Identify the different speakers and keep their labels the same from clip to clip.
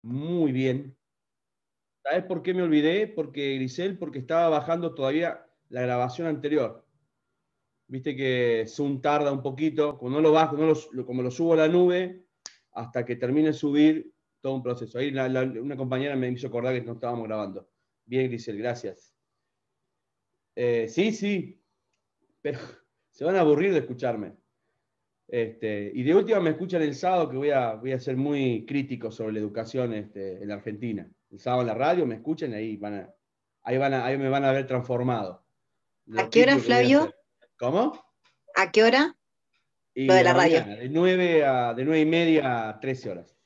Speaker 1: Muy bien. ¿Sabes por qué me olvidé? Porque, Grisel, porque estaba bajando todavía la grabación anterior. Viste que Zoom tarda un poquito, cuando no lo bajo, como lo subo a la nube, hasta que termine de subir, todo un proceso. Ahí una compañera me hizo acordar que no estábamos grabando. Bien, Grisel, gracias. Sí, sí, pero se van a aburrir de escucharme. Y de última me escuchan el sábado, que voy a ser muy crítico sobre la educación en la Argentina. El sábado en la radio me escuchan y ahí me van a ver transformado.
Speaker 2: ¿A
Speaker 1: Lo
Speaker 2: qué hora,
Speaker 1: crítico que voy a
Speaker 2: Flavio?
Speaker 1: hacer. ¿Cómo?
Speaker 2: ¿A qué hora? Lo
Speaker 1: Y
Speaker 2: de
Speaker 1: a
Speaker 2: la
Speaker 1: la
Speaker 2: radio.
Speaker 1: mañana, de 9:30 a 13 horas.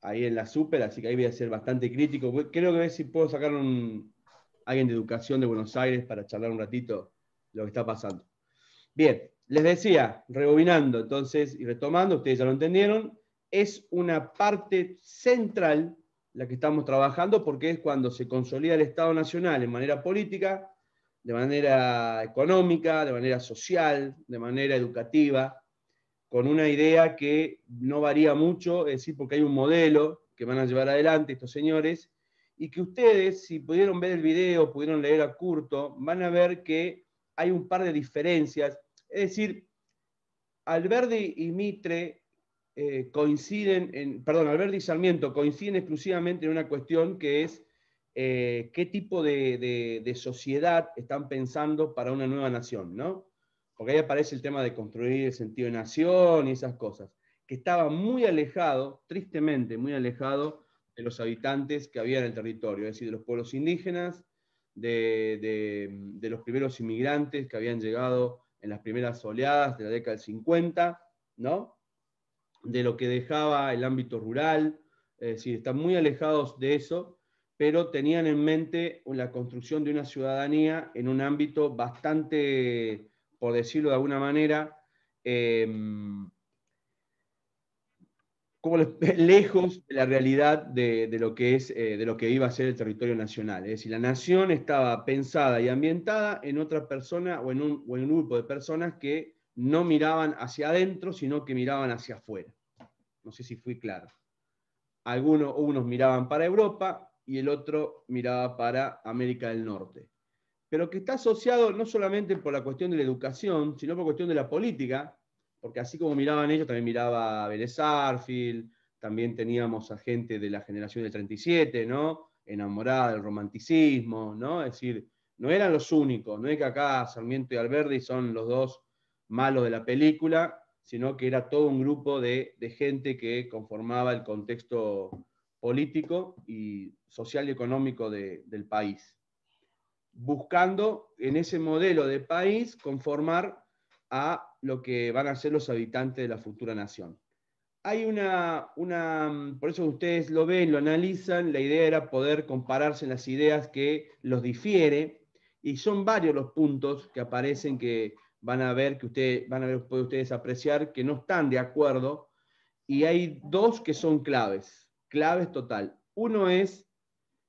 Speaker 1: Ahí en la super, así que ahí voy a ser bastante crítico. Creo que voy a ver si puedo sacar alguien de educación de Buenos Aires para charlar un ratito lo que está pasando. Bien, les decía, rebobinando entonces y retomando, ustedes ya lo entendieron, es una parte central la que estamos trabajando porque es cuando se consolida el Estado Nacional en manera política, de manera económica, de manera social, de manera educativa, con una idea que no varía mucho, es decir, porque hay un modelo que van a llevar adelante estos señores, y que ustedes, si pudieron ver el video, pudieron leer a Curto, van a ver que hay un par de diferencias. Es decir, Alberdi y Mitre Alberdi y Sarmiento coinciden exclusivamente en una cuestión que es qué tipo de sociedad están pensando para una nueva nación, ¿no? Porque ahí aparece el tema de construir el sentido de nación y esas cosas, que estaba muy alejado, tristemente muy alejado, de los habitantes que había en el territorio, es decir, de los pueblos indígenas, de los primeros inmigrantes que habían llegado en las primeras oleadas de la década del 50, ¿no? De lo que dejaba el ámbito rural, es decir, están muy alejados de eso, pero tenían en mente la construcción de una ciudadanía en un ámbito bastante, por decirlo de alguna manera, como lejos de la realidad de lo que es, de lo que iba a ser el territorio nacional. Es decir, la nación estaba pensada y ambientada en otra persona o en un grupo de personas que no miraban hacia adentro, sino que miraban hacia afuera. No sé si fui claro. Unos miraban para Europa y el otro miraba para América del Norte. Pero que está asociado no solamente por la cuestión de la educación, sino por la cuestión de la política, porque así como miraban ellos, también miraba Vélez Sarsfield, también teníamos a gente de la generación del 37, ¿no? Enamorada del romanticismo, ¿no? Es decir, no eran los únicos, no es que acá Sarmiento y Alberdi son los dos malos de la película, sino que era todo un grupo de gente que conformaba el contexto político y social y económico del país, buscando en ese modelo de país conformar a lo que van a ser los habitantes de la futura nación. Hay por eso ustedes lo ven, lo analizan, la idea era poder compararse en las ideas que los difiere, y son varios los puntos que aparecen que van a ver, pueden ustedes apreciar que no están de acuerdo, y hay dos que son claves total. Uno es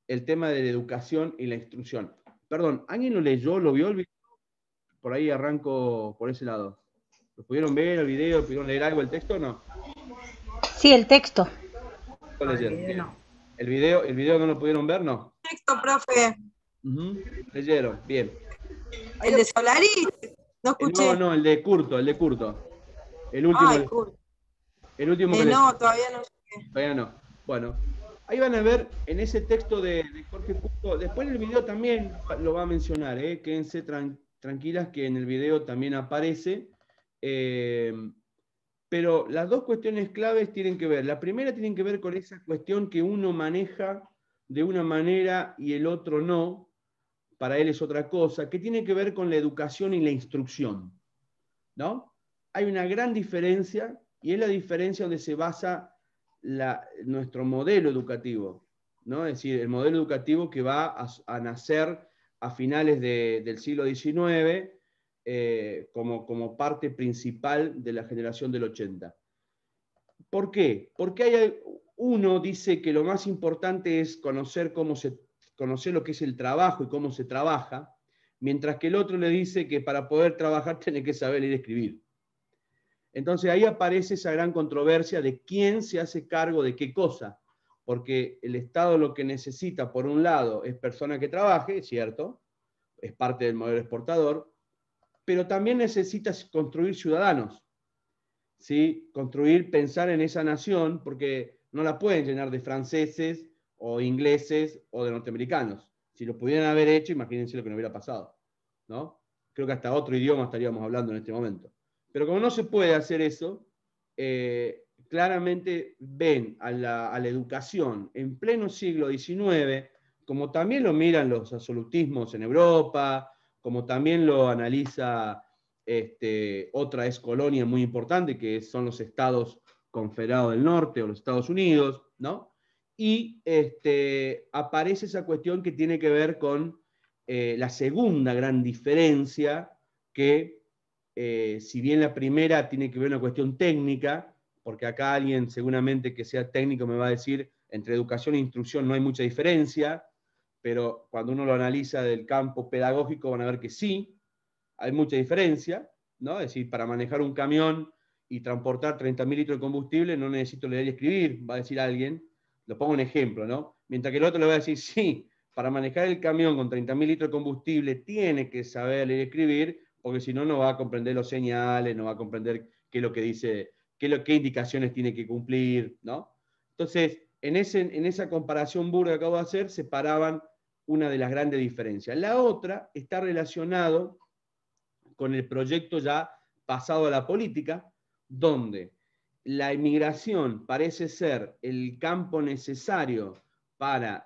Speaker 1: el tema de la educación y la instrucción. Perdón, ¿alguien lo leyó, lo vio el video? Por ahí arranco por ese lado. ¿Lo pudieron ver el video? ¿Pudieron leer algo del texto o no?
Speaker 3: Sí, el texto.
Speaker 1: Lo
Speaker 2: No, el
Speaker 1: leyeron,
Speaker 2: video
Speaker 1: bien.
Speaker 2: no.
Speaker 1: ¿El video no lo pudieron ver? No.
Speaker 2: Texto, profe.
Speaker 1: Leyeron, bien.
Speaker 2: ¿El de Solari? No
Speaker 1: No,
Speaker 2: escuché.
Speaker 1: no, el de Curto, el de Curto. El último,
Speaker 2: Ay, cool.
Speaker 1: el último que les...
Speaker 2: No, todavía no llegué.
Speaker 1: Todavía no. Bueno, ahí van a ver en ese texto de Jorge Curto, después en el video también lo va a mencionar, quédense tranquilas que en el video también aparece. Eh, pero las dos cuestiones claves tienen que ver. La primera tiene que ver con esa cuestión que uno maneja de una manera y el otro no, para él es otra cosa, que tiene que ver con la educación y la instrucción, ¿no? Hay una gran diferencia y es la diferencia donde se basa nuestro modelo educativo, ¿no? Es decir, el modelo educativo que va a nacer a finales del siglo XIX como parte principal de la generación del 80. ¿Por qué? Porque uno dice que lo más importante es conocer lo que es el trabajo y cómo se trabaja, mientras que el otro le dice que para poder trabajar tiene que saber leer y escribir. Entonces ahí aparece esa gran controversia de quién se hace cargo de qué cosa, porque el Estado lo que necesita, por un lado, es persona que trabaje, es cierto, es parte del modelo exportador, pero también necesita construir ciudadanos, ¿sí? Construir, pensar en esa nación, porque no la pueden llenar de franceses o ingleses o de norteamericanos. Si lo pudieran haber hecho, imagínense lo que nos hubiera pasado, ¿no? Creo que hasta otro idioma estaríamos hablando en este momento. Pero como no se puede hacer eso, claramente ven a la educación en pleno siglo XIX, como también lo miran los absolutismos en Europa, como también lo analiza otra ex colonia muy importante, que son los Estados Confederados del Norte o los Estados Unidos, ¿no? Y aparece esa cuestión que tiene que ver con la segunda gran diferencia, que si bien la primera tiene que ver con una cuestión técnica, porque acá alguien seguramente que sea técnico me va a decir, entre educación e instrucción no hay mucha diferencia, pero cuando uno lo analiza del campo pedagógico van a ver que sí, hay mucha diferencia, ¿no? Es decir, para manejar un camión y transportar 30.000 litros de combustible no necesito leer y escribir, va a decir alguien, lo pongo un ejemplo, ¿no? Mientras que el otro le va a decir, sí, para manejar el camión con 30.000 litros de combustible tiene que saber leer y escribir, porque si no, no va a comprender los señales, no va a comprender qué es lo que dice, qué indicaciones tiene que cumplir, ¿no? Entonces, en esa comparación burda que acabo de hacer, separaban una de las grandes diferencias. La otra está relacionado con el proyecto ya pasado a la política, donde la inmigración parece ser el campo necesario para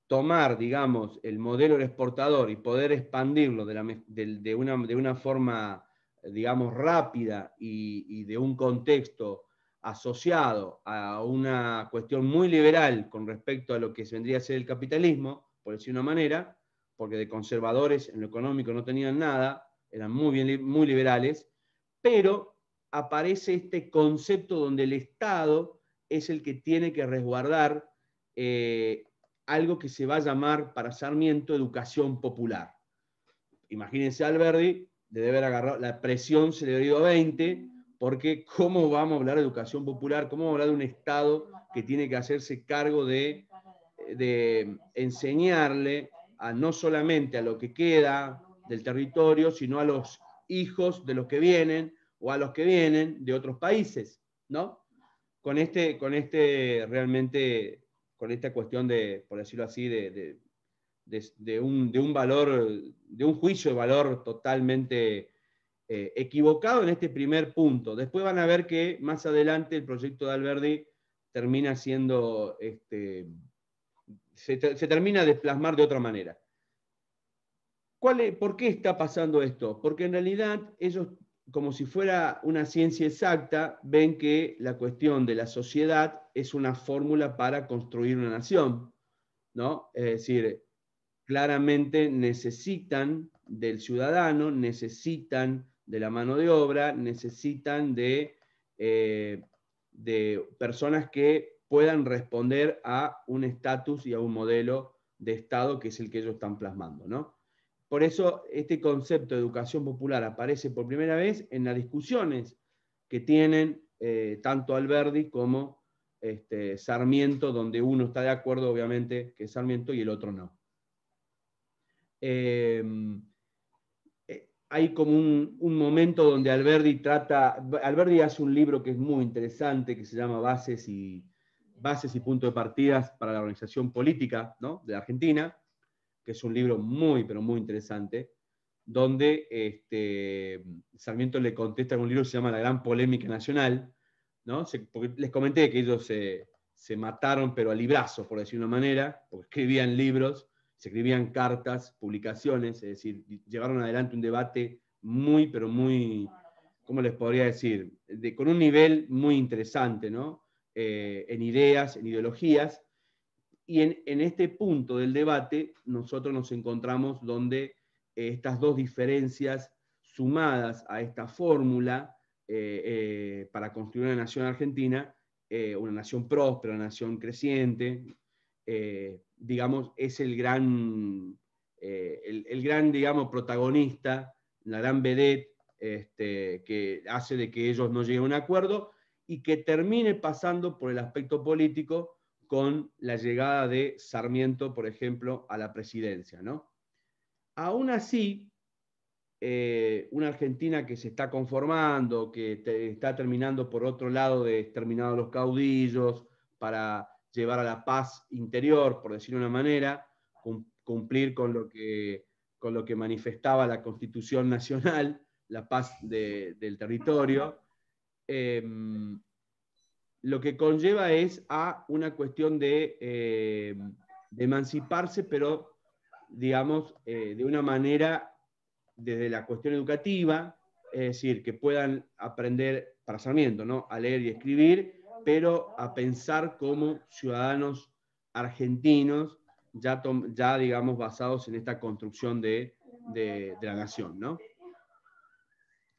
Speaker 1: tomar, digamos, el modelo exportador y poder expandirlo de una forma, digamos, rápida y de un contexto asociado a una cuestión muy liberal con respecto a lo que vendría a ser el capitalismo, por decir una manera, porque de conservadores en lo económico no tenían nada, eran muy liberales, pero aparece este concepto donde el Estado es el que tiene que resguardar algo que se va a llamar para Sarmiento educación popular. Imagínense a Alberdi, de haber agarrado, la presión se le ha ido a 20, porque ¿cómo vamos a hablar de educación popular? ¿Cómo vamos a hablar de un Estado que tiene que hacerse cargo de enseñarle a no solamente a lo que queda del territorio, sino a los hijos de los que vienen o a los que vienen de otros países, ¿no? Con realmente, con esta cuestión de, por decirlo así, de un valor, de un juicio de valor totalmente equivocado en este primer punto. Después van a ver que más adelante el proyecto de Alberdi termina siendo, se termina de plasmar de otra manera. ¿Por qué está pasando esto? Porque en realidad ellos, como si fuera una ciencia exacta, ven que la cuestión de la sociedad es una fórmula para construir una nación, ¿no? Es decir, claramente necesitan del ciudadano, necesitan de la mano de obra, necesitan de personas que puedan responder a un estatus y a un modelo de Estado que es el que ellos están plasmando, ¿no? Por eso este concepto de educación popular aparece por primera vez en las discusiones que tienen tanto Alberdi como Sarmiento, donde uno está de acuerdo, obviamente, que es Sarmiento y el otro no. Hay como un momento donde Alberdi hace un libro que es muy interesante, que se llama Bases y puntos de partidas para la organización política, ¿no?, de Argentina, que es un libro muy, pero muy interesante, donde Sarmiento le contesta en un libro que se llama La Gran Polémica Nacional, ¿no? Porque les comenté que ellos se mataron, pero a librazos, por decir una manera, porque escribían libros, se escribían cartas, publicaciones, es decir, llevaron adelante un debate muy, pero muy, ¿cómo les podría decir? Con un nivel muy interesante, ¿no? En ideas, en ideologías, y en este punto del debate nosotros nos encontramos donde estas dos diferencias sumadas a esta fórmula para construir una nación argentina, una nación próspera, una nación creciente, digamos, es el gran, digamos, protagonista, la gran vedette que hace de que ellos no lleguen a un acuerdo y que termine pasando por el aspecto político con la llegada de Sarmiento, por ejemplo, a la presidencia, ¿no? Aún así, una Argentina que se está conformando, que está terminando por otro lado de exterminados los caudillos, para llevar a la paz interior, por decirlo de una manera, cumplir con lo que manifestaba la Constitución Nacional, la paz del territorio, lo que conlleva es a una cuestión de emanciparse, pero digamos, de una manera desde la cuestión educativa, es decir, que puedan aprender, para Sarmiento, ¿no?, a leer y escribir, pero a pensar como ciudadanos argentinos, ya digamos, basados en esta construcción de la nación, ¿no?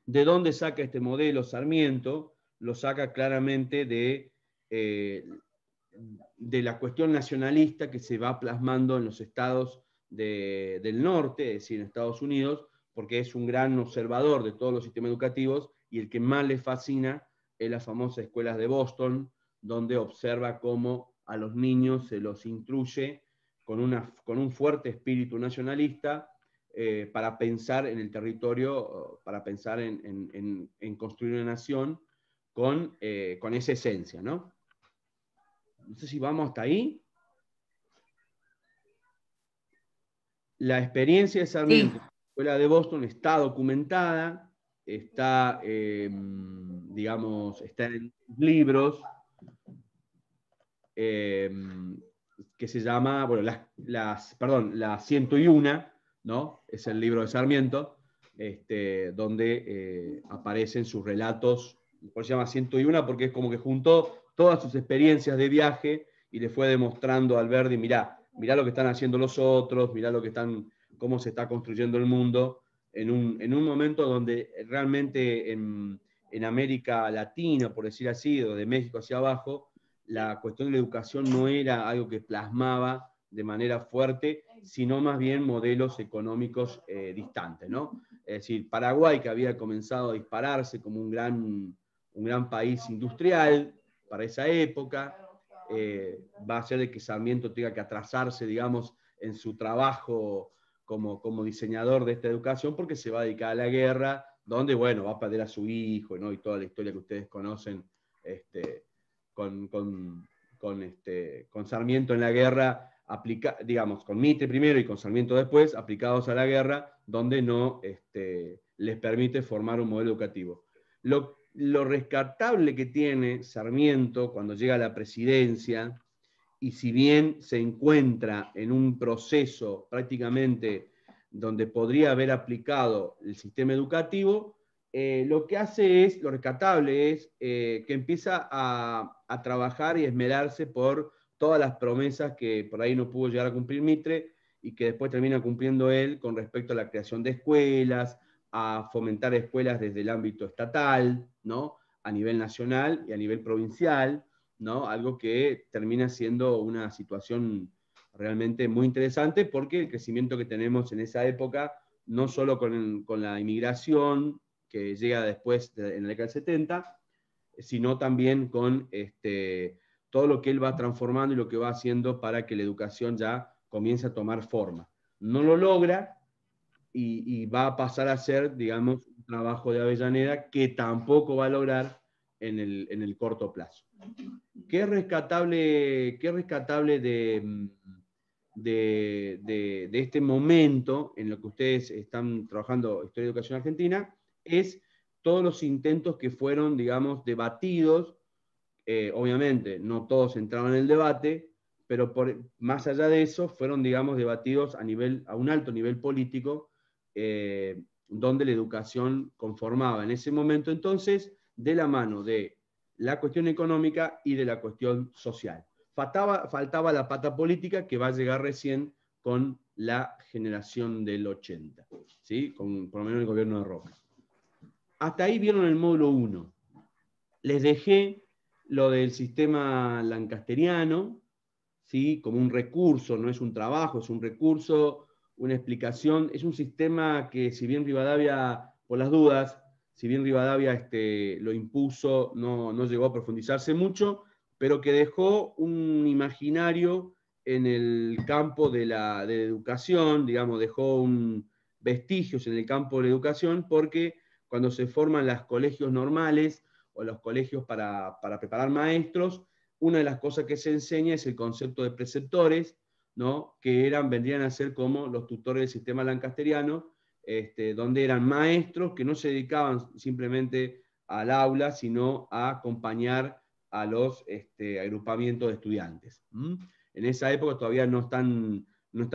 Speaker 1: ¿De dónde saca este modelo Sarmiento? Lo saca claramente de la cuestión nacionalista que se va plasmando en los estados del norte, es decir, en Estados Unidos, porque es un gran observador de todos los sistemas educativos y el que más le fascina es las famosas escuelas de Boston, donde observa cómo a los niños se los instruye con un fuerte espíritu nacionalista para pensar en el territorio, para pensar en construir una nación con esa esencia, ¿no? No sé si vamos hasta ahí. La experiencia de Sarmiento en la escuela de Boston está documentada, está, digamos, está en libros que se llama, bueno, la 101, ¿no? Es el libro de Sarmiento, donde aparecen sus relatos, por eso se llama 101 porque es como que juntó todas sus experiencias de viaje y le fue demostrando a Alberdi, mirá lo que están haciendo los otros, mirá cómo se está construyendo el mundo, en un momento donde realmente en América Latina, por decir así, o de México hacia abajo, la cuestión de la educación no era algo que plasmaba de manera fuerte, sino más bien modelos económicos distantes, ¿no? Es decir, Paraguay, que había comenzado a dispararse como un gran país industrial para esa época, va a hacer de que Sarmiento tenga que atrasarse, digamos, en su trabajo como diseñador de esta educación, porque se va a dedicar a la guerra, donde, bueno, va a perder a su hijo, ¿no? Y toda la historia que ustedes conocen, con Sarmiento en la guerra, digamos, con Mitre primero y con Sarmiento después, aplicados a la guerra, donde no les permite formar un modelo educativo. Lo rescatable que tiene Sarmiento cuando llega a la presidencia, y si bien se encuentra en un proceso prácticamente donde podría haber aplicado el sistema educativo, lo que hace lo rescatable es que empieza a trabajar y esmerarse por todas las promesas que por ahí no pudo llegar a cumplir Mitre y que después termina cumpliendo él con respecto a la creación de escuelas, a fomentar escuelas desde el ámbito estatal, ¿no?, a nivel nacional y a nivel provincial, ¿no? Algo que termina siendo una situación realmente muy interesante porque el crecimiento que tenemos en esa época, no solo con la inmigración que llega después en la década del 70, sino también con todo lo que él va transformando y lo que va haciendo para que la educación ya comience a tomar forma. No lo logra y va a pasar a ser, digamos, un trabajo de Avellaneda que tampoco va a lograr en el corto plazo. ¿Qué es rescatable de este momento en lo que ustedes están trabajando Historia de Educación Argentina? Es todos los intentos que fueron, digamos, debatidos. Obviamente, no todos entraron en el debate, pero más allá de eso, fueron, digamos, debatidos a un alto nivel político, donde la educación conformaba en ese momento entonces de la mano de la cuestión económica y de la cuestión social. Faltaba la pata política que va a llegar recién con la generación del 80, ¿sí? Por lo menos el gobierno de Roca. Hasta ahí vieron el módulo 1. Les dejé lo del sistema lancasteriano, ¿sí?, como un recurso, no es un trabajo, es un recurso, una explicación. Es un sistema que, si bien Rivadavia, por las dudas, si bien Rivadavia lo impuso, no llegó a profundizarse mucho, pero que dejó un imaginario en el campo de la educación, digamos, dejó vestigios en el campo de la educación, porque cuando se forman los colegios normales o los colegios para preparar maestros, una de las cosas que se enseña es el concepto de preceptores, ¿no? Que vendrían a ser como los tutores del sistema lancasteriano, donde eran maestros que no se dedicaban simplemente al aula, sino a acompañar a los agrupamientos de estudiantes. En esa época todavía no están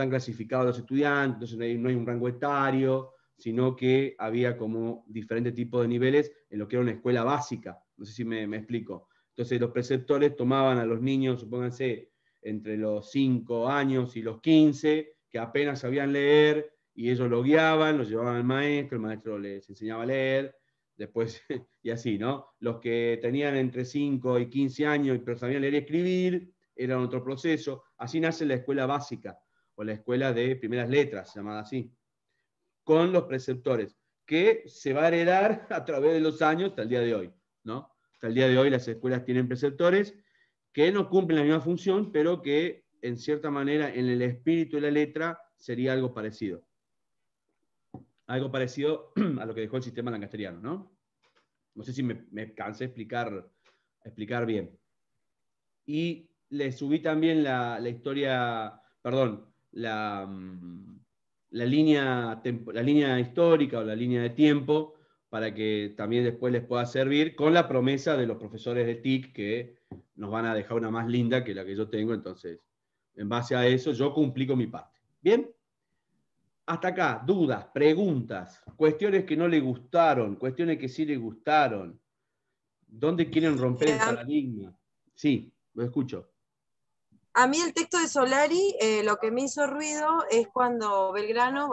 Speaker 1: clasificados los estudiantes, entonces no hay un rango etario, sino que había como diferentes tipos de niveles en lo que era una escuela básica. No sé si me explico. Entonces los preceptores tomaban a los niños, supónganse, entre los 5 años y los 15, que apenas sabían leer, y ellos lo guiaban, los llevaban al maestro, el maestro les enseñaba a leer, después, y así, ¿no? Los que tenían entre 5 y 15 años, pero sabían leer y escribir, era otro proceso. Así nace la escuela básica, o la escuela de primeras letras, llamada así, con los preceptores, que se va a heredar a través de los años hasta el día de hoy, ¿no? Hasta el día de hoy las escuelas tienen preceptores que no cumplen la misma función, pero que en cierta manera en el espíritu de la letra sería algo parecido. Algo parecido a lo que dejó el sistema lancasteriano, ¿no? No sé si me cansé de explicar bien. Y le subí también la historia, perdón, la línea histórica o la línea de tiempo, para que también después les pueda servir, con la promesa de los profesores de TIC que nos van a dejar una más linda que la que yo tengo. Entonces, en base a eso, yo cumplí con mi parte. ¿Bien? Hasta acá, dudas, preguntas, cuestiones que no le gustaron, cuestiones que sí le gustaron. ¿Dónde quieren romper el paradigma? Sí, lo escucho.
Speaker 2: A mí el texto de Solari, lo que me hizo ruido es cuando Belgrano,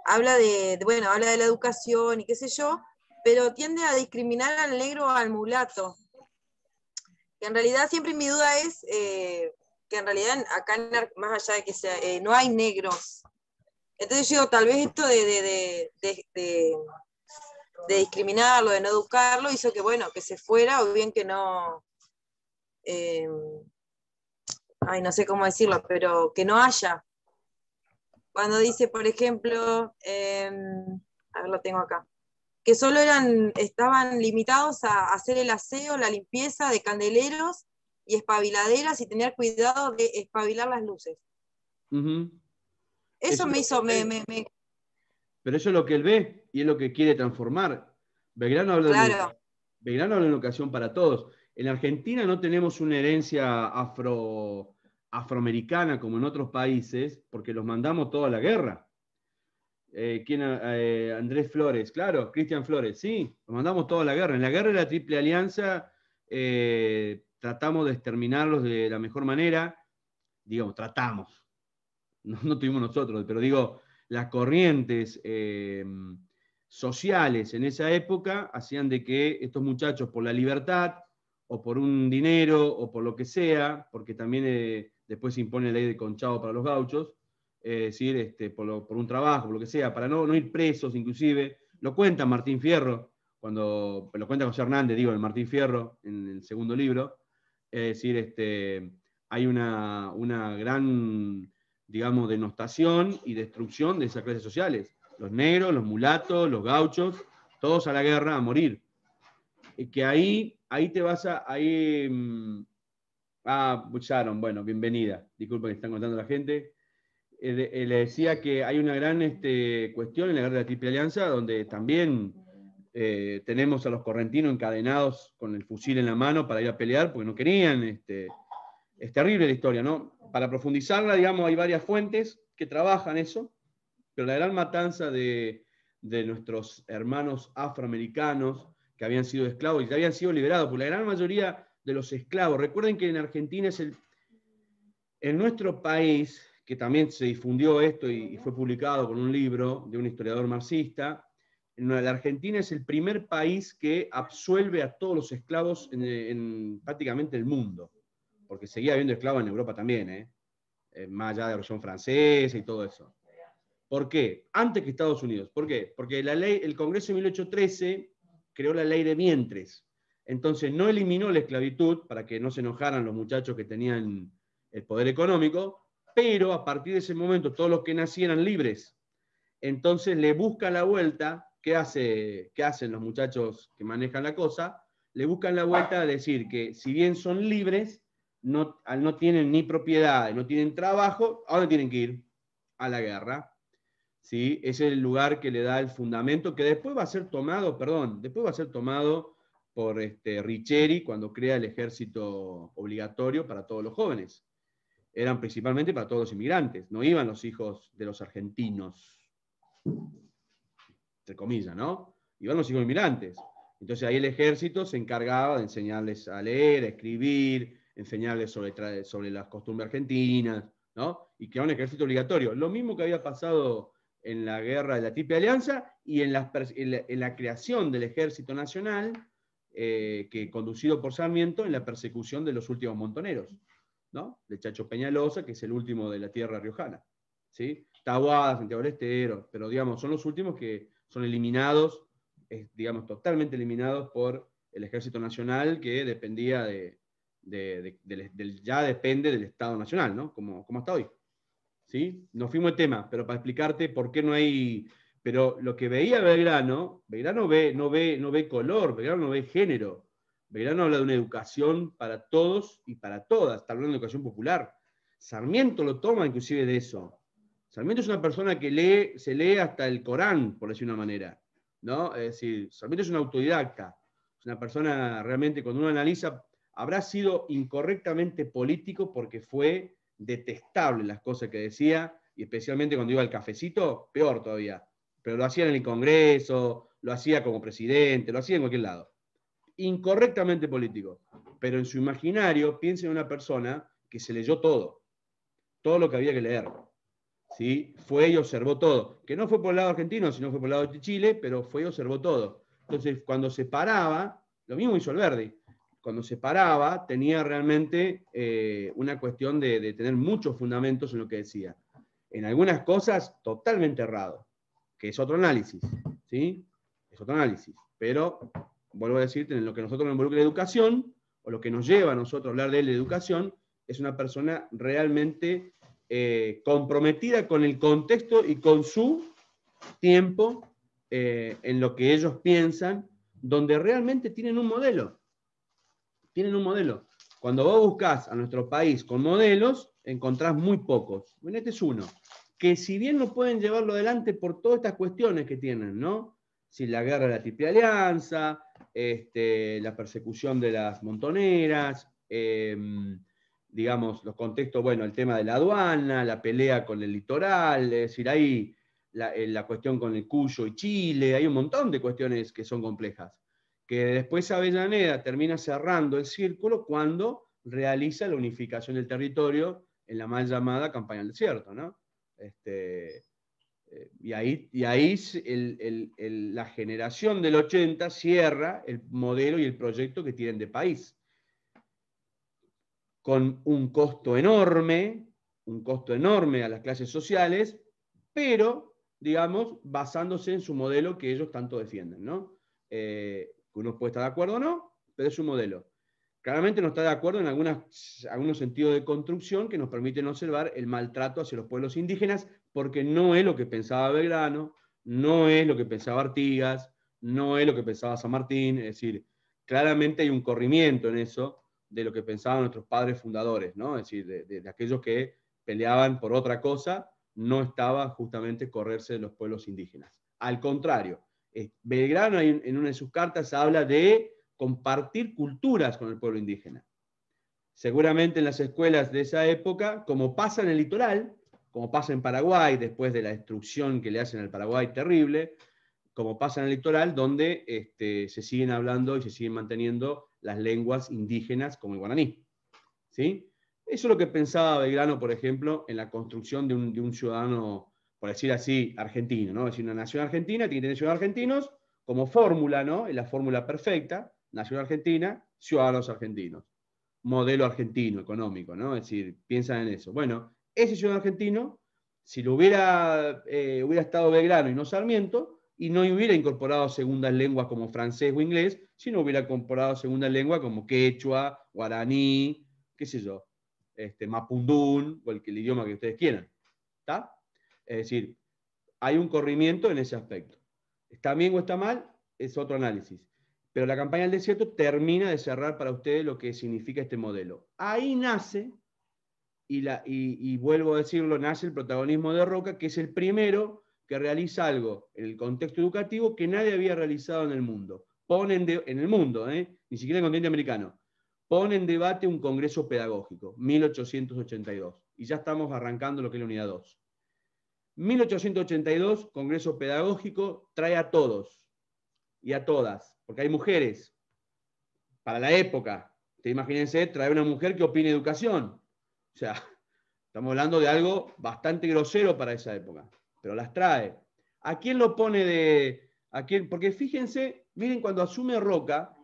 Speaker 2: habla de la educación y qué sé yo, pero tiende a discriminar al negro o al mulato. Que en realidad siempre mi duda es que en realidad acá, más allá de que sea, no hay negros. Entonces yo digo, tal vez esto de discriminarlo, de no educarlo, hizo que, que se fuera, o bien que no, no sé cómo decirlo, pero que no haya. Cuando dice, por ejemplo, a ver, lo tengo acá, que solo estaban limitados a hacer el aseo, la limpieza de candeleros y espabiladeras y tener cuidado de espabilar las luces.
Speaker 1: Uh-huh.
Speaker 2: Eso me hizo...
Speaker 1: Pero eso es lo que él ve y es lo que quiere transformar. Belgrano habla de educación para todos. En Argentina no tenemos una herencia afroamericana como en otros países, porque los mandamos toda la guerra. Andrés Flores, claro, Cristian Flores, sí, los mandamos toda la guerra. En la guerra de la Triple Alianza tratamos de exterminarlos de la mejor manera, digamos, tratamos. No tuvimos nosotros, pero digo, las corrientes sociales en esa época hacían de que estos muchachos, por la libertad, o por un dinero, o por lo que sea, porque también después se impone la ley de conchavo para los gauchos, es decir, por un trabajo, por lo que sea, para no ir presos inclusive, lo cuenta Martín Fierro, lo cuenta José Hernández, digo, en Martín Fierro, en el segundo libro, es decir, hay una gran, digamos, denostación y destrucción de esas clases sociales. Los negros, los mulatos, los gauchos, todos a la guerra, a morir. Y que ahí te vas a... Sharon, bueno, bienvenida. Disculpa que están contando la gente. Le decía que hay una gran cuestión en la guerra de la Triple Alianza, donde también tenemos a los correntinos encadenados con el fusil en la mano para ir a pelear, porque no querían. Es terrible la historia, ¿no? Para profundizarla, digamos, hay varias fuentes que trabajan eso, pero la gran matanza de nuestros hermanos afroamericanos que habían sido esclavos y que habían sido liberados, porque la gran mayoría de los esclavos, recuerden que en Argentina en nuestro país, que también se difundió esto y fue publicado con un libro de un historiador marxista, la Argentina es el primer país que absuelve a todos los esclavos en prácticamente el mundo, porque seguía habiendo esclavos en Europa también, más allá de la Revolución Francesa y todo eso. ¿Por qué? Antes que Estados Unidos. ¿Por qué? Porque el Congreso de 1813 creó la ley de vientres. Entonces no eliminó la esclavitud para que no se enojaran los muchachos que tenían el poder económico, pero a partir de ese momento todos los que nacían eran libres. Entonces le busca la vuelta. ¿Qué hacen los muchachos que manejan la cosa? Le buscan la vuelta a decir que si bien son libres, no tienen ni propiedad, no tienen trabajo, ¿a dónde tienen que ir? A la guerra. ¿Sí? Es el lugar que le da el fundamento, que después va a ser tomado, por Riccieri cuando crea el ejército obligatorio para todos los jóvenes. Eran principalmente para todos los inmigrantes, no iban los hijos de los argentinos, entre comillas, ¿no? Iban los hijos inmigrantes. Entonces ahí el ejército se encargaba de enseñarles a leer, a escribir, enseñarles sobre las costumbres argentinas, ¿no? Y que era un ejército obligatorio. Lo mismo que había pasado en la guerra de la Triple Alianza y en la creación del Ejército Nacional, que conducido por Sarmiento en la persecución de los últimos montoneros, ¿no? De Chacho Peñalosa, que es el último de la tierra riojana, ¿sí? Taboada, Santiago del Estero, pero digamos, son los últimos que son eliminados, digamos, totalmente eliminados por el Ejército Nacional, que dependía ya depende del Estado Nacional, ¿no? Como hasta hoy. ¿Sí? Nos fuimos de tema, pero para explicarte por qué no hay... Pero lo que veía Belgrano no ve color, Belgrano no ve género. Belgrano habla de una educación para todos y para todas, está hablando de educación popular. Sarmiento lo toma inclusive de eso. Sarmiento es una persona que se lee hasta el Corán, por decir una manera, ¿no? Es decir, Sarmiento es un autodidacta, es una persona realmente, cuando uno analiza, habrá sido incorrectamente político porque fue detestable las cosas que decía, y especialmente cuando iba al cafecito, peor todavía. Pero lo hacía en el Congreso, lo hacía como presidente, lo hacía en cualquier lado. Incorrectamente político. Pero en su imaginario, piensa en una persona que se leyó todo lo que había que leer. ¿Sí? Fue y observó todo. Que no fue por el lado argentino, sino fue por el lado de Chile, pero fue y observó todo. Entonces, cuando se paraba, lo mismo hizo Alberdi. Cuando se paraba, tenía realmente una cuestión de tener muchos fundamentos en lo que decía. En algunas cosas, totalmente errado, que es otro análisis, ¿sí? Es otro análisis. Pero, vuelvo a decirte, en lo que nosotros nos involucra la educación, o lo que nos lleva a nosotros a hablar de la educación, es una persona realmente comprometida con el contexto y con su tiempo en lo que ellos piensan, donde realmente tienen un modelo. Tienen un modelo. Cuando vos buscás a nuestro país con modelos, encontrás muy pocos. Bueno, este es uno. Que si bien no pueden llevarlo adelante por todas estas cuestiones que tienen, ¿no? Si la guerra de la Triple Alianza, la persecución de las montoneras, digamos, los contextos, bueno, el tema de la aduana, la pelea con el litoral, es decir, hay la cuestión con el Cuyo y Chile, hay un montón de cuestiones que son complejas, que después Avellaneda termina cerrando el círculo cuando realiza la unificación del territorio en la mal llamada campaña del desierto, ¿no? Y ahí la generación del 80 cierra el modelo y el proyecto que tienen de país, con un costo enorme a las clases sociales, pero, digamos, basándose en su modelo que ellos tanto defienden, ¿no? Uno puede estar de acuerdo o no, pero es su modelo. Claramente no está de acuerdo en algunos sentidos de construcción que nos permiten observar el maltrato hacia los pueblos indígenas, porque no es lo que pensaba Belgrano, no es lo que pensaba Artigas, no es lo que pensaba San Martín, es decir, claramente hay un corrimiento en eso de lo que pensaban nuestros padres fundadores, ¿no? Es decir, de aquellos que peleaban por otra cosa, no estaba justamente correrse de los pueblos indígenas. Al contrario, Belgrano en una de sus cartas habla de compartir culturas con el pueblo indígena. Seguramente en las escuelas de esa época, como pasa en el litoral, como pasa en Paraguay, después de la destrucción que le hacen al Paraguay terrible, como pasa en el litoral, donde se siguen hablando y se siguen manteniendo las lenguas indígenas como el guaraní. ¿Sí? Eso es lo que pensaba Belgrano, por ejemplo, en la construcción de un ciudadano, por decir así, argentino, ¿no? Es decir, una nación argentina tiene que tener ciudadanos argentinos como fórmula, ¿no? Es la fórmula perfecta, nación argentina, ciudadanos argentinos. Modelo argentino económico, ¿no? Es decir, piensan en eso. Bueno, ese ciudadano argentino Si lo hubiera estado Belgrano y no Sarmiento, y no hubiera incorporado segundas lenguas como francés o inglés, sino hubiera incorporado segundas lenguas como quechua, guaraní, qué sé yo, mapundún, o el idioma que ustedes quieran. ¿Está? Es decir, hay un corrimiento en ese aspecto. ¿Está bien o está mal? Es otro análisis. Pero la campaña del desierto termina de cerrar para ustedes lo que significa este modelo. Ahí nace, y vuelvo a decirlo, nace el protagonismo de Roca, que es el primero que realiza algo en el contexto educativo que nadie había realizado en el mundo. En el mundo, ni siquiera en el continente americano. Pone en debate un congreso pedagógico, 1882. Y ya estamos arrancando lo que es la unidad 2. 1882, congreso pedagógico, trae a todos y a todas, porque hay mujeres. Para la época, imagínense, trae una mujer que opine educación. O sea, estamos hablando de algo bastante grosero para esa época, pero las trae. ¿A quién lo pone de...? ¿A quién? Porque fíjense, miren cuando asume Roca,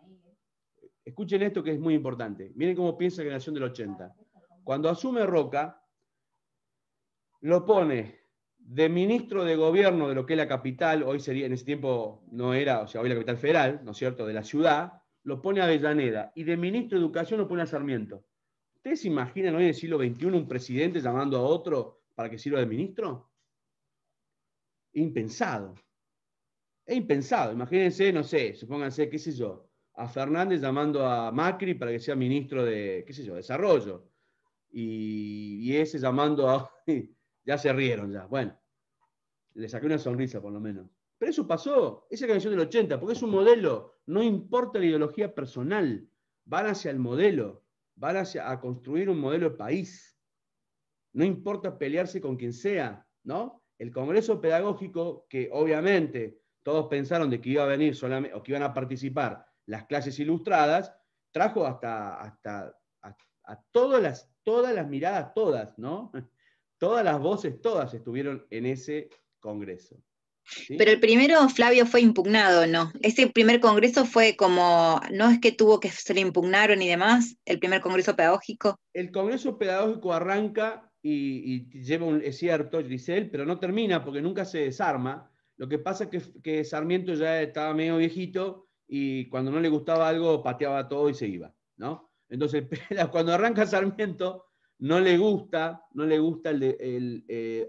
Speaker 1: escuchen esto que es muy importante, miren cómo piensa la generación del 80. Cuando asume Roca, lo pone de ministro de gobierno de lo que es la capital, hoy sería, en ese tiempo no era, o sea, hoy la capital federal, ¿no es cierto?, de la ciudad, lo pone a Avellaneda, y de ministro de educación lo pone a Sarmiento. ¿Ustedes se imaginan hoy en el siglo XXI un presidente llamando a otro para que sirva de ministro? Impensado. Es impensado. Imagínense, no sé, supónganse, qué sé yo, a Fernández llamando a Macri para que sea ministro de, qué sé yo, desarrollo. Y ese llamando a... ya se rieron ya. Bueno, le saqué una sonrisa por lo menos. Pero eso pasó. Esa canción del 80, porque es un modelo. No importa la ideología personal. Van hacia el modelo. Van a construir un modelo de país. No importa pelearse con quien sea, ¿no? El Congreso Pedagógico, que obviamente todos pensaron de que iba a venir solamente, o que iban a participar las clases ilustradas, trajo hasta a todas las miradas, todas, ¿no? Todas las voces, todas estuvieron en ese Congreso. ¿Sí?
Speaker 4: Pero el primero, Flavio, fue impugnado, ¿no? Ese primer congreso fue como, no es que tuvo que se le impugnaron y demás, el primer congreso pedagógico.
Speaker 1: El Congreso Pedagógico arranca y lleva es cierto, Giselle, pero no termina porque nunca se desarma. Lo que pasa es que Sarmiento ya estaba medio viejito y cuando no le gustaba algo pateaba todo y se iba, ¿no? Entonces, cuando arranca Sarmiento, no le gusta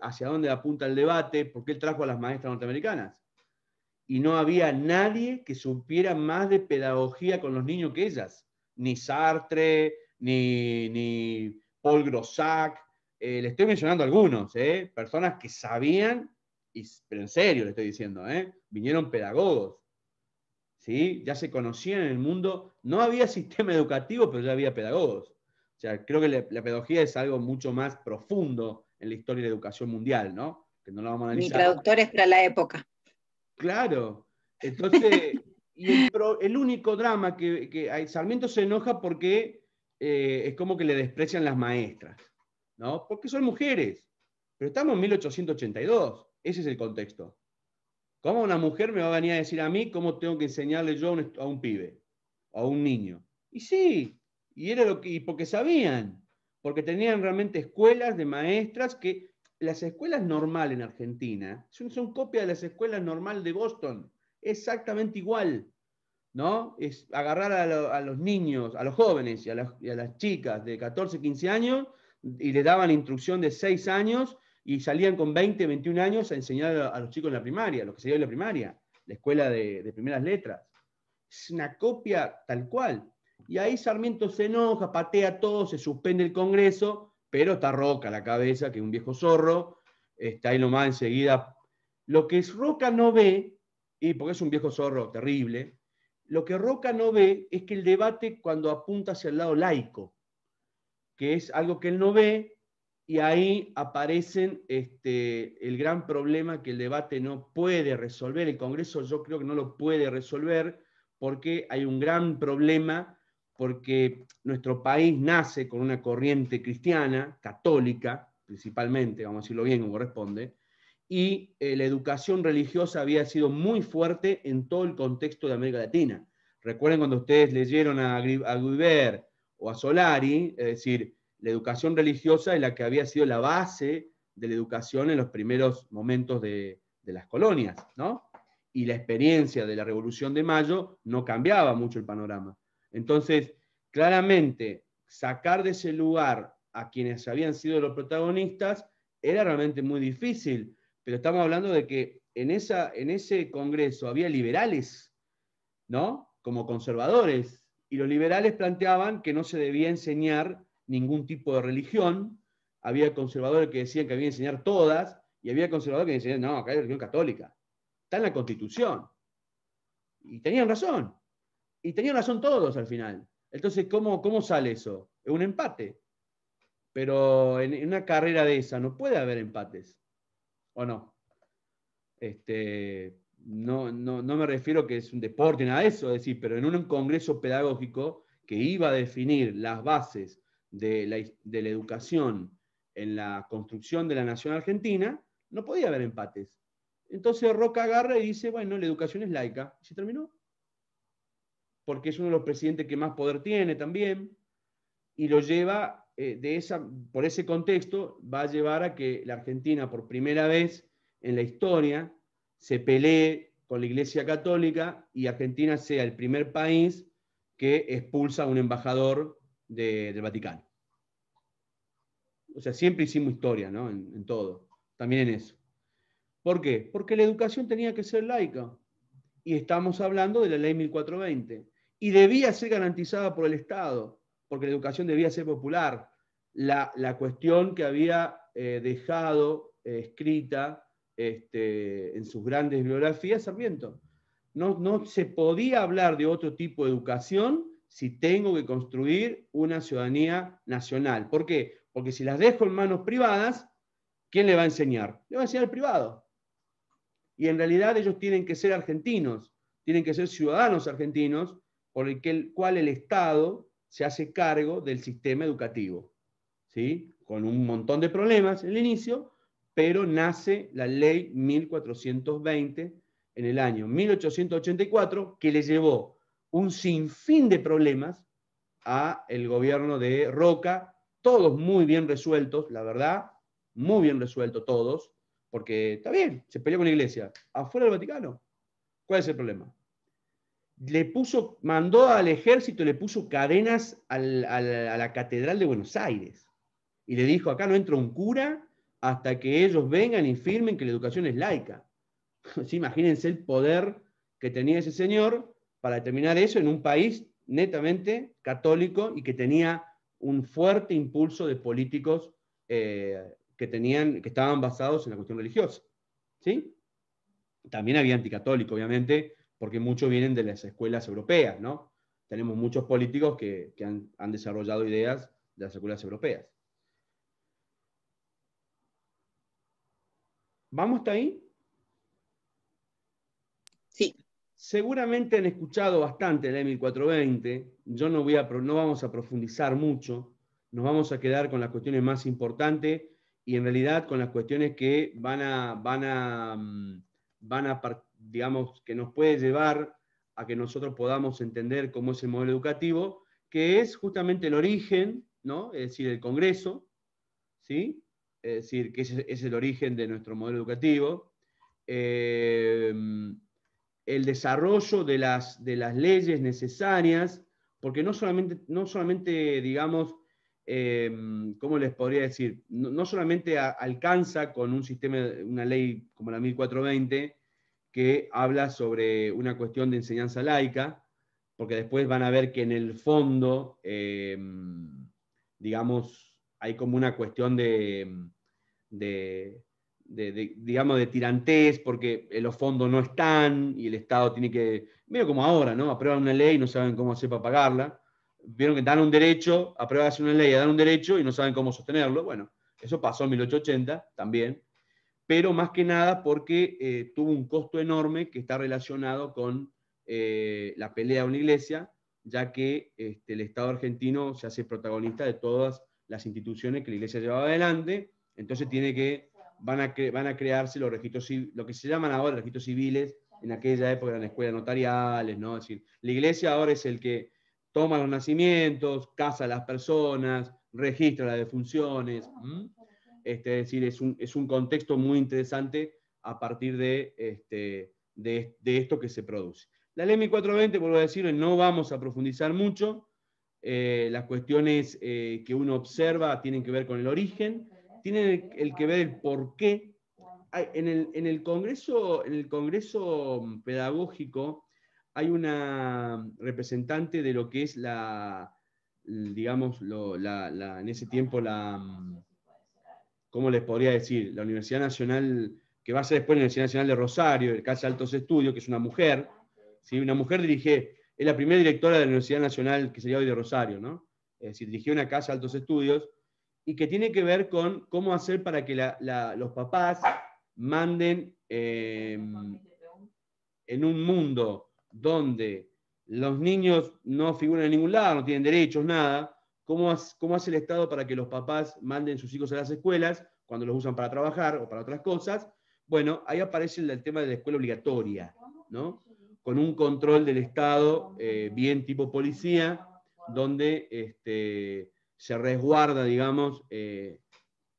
Speaker 1: hacia dónde apunta el debate, porque él trajo a las maestras norteamericanas. Y no había nadie que supiera más de pedagogía con los niños que ellas. Ni Sartre, ni Paul Grossac. Le estoy mencionando algunos, personas que sabían, pero en serio le estoy diciendo, vinieron pedagogos. ¿Sí? Ya se conocían en el mundo. No había sistema educativo, pero ya había pedagogos. O sea, creo que la pedagogía es algo mucho más profundo en la historia de la educación mundial, ¿no? Que no lo vamos a analizar.
Speaker 4: Ni traductores para la época.
Speaker 1: Claro. Entonces, y el único drama que hay, Sarmiento se enoja porque es como que le desprecian las maestras, ¿no? Porque son mujeres. Pero estamos en 1882. Ese es el contexto. ¿Cómo una mujer me va a venir a decir a mí cómo tengo que enseñarle yo a un pibe, a un niño? Y sí, y era y porque sabían, porque tenían realmente escuelas de maestras que las escuelas normales en Argentina son copias de las escuelas normales de Boston, exactamente igual, ¿no? Es agarrar a los niños, a los jóvenes y a las chicas de 14, 15 años y les daban instrucción de 6 años y salían con 20, 21 años a enseñar a los chicos en la primaria, los que se dio en la primaria, la escuela de primeras letras. Es una copia tal cual. Y ahí Sarmiento se enoja, patea todo, se suspende el Congreso, pero está Roca a la cabeza, que es un viejo zorro, está ahí nomás enseguida. Lo que Roca no ve, y porque es un viejo zorro terrible, lo que Roca no ve es que el debate cuando apunta hacia el lado laico, que es algo que él no ve, y ahí aparecen el gran problema que el debate no puede resolver. El Congreso yo creo que no lo puede resolver porque hay un gran problema, porque nuestro país nace con una corriente cristiana, católica, principalmente, vamos a decirlo bien como corresponde, y la educación religiosa había sido muy fuerte en todo el contexto de América Latina. Recuerden cuando ustedes leyeron a Guibert o a Solari, es decir, la educación religiosa es la que había sido la base de la educación en los primeros momentos de las colonias, ¿no? Y la experiencia de la Revolución de Mayo no cambiaba mucho el panorama. Entonces, claramente, sacar de ese lugar a quienes habían sido los protagonistas era realmente muy difícil, pero estamos hablando de que en ese congreso había liberales, ¿no? Como conservadores, y los liberales planteaban que no se debía enseñar ningún tipo de religión. Había conservadores que decían que había que enseñar todas, y había conservadores que decían, no, acá hay religión católica. Está en la Constitución. Y tenían razón. Y tenían razón todos al final. Entonces, ¿cómo sale eso? Es un empate. Pero en una carrera de esa no puede haber empates. ¿O no? No me refiero que es un deporte, nada de eso, es decir, pero en un congreso pedagógico que iba a definir las bases de la educación en la construcción de la nación argentina, no podía haber empates. Entonces Roca agarra y dice, bueno, la educación es laica. Y se terminó. Porque es uno de los presidentes que más poder tiene también, y lo lleva, por ese contexto, va a llevar a que la Argentina, por primera vez en la historia, se pelee con la Iglesia Católica y Argentina sea el primer país que expulsa a un embajador del Vaticano. O sea, siempre hicimos historia, ¿no? En todo, también en eso. ¿Por qué? Porque la educación tenía que ser laica. Y estamos hablando de la ley 1420. Y debía ser garantizada por el Estado, porque la educación debía ser popular. La cuestión que había dejado escrita en sus grandes bibliografías, Sarmiento. No se podía hablar de otro tipo de educación si tengo que construir una ciudadanía nacional. ¿Por qué? Porque si las dejo en manos privadas, ¿quién le va a enseñar? Le va a enseñar el privado. Y en realidad ellos tienen que ser argentinos, tienen que ser ciudadanos argentinos, por el cual el Estado se hace cargo del sistema educativo, ¿sí? Con un montón de problemas en el inicio, pero nace la ley 1420 en el año 1884, que le llevó un sinfín de problemas al gobierno de Roca, todos muy bien resueltos, la verdad, muy bien resueltos todos, porque está bien, se peleó con la iglesia, afuera del Vaticano. ¿Cuál es el problema? Mandó al ejército, le puso cadenas a la Catedral de Buenos Aires. Y le dijo, acá no entra un cura hasta que ellos vengan y firmen que la educación es laica. ¿Sí? Imagínense el poder que tenía ese señor para determinar eso en un país netamente católico y que tenía un fuerte impulso de políticos que estaban basados en la cuestión religiosa. ¿Sí? También había anticatólico, obviamente, porque muchos vienen de las escuelas europeas, ¿no? Tenemos muchos políticos que han desarrollado ideas de las escuelas europeas. ¿Vamos hasta ahí?
Speaker 4: Sí.
Speaker 1: Seguramente han escuchado bastante la 1420. Yo no vamos a profundizar mucho. Nos vamos a quedar con las cuestiones más importantes y en realidad con las cuestiones que digamos, que nos puede llevar a que nosotros podamos entender cómo es el modelo educativo, que es justamente el origen, ¿no? Es decir, el Congreso, ¿sí? Es decir, que ese es el origen de nuestro modelo educativo. El desarrollo de las leyes necesarias, porque no solamente digamos, ¿cómo les podría decir? No solamente alcanza con un sistema, una ley como la 1420, que habla sobre una cuestión de enseñanza laica, porque después van a ver que en el fondo, digamos, hay como una cuestión digamos, de tirantés, porque los fondos no están y el Estado tiene que, medio como ahora, ¿no? Aprueban una ley y no saben cómo hacer para pagarla. Vieron que dan un derecho, aprueban una ley, dan un derecho y no saben cómo sostenerlo. Bueno, eso pasó en 1880 también, pero más que nada porque tuvo un costo enorme que está relacionado con la pelea con la iglesia, ya que el Estado argentino se hace protagonista de todas las instituciones que la iglesia llevaba adelante, entonces van a crearse los registros, lo que se llaman ahora registros civiles, en aquella época eran escuelas notariales, ¿no? Es decir, la iglesia ahora es el que toma los nacimientos, casa a las personas, registra las defunciones. Es decir, es un contexto muy interesante a partir de esto que se produce. La ley 1420, vuelvo a decirlo, no vamos a profundizar mucho. Las cuestiones que uno observa tienen que ver con el origen, tienen el que ver el por qué. En el Congreso Pedagógico hay una representante de lo que es digamos, en ese tiempo ¿cómo les podría decir? La Universidad Nacional, que va a ser después la Universidad Nacional de Rosario, el Casa Altos Estudios, que es una mujer, ¿sí? Una mujer es la primera directora de la Universidad Nacional, que sería hoy de Rosario, ¿no? Es decir, dirigió una Casa Altos Estudios, y que tiene que ver con cómo hacer para que los papás manden en un mundo donde los niños no figuran en ningún lado, no tienen derechos, nada. ¿Cómo hace el Estado para que los papás manden sus hijos a las escuelas cuando los usan para trabajar o para otras cosas? Bueno, ahí aparece el tema de la escuela obligatoria, ¿no? Con un control del Estado bien tipo policía, donde se resguarda, digamos,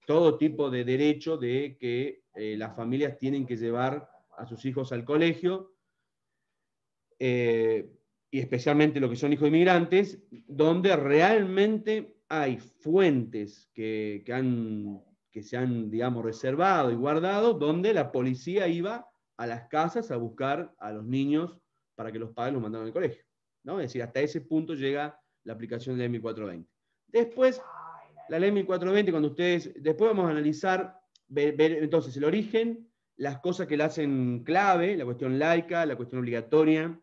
Speaker 1: todo tipo de derecho de que las familias tienen que llevar a sus hijos al colegio, y especialmente lo que son hijos de inmigrantes, donde realmente hay fuentes que se han, digamos, reservado y guardado, donde la policía iba a las casas a buscar a los niños para que los padres los mandaran al colegio, ¿no? Es decir, hasta ese punto llega la aplicación de la ley 1420. Después, la ley 1420, después vamos a analizar, ver entonces el origen, las cosas que la hacen clave, la cuestión laica, la cuestión obligatoria,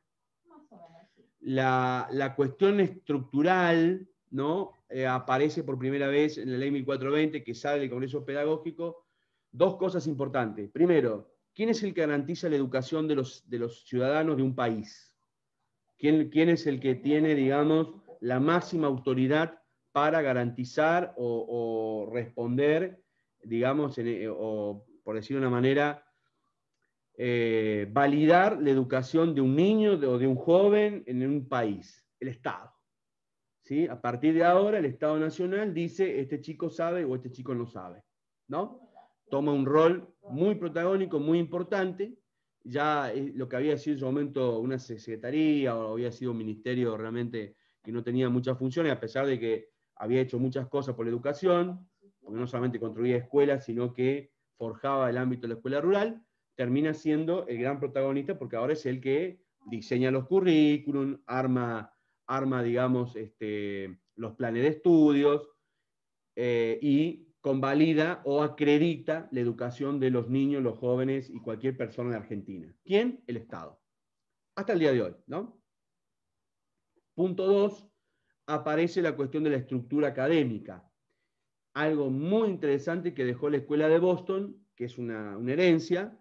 Speaker 1: la cuestión estructural, ¿no? Aparece por primera vez en la ley 1420, que sale del Congreso Pedagógico. Dos cosas importantes. Primero, ¿quién es el que garantiza la educación de los ciudadanos de un país? ¿Quién es el que tiene, digamos, la máxima autoridad para garantizar o responder, digamos, o por decirlo de una manera, validar la educación de un niño o de un joven en un país? El Estado. ¿Sí? A partir de ahora, el Estado Nacional dice, este chico sabe o este chico no sabe, ¿no? Toma un rol muy protagónico, muy importante. Ya lo que había sido en su momento una secretaría o había sido un ministerio realmente que no tenía muchas funciones, a pesar de que había hecho muchas cosas por la educación, porque no solamente construía escuelas, sino que forjaba el ámbito de la escuela rural, termina siendo el gran protagonista porque ahora es el que diseña los currículum, arma, digamos, los planes de estudios, y convalida o acredita la educación de los niños, los jóvenes y cualquier persona en Argentina. ¿Quién? El Estado. Hasta el día de hoy, ¿no? Punto 2, aparece la cuestión de la estructura académica. Algo muy interesante que dejó la Escuela de Boston, que es una herencia,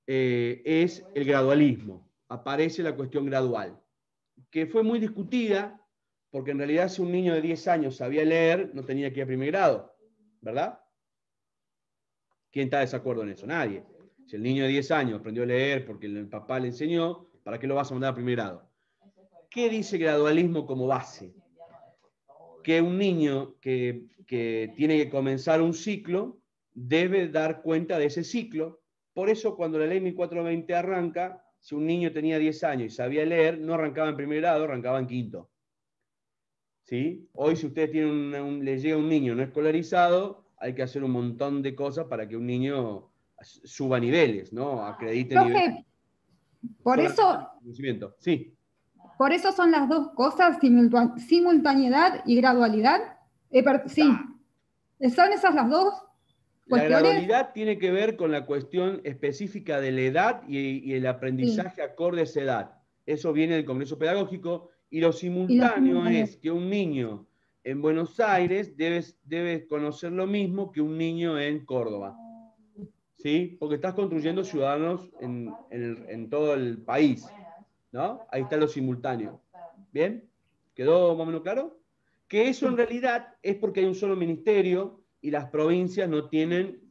Speaker 1: es el gradualismo. Aparece la cuestión gradual, que fue muy discutida, porque en realidad si un niño de 10 años sabía leer, no tenía que ir a primer grado, ¿verdad? ¿Quién está de desacuerdo en eso? Nadie. Si el niño de 10 años aprendió a leer porque el papá le enseñó, ¿para qué lo vas a mandar a primer grado? ¿Qué dice gradualismo como base? Que un niño que tiene que comenzar un ciclo debe dar cuenta de ese ciclo. Por eso cuando la ley 1420 arranca, si un niño tenía 10 años y sabía leer, no arrancaba en primer grado, arrancaba en quinto. ¿Sí? Hoy si ustedes tienen le llega un niño no escolarizado, hay que hacer un montón de cosas para que un niño suba niveles, ¿no? Acredite niveles.
Speaker 5: Por eso,
Speaker 1: sí.
Speaker 5: Por eso son las dos cosas, simultaneidad y gradualidad. Sí, son esas las dos cuestiones.
Speaker 1: La gradualidad tiene que ver con la cuestión específica de la edad y el aprendizaje acorde a esa edad. Eso viene del Congreso Pedagógico. Y lo simultáneo es que un niño en Buenos Aires debe conocer lo mismo que un niño en Córdoba. ¿Sí? Porque estás construyendo ciudadanos en todo el país, ¿no? Ahí está lo simultáneo. ¿Bien? ¿Quedó más o menos claro? Que eso en realidad es porque hay un solo ministerio y las provincias no tienen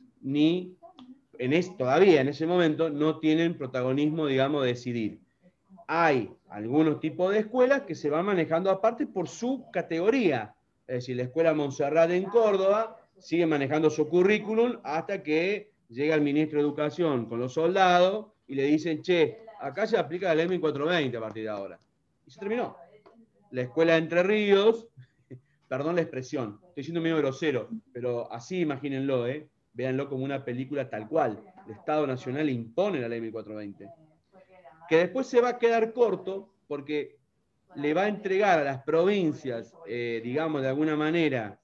Speaker 1: todavía en ese momento, no tienen protagonismo, digamos, de decidir. Hay algunos tipos de escuelas que se van manejando aparte por su categoría. Es decir, la Escuela Montserrat en Córdoba siguen manejando su currículum hasta que llega el ministro de Educación con los soldados y le dicen, che, acá se aplica la ley 1420 a partir de ahora. Y se terminó. La escuela de Entre Ríos, perdón la expresión, estoy siendo medio grosero, pero así imagínenlo, véanlo como una película tal cual. El Estado Nacional impone la ley 1420. Que después se va a quedar corto porque le va a entregar a las provincias, digamos de alguna manera,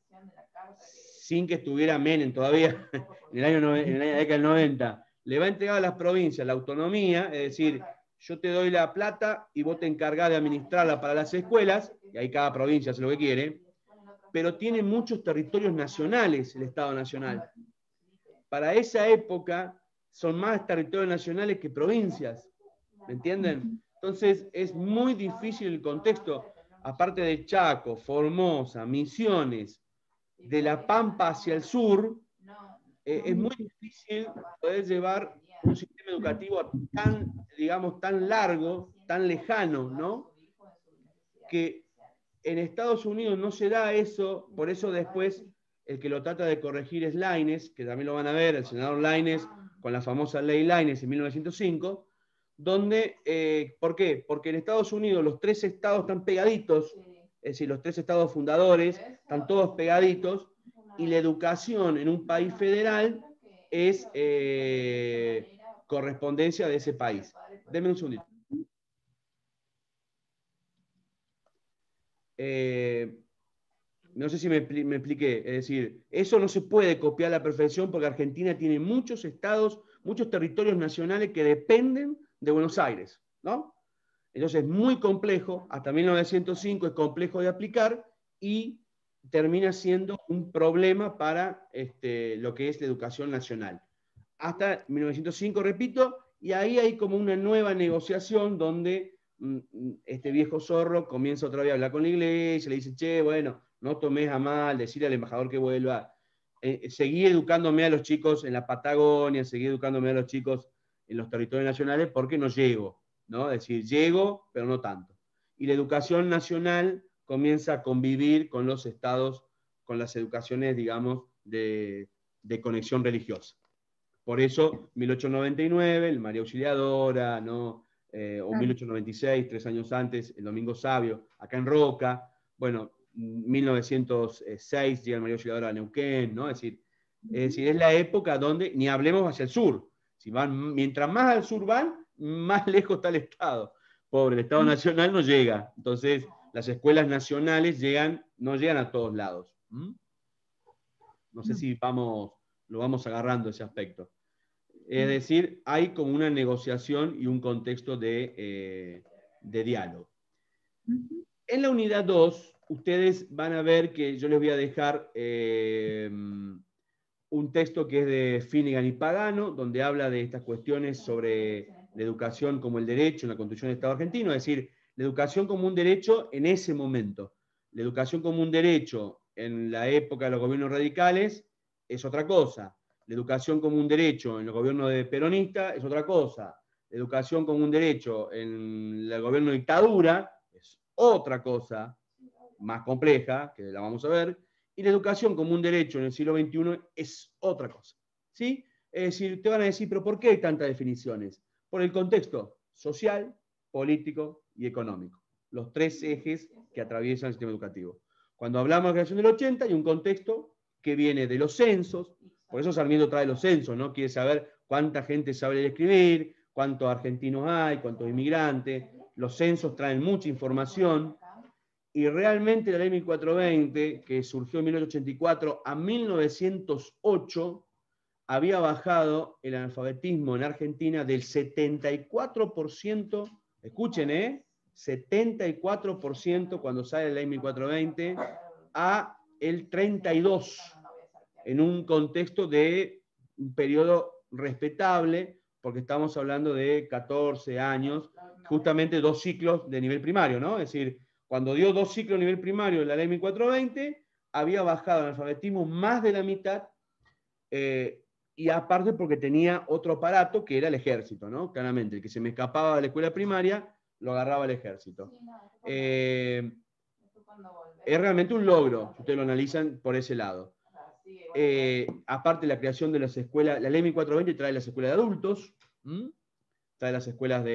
Speaker 1: sin que estuviera Menem todavía, en la década del 90, le va a entregar a las provincias la autonomía, es decir, yo te doy la plata y vos te encargás de administrarla para las escuelas, y ahí cada provincia hace lo que quiere, pero tiene muchos territorios nacionales el Estado Nacional. Para esa época son más territorios nacionales que provincias, ¿me entienden? Entonces es muy difícil el contexto, aparte de Chaco, Formosa, Misiones, de La Pampa hacia el sur, es muy difícil poder llevar un sistema educativo tan, digamos, tan largo, tan lejano, ¿no? Que en Estados Unidos no se da eso, por eso después el que lo trata de corregir es Lainez, que también lo van a ver, el senador Lainez, con la famosa ley Lainez en 1905, donde, ¿por qué? Porque en Estados Unidos los 3 estados están pegaditos, es decir, los 3 estados fundadores están todos pegaditos, y la educación en un país federal es correspondencia de ese país. Denme un segundito. No sé si me expliqué, es decir, eso no se puede copiar a la perfección porque Argentina tiene muchos estados, muchos territorios nacionales que dependen de Buenos Aires, ¿no? Entonces es muy complejo, hasta 1905 es complejo de aplicar y termina siendo un problema para lo que es la educación nacional. Hasta 1905, repito, y ahí hay como una nueva negociación donde este viejo zorro comienza otra vez a hablar con la iglesia, le dice, che, bueno, no tomes a mal, decirle al embajador que vuelva, seguí educándome a los chicos en la Patagonia, seguí educándome a los chicos en los territorios nacionales porque no llego, ¿no? Es decir, llego, pero no tanto. Y la educación nacional comienza a convivir con los estados, con las educaciones, digamos, de conexión religiosa. Por eso, 1899, el María Auxiliadora, ¿no? O 1896, 3 años antes, el Domingo Sabio, acá en Roca. Bueno, 1906 llega el María Auxiliadora a Neuquén, ¿no? Es decir, es la época donde, ni hablemos hacia el sur. Si van, mientras más al sur van, más lejos está el Estado. Pobre, el Estado Nacional no llega. Entonces, las escuelas nacionales no llegan a todos lados. No sé si lo vamos agarrando ese aspecto. Es decir, hay como una negociación y un contexto de diálogo. En la unidad 2, ustedes van a ver que yo les voy a dejar un texto que es de Finnegan y Pagano, donde habla de estas cuestiones sobre la educación como el derecho en la Constitución del Estado argentino, es decir, la educación como un derecho en ese momento. La educación como un derecho en la época de los gobiernos radicales es otra cosa. La educación como un derecho en el gobierno de peronista es otra cosa. La educación como un derecho en el gobierno de dictadura es otra cosa, más compleja, que la vamos a ver. Y la educación como un derecho en el siglo XXI es otra cosa. ¿Sí? Es decir, te van a decir, pero ¿por qué hay tantas definiciones? Por el contexto social, político y económico. Los 3 ejes que atraviesan el sistema educativo. Cuando hablamos de la generación del 80, hay un contexto que viene de los censos. Por eso Sarmiento trae los censos, ¿no? Quiere saber cuánta gente sabe leer y escribir, cuántos argentinos hay, cuántos inmigrantes. Los censos traen mucha información. Y realmente la ley 1420, que surgió en 1884 a 1908, había bajado el analfabetismo en Argentina del 74%, escuchen, 74% cuando sale la ley 1420, a el 32%, en un contexto de un periodo respetable, porque estamos hablando de 14 años, justamente 2 ciclos de nivel primario, ¿no? Es decir, cuando dio 2 ciclos a nivel primario en la ley 1420, había bajado el analfabetismo más de la mitad, y aparte porque tenía otro aparato que era el ejército, ¿no? Claramente, el que se me escapaba de la escuela primaria, lo agarraba el ejército. Es realmente un logro, si ustedes lo analizan por ese lado. aparte de la creación de las escuelas, la ley 1420 trae las escuelas de adultos, trae las escuelas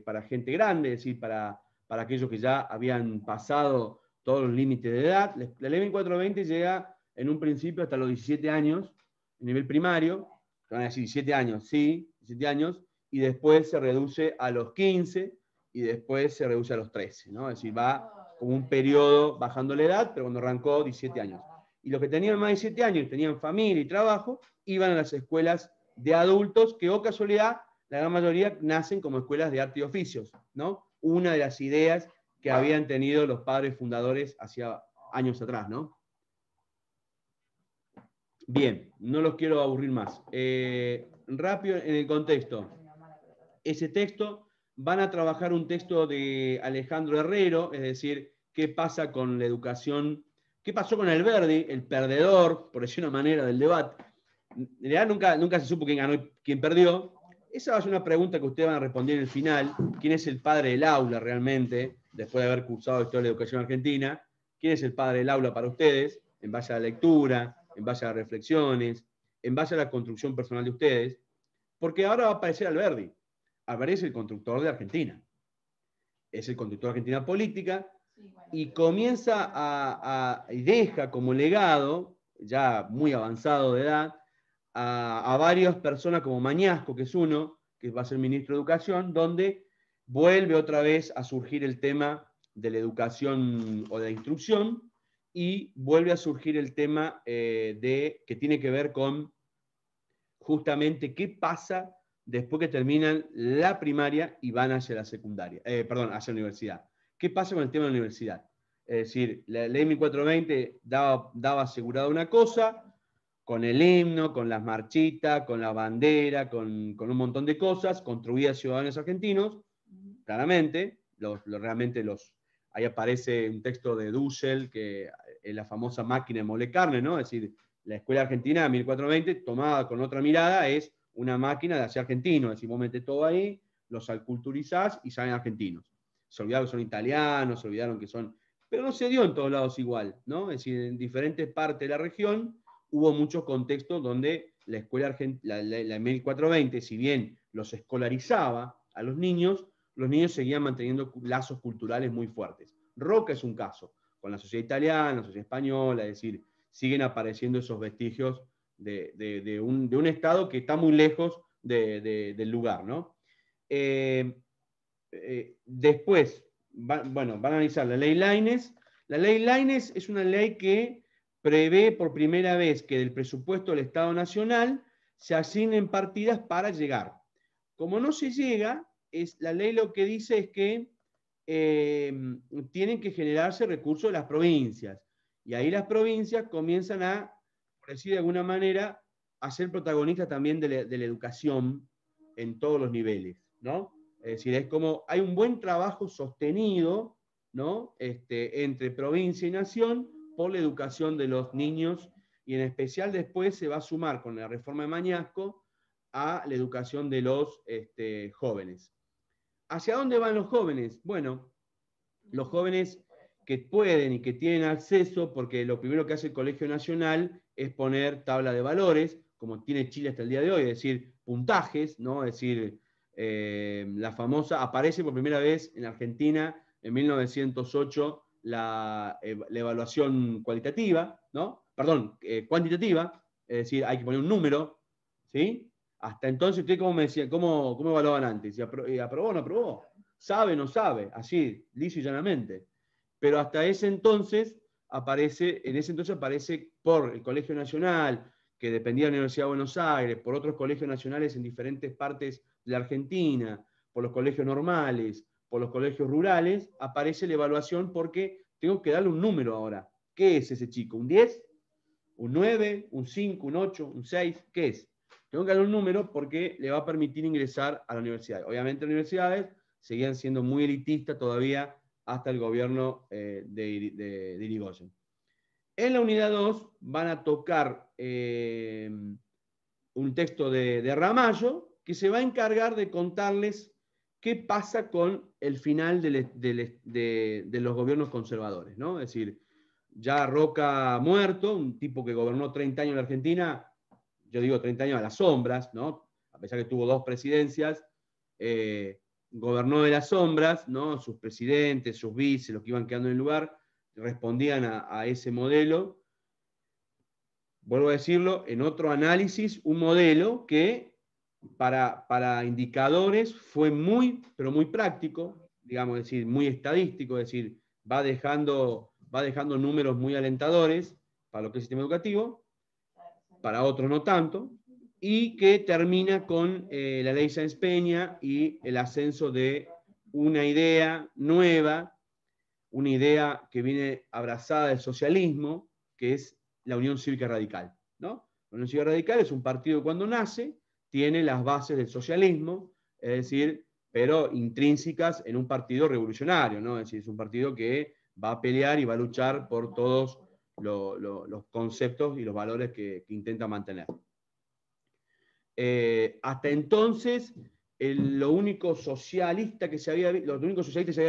Speaker 1: para gente grande, es decir, para aquellos que ya habían pasado todos los límites de edad. La ley 1420 llega en un principio hasta los 17 años, a nivel primario, van a decir 17 años, sí, 17 años, y después se reduce a los 15, y después se reduce a los 13, ¿no? Es decir, va como un periodo bajando la edad, pero cuando arrancó 17 años. Y los que tenían más de 17 años, tenían familia y trabajo, iban a las escuelas de adultos, que, oh casualidad, la gran mayoría nacen como escuelas de arte y oficios, ¿no? Una de las ideas que habían tenido los padres fundadores hacía años atrás, ¿no? Bien, no los quiero aburrir más. Rápido en el contexto. Ese texto, van a trabajar un texto de Alejandro Herrero, es decir, qué pasa con la educación, qué pasó con Alberdi, el perdedor, por decir una manera, del debate. En realidad nunca se supo quién ganó y quién perdió. Esa va a ser una pregunta que ustedes van a responder en el final. ¿Quién es el padre del aula realmente, después de haber cursado Historia de la Educación Argentina? ¿Quién es el padre del aula para ustedes, en base a la lectura, en base a las reflexiones, en base a la construcción personal de ustedes? Porque ahora va a aparecer Alberdi. Alberdi es el constructor de Argentina. Es el constructor de Argentina política y comienza y deja como legado, ya muy avanzado de edad, a varias personas como Mañasco, que es uno, que va a ser ministro de Educación, donde vuelve otra vez a surgir el tema de la educación o de la instrucción, y vuelve a surgir el tema que tiene que ver con justamente qué pasa después que terminan la primaria y van hacia la secundaria, hacia la universidad. ¿Qué pasa con el tema de la universidad? Es decir, la ley 1420 daba asegurado una cosa, con el himno, con las marchitas, con la bandera, con un montón de cosas, construía ciudadanos argentinos, claramente, ahí aparece un texto de Dussel, que es la famosa máquina de moler carne, ¿no? Es decir, la escuela argentina de 1420, tomada con otra mirada, es una máquina de hacer argentinos, es decir, vos metés todo ahí, los alculturizás y salen argentinos. Se olvidaron que son italianos, se olvidaron que son... Pero no se dio en todos lados igual, ¿no? Es decir, en diferentes partes de la región hubo muchos contextos donde la escuela argentina, la 1420, si bien los escolarizaba a los niños seguían manteniendo lazos culturales muy fuertes. Roca es un caso, con la sociedad italiana, la sociedad española, es decir, siguen apareciendo esos vestigios de un Estado que está muy lejos del lugar, ¿no? Después, van a analizar la ley Lainez. La ley Lainez es una ley que prevé por primera vez que del presupuesto del Estado Nacional se asignen partidas para llegar. Como no se llega, la ley lo que dice es que tienen que generarse recursos de las provincias. Y ahí las provincias comienzan a, por decir de alguna manera, a ser protagonistas también de la educación en todos los niveles, ¿no? Es decir, es como hay un buen trabajo sostenido, ¿no? Entre provincia y nación por la educación de los niños, y en especial después se va a sumar con la reforma de Mañasco a la educación de los jóvenes. ¿Hacia dónde van los jóvenes? Bueno, los jóvenes que pueden y que tienen acceso, porque lo primero que hace el Colegio Nacional es poner tabla de valores, como tiene Chile hasta el día de hoy, es decir, puntajes, ¿no? Es decir, la famosa, aparece por primera vez en Argentina en 1908 la evaluación cualitativa, ¿no? Perdón, cuantitativa, es decir, hay que poner un número, ¿sí? Hasta entonces, ¿usted cómo me decía, cómo evaluaban antes? ¿Aprobó o no aprobó? ¿Sabe o no sabe? Así, liso y llanamente. Pero hasta ese entonces aparece por el Colegio Nacional, que dependía de la Universidad de Buenos Aires, por otros colegios nacionales en diferentes partes de la Argentina, por los colegios normales, por los colegios rurales, aparece la evaluación porque tengo que darle un número ahora. ¿Qué es ese chico? ¿Un 10? ¿Un 9? ¿Un 5? ¿Un 8? ¿Un 6? ¿Qué es? Tengo que darle un número porque le va a permitir ingresar a la universidad. Obviamente las universidades seguían siendo muy elitistas todavía hasta el gobierno de Irigoyen. En la unidad 2 van a tocar un texto de Ramallo que se va a encargar de contarles qué pasa con el final de los gobiernos conservadores, ¿no? Es decir, ya Roca muerto, un tipo que gobernó 30 años en la Argentina, yo digo 30 años a las sombras, ¿no? A pesar que tuvo 2 presidencias, gobernó de las sombras, ¿no? Sus presidentes, sus vices, los que iban quedando en el lugar, respondían a ese modelo. Vuelvo a decirlo, en otro análisis, un modelo que para indicadores fue muy, pero muy práctico, digamos, es decir, muy estadístico, es decir, va dejando números muy alentadores para lo que es el sistema educativo, para otros no tanto, y que termina con la ley Sáenz Peña y el ascenso de una idea nueva, una idea que viene abrazada del socialismo, que es la Unión Cívica Radical, ¿no? La Unión Cívica Radical es un partido que cuando nace tiene las bases del socialismo, es decir, pero intrínsecas en un partido revolucionario, ¿no? Es decir, es un partido que va a pelear y va a luchar por todos los conceptos y los valores que intenta mantener. Hasta entonces, lo único socialista que se había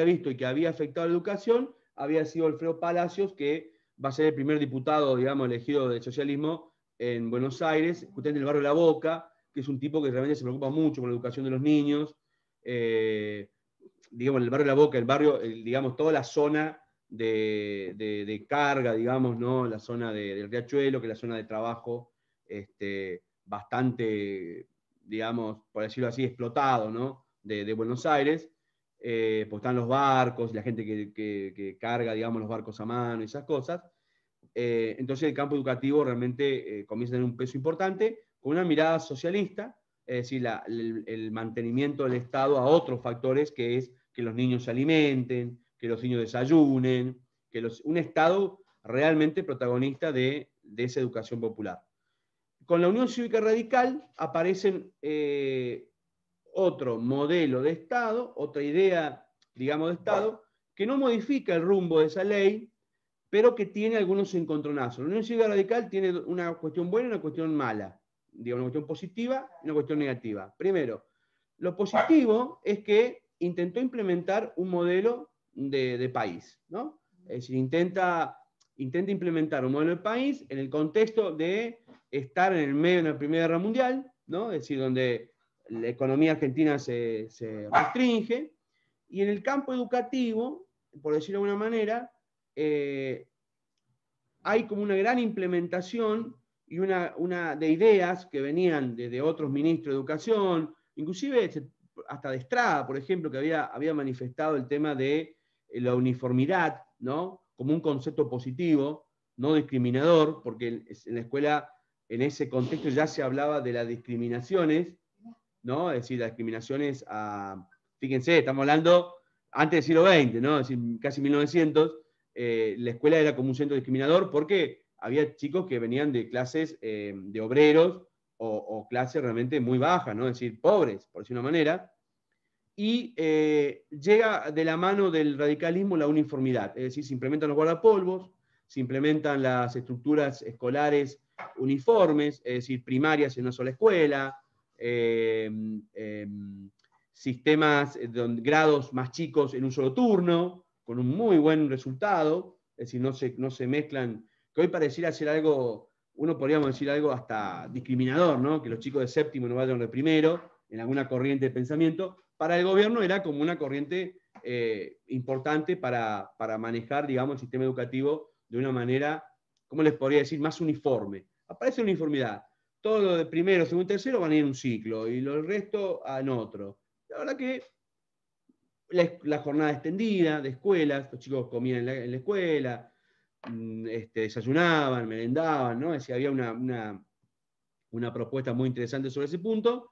Speaker 1: visto y que había afectado a la educación había sido Alfredo Palacios, que va a ser el primer diputado, digamos, elegido del socialismo en Buenos Aires, justamente en el barrio La Boca, que es un tipo que realmente se preocupa mucho por la educación de los niños. Digamos, en el barrio La Boca, digamos, toda la zona de carga, digamos, ¿no? La zona del Riachuelo, que es la zona de trabajo, bastante, digamos, por decirlo así, explotado, ¿no? de Buenos Aires, pues están los barcos, la gente que carga, digamos, los barcos a mano y esas cosas. Entonces el campo educativo realmente comienza a tener un peso importante, con una mirada socialista, es decir, el mantenimiento del Estado a otros factores, que es que los niños se alimenten, que los niños desayunen, un Estado realmente protagonista de esa educación popular. Con la Unión Cívica Radical aparecen otro modelo de Estado, otra idea, digamos, de Estado, que no modifica el rumbo de esa ley, pero que tiene algunos encontronazos. La Unión Cívica Radical tiene una cuestión buena y una cuestión mala, digamos, una cuestión positiva y una cuestión negativa. Primero, lo positivo es que intentó implementar un modelo de país, ¿no? Es decir, intenta implementar un modelo de país en el contexto de estar en el medio de la Primera Guerra Mundial, ¿no? Es decir, donde la economía argentina se restringe, y en el campo educativo, por decirlo de alguna manera, hay como una gran implementación y una de ideas que venían desde otros ministros de educación, inclusive hasta de Estrada, por ejemplo, que había manifestado el tema de la uniformidad, ¿no? Como un concepto positivo, no discriminador, porque en la escuela, en ese contexto ya se hablaba de las discriminaciones, ¿no? Es decir, las discriminaciones fíjense, estamos hablando antes del siglo XX, ¿no? Es decir, casi 1900, la escuela era como un centro discriminador porque había chicos que venían de clases de obreros o clases realmente muy bajas, ¿no? Es decir, pobres, por decir una manera, y llega de la mano del radicalismo la uniformidad, es decir, se implementan los guardapolvos, se implementan las estructuras escolares uniformes, es decir, primarias en una sola escuela, sistemas, grados más chicos en un solo turno, con un muy buen resultado, es decir, no se mezclan, que hoy pareciera ser algo, uno podríamos decir algo hasta discriminador, ¿no? Que los chicos de séptimo no vayan de primero, en alguna corriente de pensamiento. Para el gobierno era como una corriente importante para manejar, digamos, el sistema educativo de una manera, ¿cómo les podría decir?, más uniforme. Aparece uniformidad. Todo lo de primero, segundo y tercero van a ir en un ciclo, y el resto en otro. La verdad que la jornada extendida de escuelas, los chicos comían en la escuela, desayunaban, merendaban, ¿no? Es decir, había una propuesta muy interesante sobre ese punto.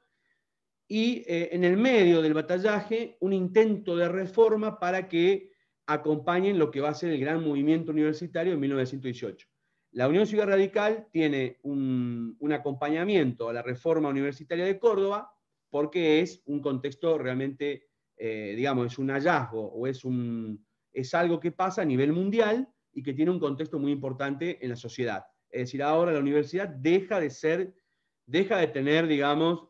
Speaker 1: Y en el medio del batallaje, un intento de reforma para que acompañen lo que va a ser el gran movimiento universitario en 1918. La Unión Cívica Radical tiene un acompañamiento a la reforma universitaria de Córdoba porque es un contexto realmente, digamos, es un hallazgo o es algo que pasa a nivel mundial y que tiene un contexto muy importante en la sociedad. Es decir, ahora la universidad deja de tener, digamos,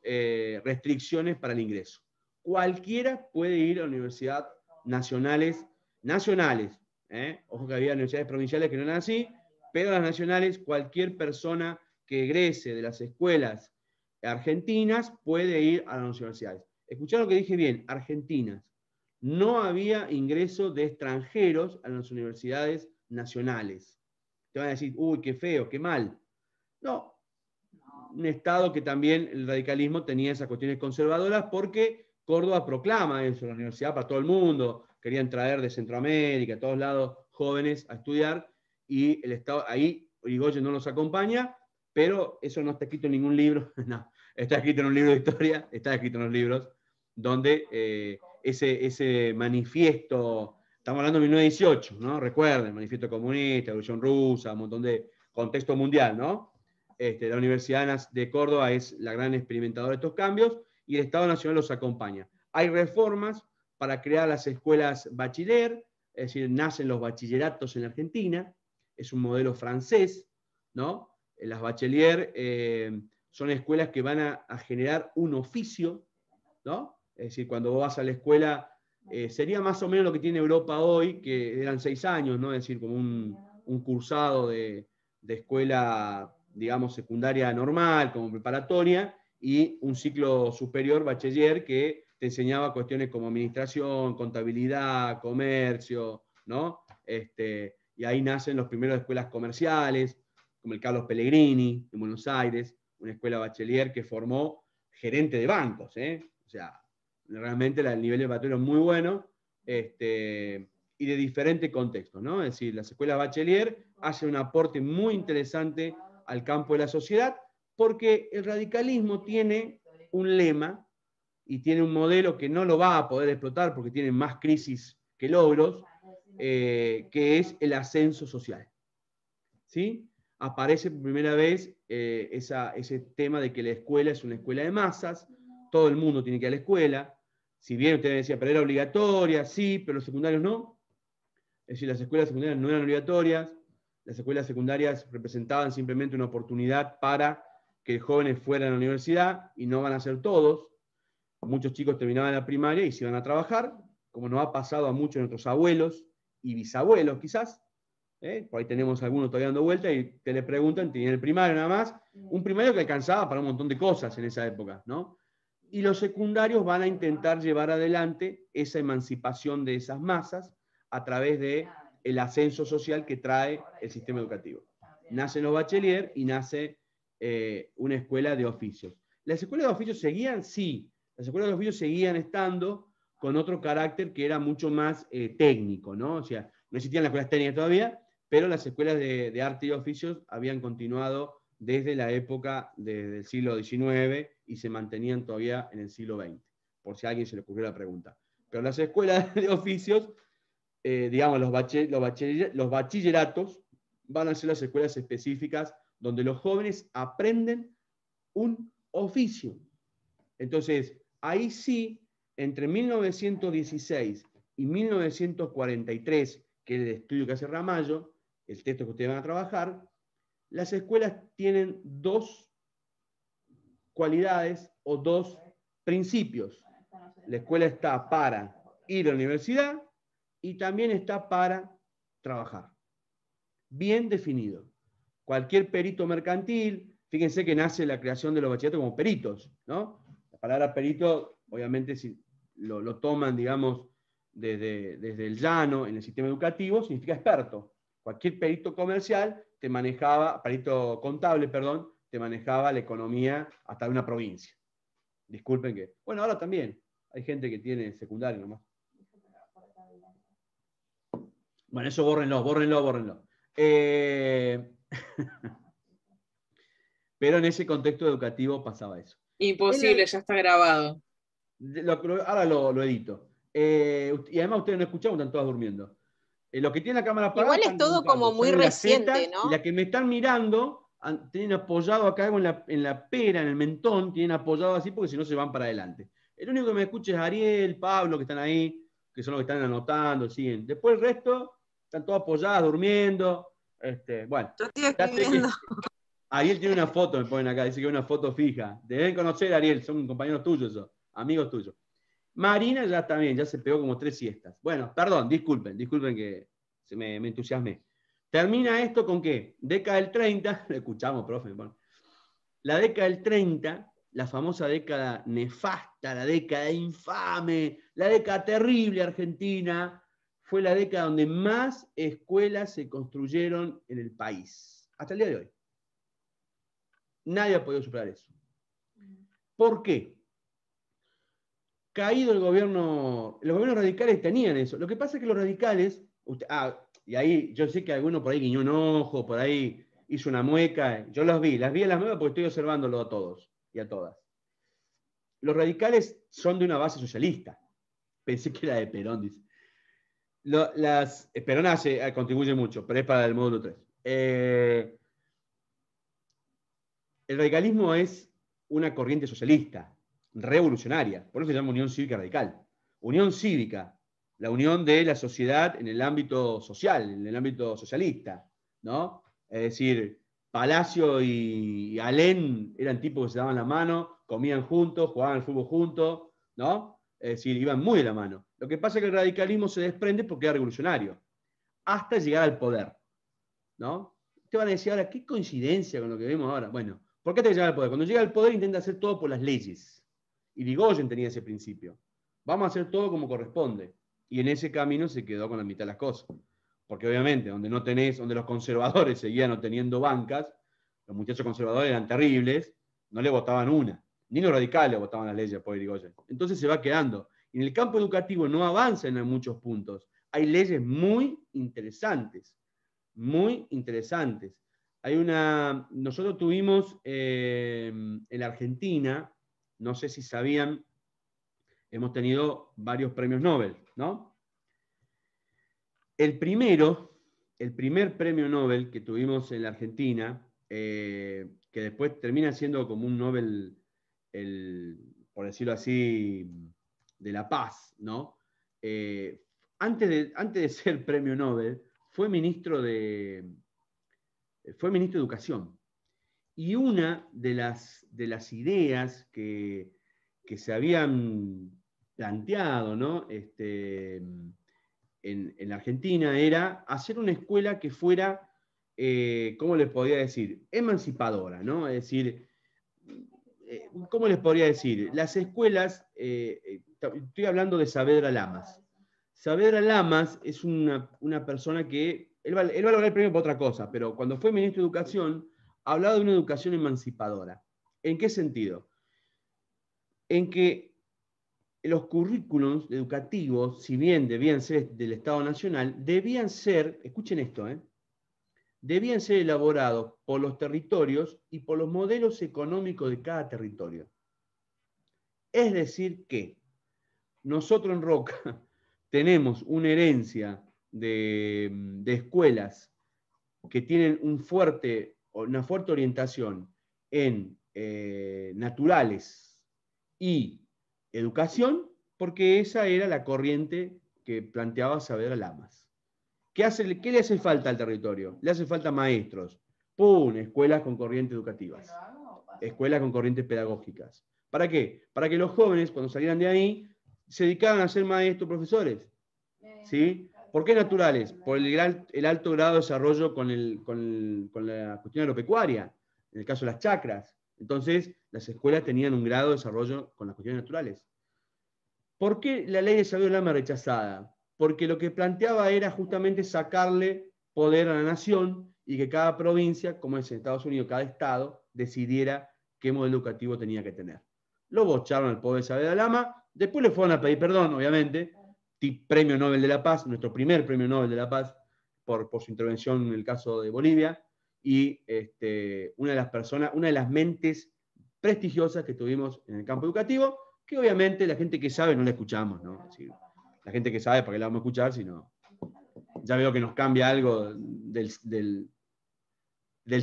Speaker 1: restricciones para el ingreso. Cualquiera puede ir a la universidad nacionales, Ojo que había universidades provinciales que no eran así, pero las nacionales, cualquier persona que egrese de las escuelas argentinas puede ir a las universidades. Escucharon lo que dije bien, argentinas. No había ingreso de extranjeros a las universidades nacionales. Te van a decir, uy, qué feo, qué mal. No, un estado que también el radicalismo tenía esas cuestiones conservadoras porque Córdoba proclama eso, la universidad para todo el mundo, querían traer de Centroamérica, a todos lados, jóvenes a estudiar, y el Estado, ahí Irigoyen no los acompaña, pero eso no está escrito en ningún libro, no, está escrito en un libro de historia, está escrito en los libros, donde ese manifiesto, estamos hablando de 1918, ¿no? Recuerden, manifiesto comunista, Revolución Rusa, un montón de contexto mundial, ¿no? La Universidad de Córdoba es la gran experimentadora de estos cambios y el Estado Nacional los acompaña. Hay reformas para crear las escuelas bachiller, es decir, nacen los bachilleratos en Argentina, es un modelo francés, ¿no? Las bachelier son escuelas que van a generar un oficio, ¿no? Es decir, cuando vos vas a la escuela, sería más o menos lo que tiene Europa hoy, que eran 6 años, ¿no? Es decir, como un cursado de escuela, digamos, secundaria normal, como preparatoria, y un ciclo superior, bachiller, que te enseñaba cuestiones como administración, contabilidad, comercio, ¿no? Y ahí nacen los primeros escuelas comerciales, como el Carlos Pellegrini, en Buenos Aires, una escuela bachiller que formó gerente de bancos, O sea, realmente el nivel de bachiller es muy bueno, y de diferentes contextos, ¿no? Es decir, las escuelas bachiller hacen un aporte muy interesante al campo de la sociedad, porque el radicalismo tiene un lema y tiene un modelo que no lo va a poder explotar porque tiene más crisis que logros, que es el ascenso social. ¿Sí? Aparece por primera vez ese tema de que la escuela es una escuela de masas, todo el mundo tiene que ir a la escuela, si bien usted decía, pero era obligatoria, sí, pero los secundarios no. Es decir, las escuelas secundarias no eran obligatorias, las escuelas secundarias representaban simplemente una oportunidad para que jóvenes fueran a la universidad, y no van a ser todos. Muchos chicos terminaban la primaria y se iban a trabajar, como nos ha pasado a muchos de nuestros abuelos y bisabuelos quizás. Por ahí tenemos algunos todavía dando vuelta y te le preguntan, tenían el primario nada más, un primario que alcanzaba para un montón de cosas en esa época, ¿no? Y los secundarios van a intentar llevar adelante esa emancipación de esas masas a través del ascenso social que trae el sistema educativo. Nacen los bachelier y nace una escuela de oficios. ¿Las escuelas de oficios seguían? Sí. Las escuelas de oficios seguían estando con otro carácter que era mucho más técnico, ¿no? O sea, no existían las escuelas técnicas todavía, pero las escuelas de arte y oficios habían continuado desde la época del siglo XIX y se mantenían todavía en el siglo XX, por si a alguien se le ocurrió la pregunta. Pero las escuelas de oficios, digamos, los bachilleratos, van a ser las escuelas específicas donde los jóvenes aprenden un oficio. Entonces, ahí sí, entre 1916 y 1943, que es el estudio que hace Ramallo, el texto que ustedes van a trabajar, las escuelas tienen dos cualidades o dos principios. La escuela está para ir a la universidad y también está para trabajar. Bien definido. Cualquier perito mercantil, fíjense que nace la creación de los bachilleratos como peritos, ¿no? La palabra perito, obviamente, si lo toman, digamos, desde el llano en el sistema educativo, significa experto. Cualquier perito comercial te manejaba, perito contable, perdón, te manejaba la economía hasta de una provincia. Disculpen que. Bueno, ahora también hay gente que tiene secundario nomás. Bueno, eso bórrenlo. Pero en ese contexto educativo pasaba eso.
Speaker 6: Imposible, ya está grabado.
Speaker 1: Ahora lo edito. Y además ustedes no escucharon, están todas durmiendo. Lo que tiene la cámara apagada.
Speaker 2: Igual es todo como muy reciente, ¿no?
Speaker 1: Y la que me están mirando, tienen apoyado acá en la pera, en el mentón, tienen apoyado así porque si no se van para adelante. El único que me escucha es Ariel, Pablo, que están ahí, que son los que están anotando, siguen. Después el resto están todos apoyados, durmiendo. Bueno.
Speaker 2: Yo estoy escribiendo.
Speaker 1: Ariel tiene una foto, me ponen acá, dice que es una foto fija. Deben conocer a Ariel, son compañeros tuyos, amigos tuyos. Marina ya también, ya se pegó como 3 siestas. Bueno, perdón, disculpen que me entusiasmé. ¿Termina esto con qué? Década del 30, lo escuchamos, profe. Bueno, la década del 30, la famosa década nefasta, la década infame, la década terrible argentina, fue la década donde más escuelas se construyeron en el país, hasta el día de hoy. Nadie ha podido superar eso. ¿Por qué? Caído el gobierno, los gobiernos radicales tenían eso. Lo que pasa es que los radicales, y ahí yo sé que alguno por ahí guiñó un ojo, por ahí hizo una mueca, yo las vi en las nuevas porque estoy observándolo a todos y a todas. Los radicales son de una base socialista. Pensé que era de Perón, dice. Perón contribuye mucho, pero es para el módulo 3. El radicalismo es una corriente socialista, revolucionaria, por eso se llama Unión Cívica Radical. Unión cívica, la unión de la sociedad en el ámbito social, en el ámbito socialista, ¿no? Es decir, Palacio y Alén eran tipos que se daban la mano, comían juntos, jugaban al fútbol juntos, ¿no? Es decir, iban muy de la mano. Lo que pasa es que el radicalismo se desprende porque era revolucionario, hasta llegar al poder, ¿no? Te van a decir ahora, qué coincidencia con lo que vemos ahora. Bueno, ¿por qué te llega al poder? Cuando llega al poder intenta hacer todo por las leyes. Y Irigoyen tenía ese principio. Vamos a hacer todo como corresponde. Y en ese camino se quedó con la mitad de las cosas. Porque obviamente, donde los conservadores seguían no teniendo bancas, los muchachos conservadores eran terribles, no le votaban una. Ni los radicales votaban las leyes por Irigoyen. Entonces se va quedando. Y en el campo educativo no avanzan en muchos puntos. Hay leyes muy interesantes. Muy interesantes. Nosotros tuvimos en la Argentina, no sé si sabían, hemos tenido varios premios Nobel, ¿no? El primer premio Nobel que tuvimos en la Argentina, que después termina siendo como un Nobel, por decirlo así, de la paz, ¿no? Antes de ser premio Nobel, fue ministro de Educación. Y una de las ideas que se habían planteado, ¿no? en la Argentina era hacer una escuela que fuera, ¿cómo les podría decir? Emancipadora, ¿no? Es decir, ¿cómo les podría decir? Las escuelas, estoy hablando de Saavedra Lamas. Saavedra Lamas es una persona que, él va a lograr el premio por otra cosa, pero cuando fue ministro de Educación, hablaba de una educación emancipadora. ¿En qué sentido? En que los currículums educativos, si bien debían ser del Estado Nacional, debían ser, escuchen esto, debían ser elaborados por los territorios y por los modelos económicos de cada territorio. Es decir que nosotros en Roca tenemos una herencia de escuelas que tienen una fuerte orientación en naturales y educación, porque esa era la corriente que planteaba Saavedra Lamas. ¿Qué le hace falta al territorio? Le hace falta maestros. ¡Pum! Escuelas con corrientes educativas. Escuelas con corrientes pedagógicas. ¿Para qué? Para que los jóvenes, cuando salieran de ahí, se dedicaban a ser maestros, profesores. ¿Sí? ¿Por qué naturales? Por el alto grado de desarrollo con la cuestión agropecuaria, en el caso de las chacras. Entonces, las escuelas tenían un grado de desarrollo con las cuestiones naturales. ¿Por qué la ley de Saavedra Lamas rechazada? Porque lo que planteaba era justamente sacarle poder a la nación y que cada provincia, como es en Estados Unidos, cada estado, decidiera qué modelo educativo tenía que tener. Lo bocharon al pobre Saavedra Lamas, después le fueron a pedir perdón, obviamente, Premio Nobel de la Paz, nuestro primer Premio Nobel de la Paz, por su intervención en el caso de Bolivia, y una de las mentes prestigiosas que tuvimos en el campo educativo, que obviamente la gente que sabe no la escuchamos, ¿no? Es decir, la gente que sabe, ¿para qué la vamos a escuchar? Si no, ya veo que nos cambia algo del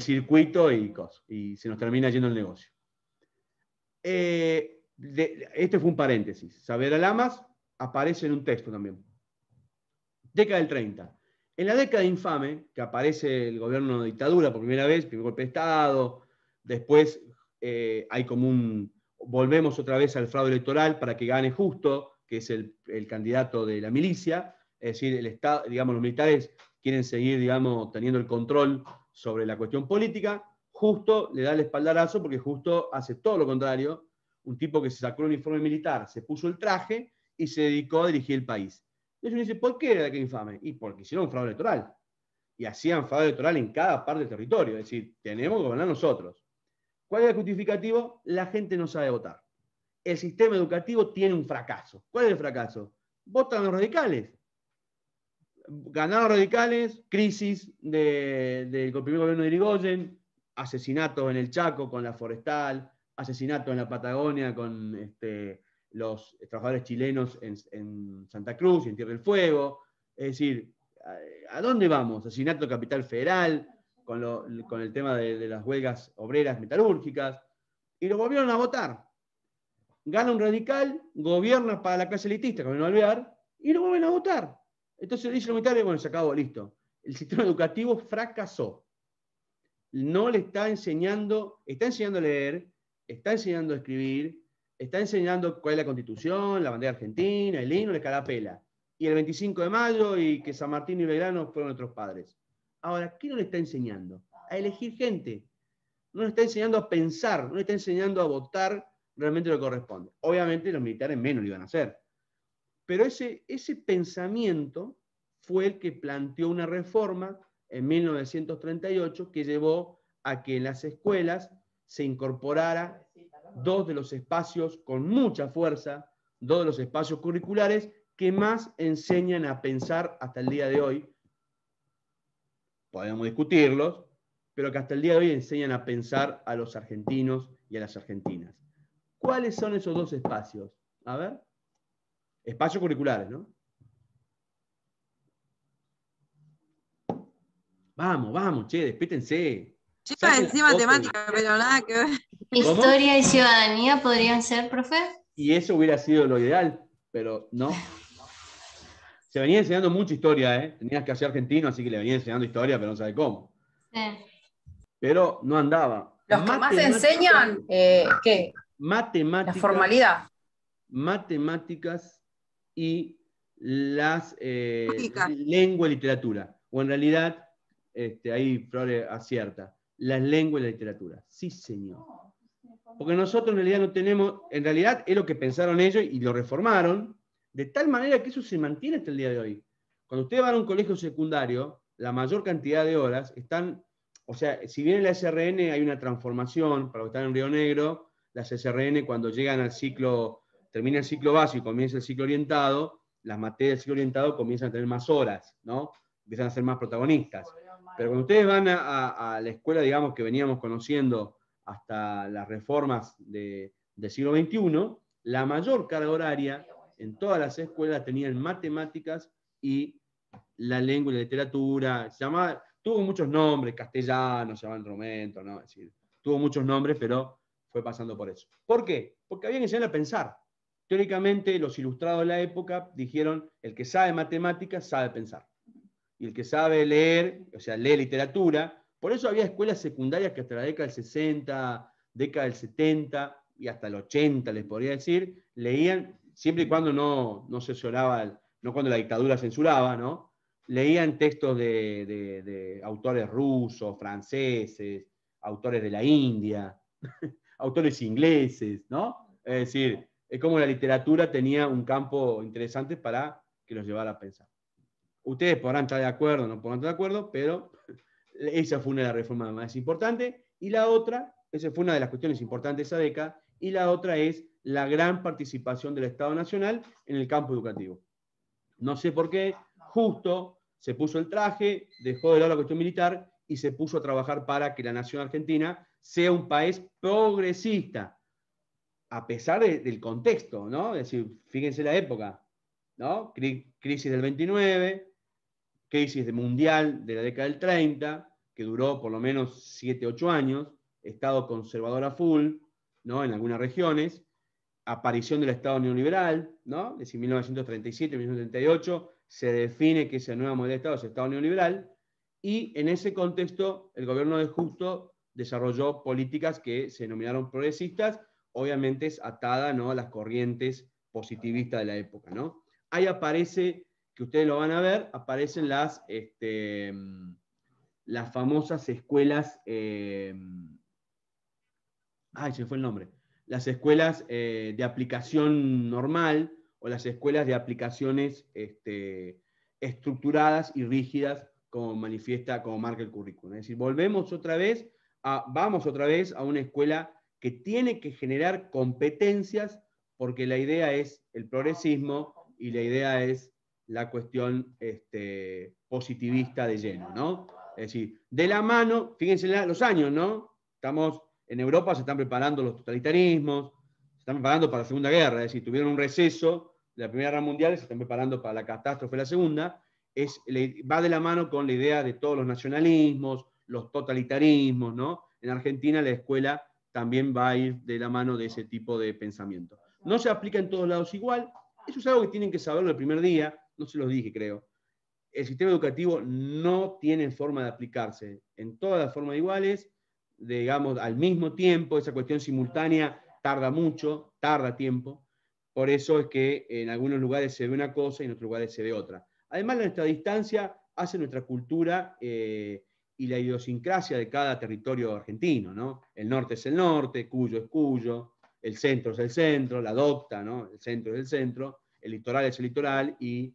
Speaker 1: circuito y se nos termina yendo el negocio. Este fue un paréntesis. Saavedra Lamas aparece en un texto también. Década del 30. En la década infame, que aparece el gobierno de dictadura por primera vez, primer golpe de Estado, después hay como volvemos otra vez al fraude electoral para que gane Justo, que es el candidato de la milicia, es decir, el Estado, digamos, los militares quieren seguir, digamos, teniendo el control sobre la cuestión política. Justo le da el espaldarazo porque Justo hace todo lo contrario, un tipo que se sacó el uniforme militar, se puso el traje y se dedicó a dirigir el país. Entonces uno dice, ¿por qué era que infame? Y porque hicieron un fraude electoral. Y hacían fraude electoral en cada parte del territorio. Es decir, tenemos que gobernar nosotros. ¿Cuál es el justificativo? La gente no sabe votar. El sistema educativo tiene un fracaso. ¿Cuál es el fracaso? Votan los radicales. Ganaron radicales, crisis del primer gobierno de Irigoyen, asesinatos en el Chaco con la Forestal, asesinatos en la Patagonia con los trabajadores chilenos en Santa Cruz y en Tierra del Fuego. Es decir, ¿a dónde vamos? Asesinato de Capital Federal, con el tema de las huelgas obreras metalúrgicas, y lo volvieron a votar. Gana un radical, gobierna para la clase elitista, como no olvidar, y lo vuelven a votar. Entonces dice los militares, bueno, se acabó, listo. El sistema educativo fracasó. No le está enseñando a leer, está enseñando a escribir, está enseñando cuál es la Constitución, la bandera argentina, el himno, la escarapela. Y el 25 de mayo y que San Martín y Belgrano fueron nuestros padres. Ahora, ¿qué no le está enseñando? A elegir gente. No le está enseñando a pensar, no le está enseñando a votar realmente lo que corresponde. Obviamente los militares menos lo iban a hacer. Pero ese pensamiento fue el que planteó una reforma en 1938 que llevó a que en las escuelas se incorporara dos de los espacios con mucha fuerza, dos de los espacios curriculares que más enseñan a pensar hasta el día de hoy. Podemos discutirlos, pero que hasta el día de hoy enseñan a pensar a los argentinos y a las argentinas. ¿Cuáles son esos dos espacios? A ver. Espacios curriculares, ¿no? Vamos, che, despítense.
Speaker 2: Yo iba a decir matemática, pero nada que ver.
Speaker 7: Historia y ciudadanía podrían ser, profe.
Speaker 1: Y eso hubiera sido lo ideal, pero no. Se venía enseñando mucha historia, ¿eh? Tenías que hacer argentino, así que le venía enseñando historia, pero no sabe cómo.
Speaker 7: Sí.
Speaker 1: Pero no andaba.
Speaker 8: Los que más enseñan, ¿qué?
Speaker 1: Matemáticas.
Speaker 8: La formalidad.
Speaker 1: Matemáticas y las lengua y literatura. O en realidad, ahí Flores acierta, las lenguas y la literatura. Sí, señor. Porque nosotros en realidad no tenemos, en realidad es lo que pensaron ellos y lo reformaron, de tal manera que eso se mantiene hasta el día de hoy. Cuando ustedes van a un colegio secundario, la mayor cantidad de horas están, o sea, si bien en la SRN hay una transformación, para los que están en Río Negro, las SRN cuando llegan al ciclo, termina el ciclo básico y comienza el ciclo orientado, las materias del ciclo orientado comienzan a tener más horas, ¿no? Empiezan a ser más protagonistas. Pero cuando ustedes van a la escuela, digamos, que veníamos conociendo hasta las reformas del siglo XXI, la mayor carga horaria en todas las escuelas tenían matemáticas y la lengua y la literatura. Tuvo muchos nombres, castellano, se llamaban Romento, ¿no? Es decir, tuvo muchos nombres, pero fue pasando por eso. ¿Por qué? Porque había que enseñar a pensar. Teóricamente, los ilustrados de la época dijeron, el que sabe matemáticas sabe pensar. Y el que sabe leer, o sea, lee literatura. Por eso había escuelas secundarias que hasta la década del 60, década del 70 y hasta el 80, les podría decir, leían, siempre y cuando no censuraba, no cuando la dictadura censuraba, ¿no? Leían textos de autores rusos, franceses, autores de la India, autores ingleses, ¿no? Es decir, es como la literatura tenía un campo interesante para que los llevara a pensar. Ustedes podrán estar de acuerdo o no podrán estar de acuerdo, pero esa fue una de las reformas más importantes. Y la otra, esa fue una de las cuestiones importantes de esa década, y la otra es la gran participación del Estado Nacional en el campo educativo. No sé por qué, justo se puso el traje, dejó de lado la cuestión militar y se puso a trabajar para que la nación argentina sea un país progresista, a pesar del contexto, ¿no? Es decir, fíjense la época, ¿no? Crisis del 29, crisis mundial de la década del 30, que duró por lo menos 7, 8 años, Estado conservador a full, ¿no? En algunas regiones, aparición del Estado neoliberal, ¿no? Es decir, 1937, 1938, se define que esa nueva modalidad de Estado es el Estado neoliberal, y en ese contexto el gobierno de Justo desarrolló políticas que se denominaron progresistas, obviamente es atada, ¿no?, a las corrientes positivistas de la época, ¿no? Ahí aparece que ustedes lo van a ver, aparecen las famosas escuelas, ay, se me fue el nombre, las escuelas de aplicación normal o las escuelas de aplicaciones estructuradas y rígidas como manifiesta, como marca el currículum. Es decir, vamos otra vez a una escuela que tiene que generar competencias, porque la idea es el progresismo y la idea es la cuestión positivista de lleno, ¿no? Es decir, de la mano, fíjense los años, ¿no? Estamos en Europa, se están preparando los totalitarismos, se están preparando para la Segunda Guerra, es decir, tuvieron un receso de la Primera Guerra Mundial, se están preparando para la catástrofe de la Segunda, va de la mano con la idea de todos los nacionalismos, los totalitarismos, ¿no? En Argentina la escuela también va a ir de la mano de ese tipo de pensamiento. No se aplica en todos lados igual, eso es algo que tienen que saberlo el primer día, no se los dije, creo. El sistema educativo no tiene forma de aplicarse en todas las formas iguales, digamos, al mismo tiempo. Esa cuestión simultánea tarda mucho, tarda tiempo. Por eso es que en algunos lugares se ve una cosa y en otros lugares se ve otra. Además, nuestra distancia hace nuestra cultura y la idiosincrasia de cada territorio argentino, ¿no? El norte es el norte, Cuyo es Cuyo, el centro es el centro, la docta, ¿no? El centro es el centro, el litoral es el litoral y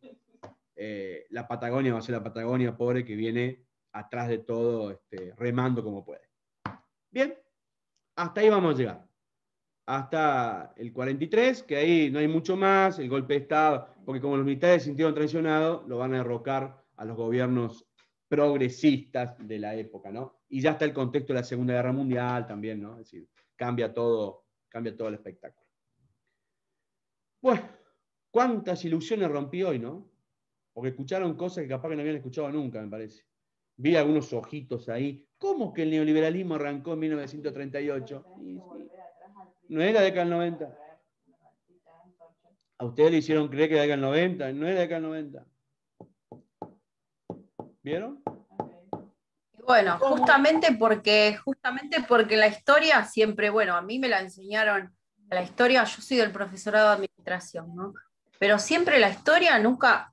Speaker 1: la Patagonia va a ser la Patagonia pobre que viene atrás de todo remando como puede. Bien, hasta ahí vamos a llegar. Hasta el 43, que ahí no hay mucho más, el golpe de Estado, porque como los militares se sintieron traicionados, lo van a derrocar a los gobiernos progresistas de la época, ¿no? Y ya está el contexto de la Segunda Guerra Mundial también, ¿no? Es decir, cambia todo el espectáculo. Bueno, cuántas ilusiones rompí hoy, ¿no? Porque escucharon cosas que capaz que no habían escuchado nunca, me parece. Vi algunos ojitos ahí. ¿Cómo que el neoliberalismo arrancó en 1938? Sí. No es la década del 90. A ustedes le hicieron creer que era la década del 90, no es la década del 90. ¿Vieron?
Speaker 8: Bueno, justamente porque la historia siempre, bueno, a mí me la enseñaron, la historia, yo soy del profesorado de administración, ¿no? Pero siempre la historia nunca,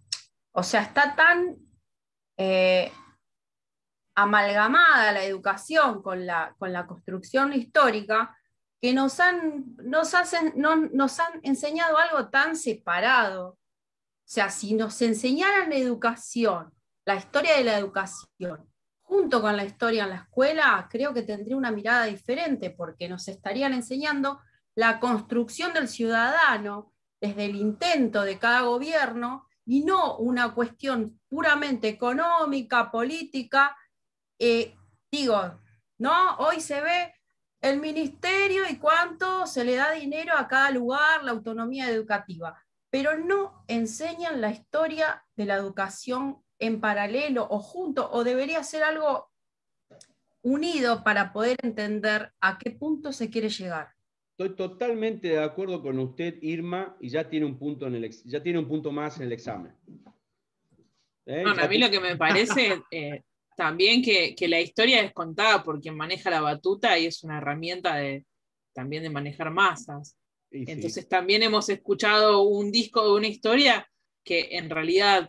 Speaker 8: o sea, está tan amalgamada la educación con la construcción histórica que nos han enseñado algo tan separado. O sea, si nos enseñaran educación, la historia de la educación, junto con la historia en la escuela, creo que tendría una mirada diferente, porque nos estarían enseñando la construcción del ciudadano desde el intento de cada gobierno, y no una cuestión puramente económica, política. ¿No? Hoy se ve el ministerio y cuánto se le da dinero a cada lugar, la autonomía educativa, pero no enseñan la historia de la educación en paralelo o junto, o debería ser algo unido para poder entender a qué punto se quiere llegar.
Speaker 1: Estoy totalmente de acuerdo con usted, Irma, y ya tiene un punto más en el examen.
Speaker 6: Bueno, a mí lo que me parece también que la historia es contada por quien maneja la batuta y es una herramienta también de manejar masas. Entonces también hemos escuchado un disco de una historia que en realidad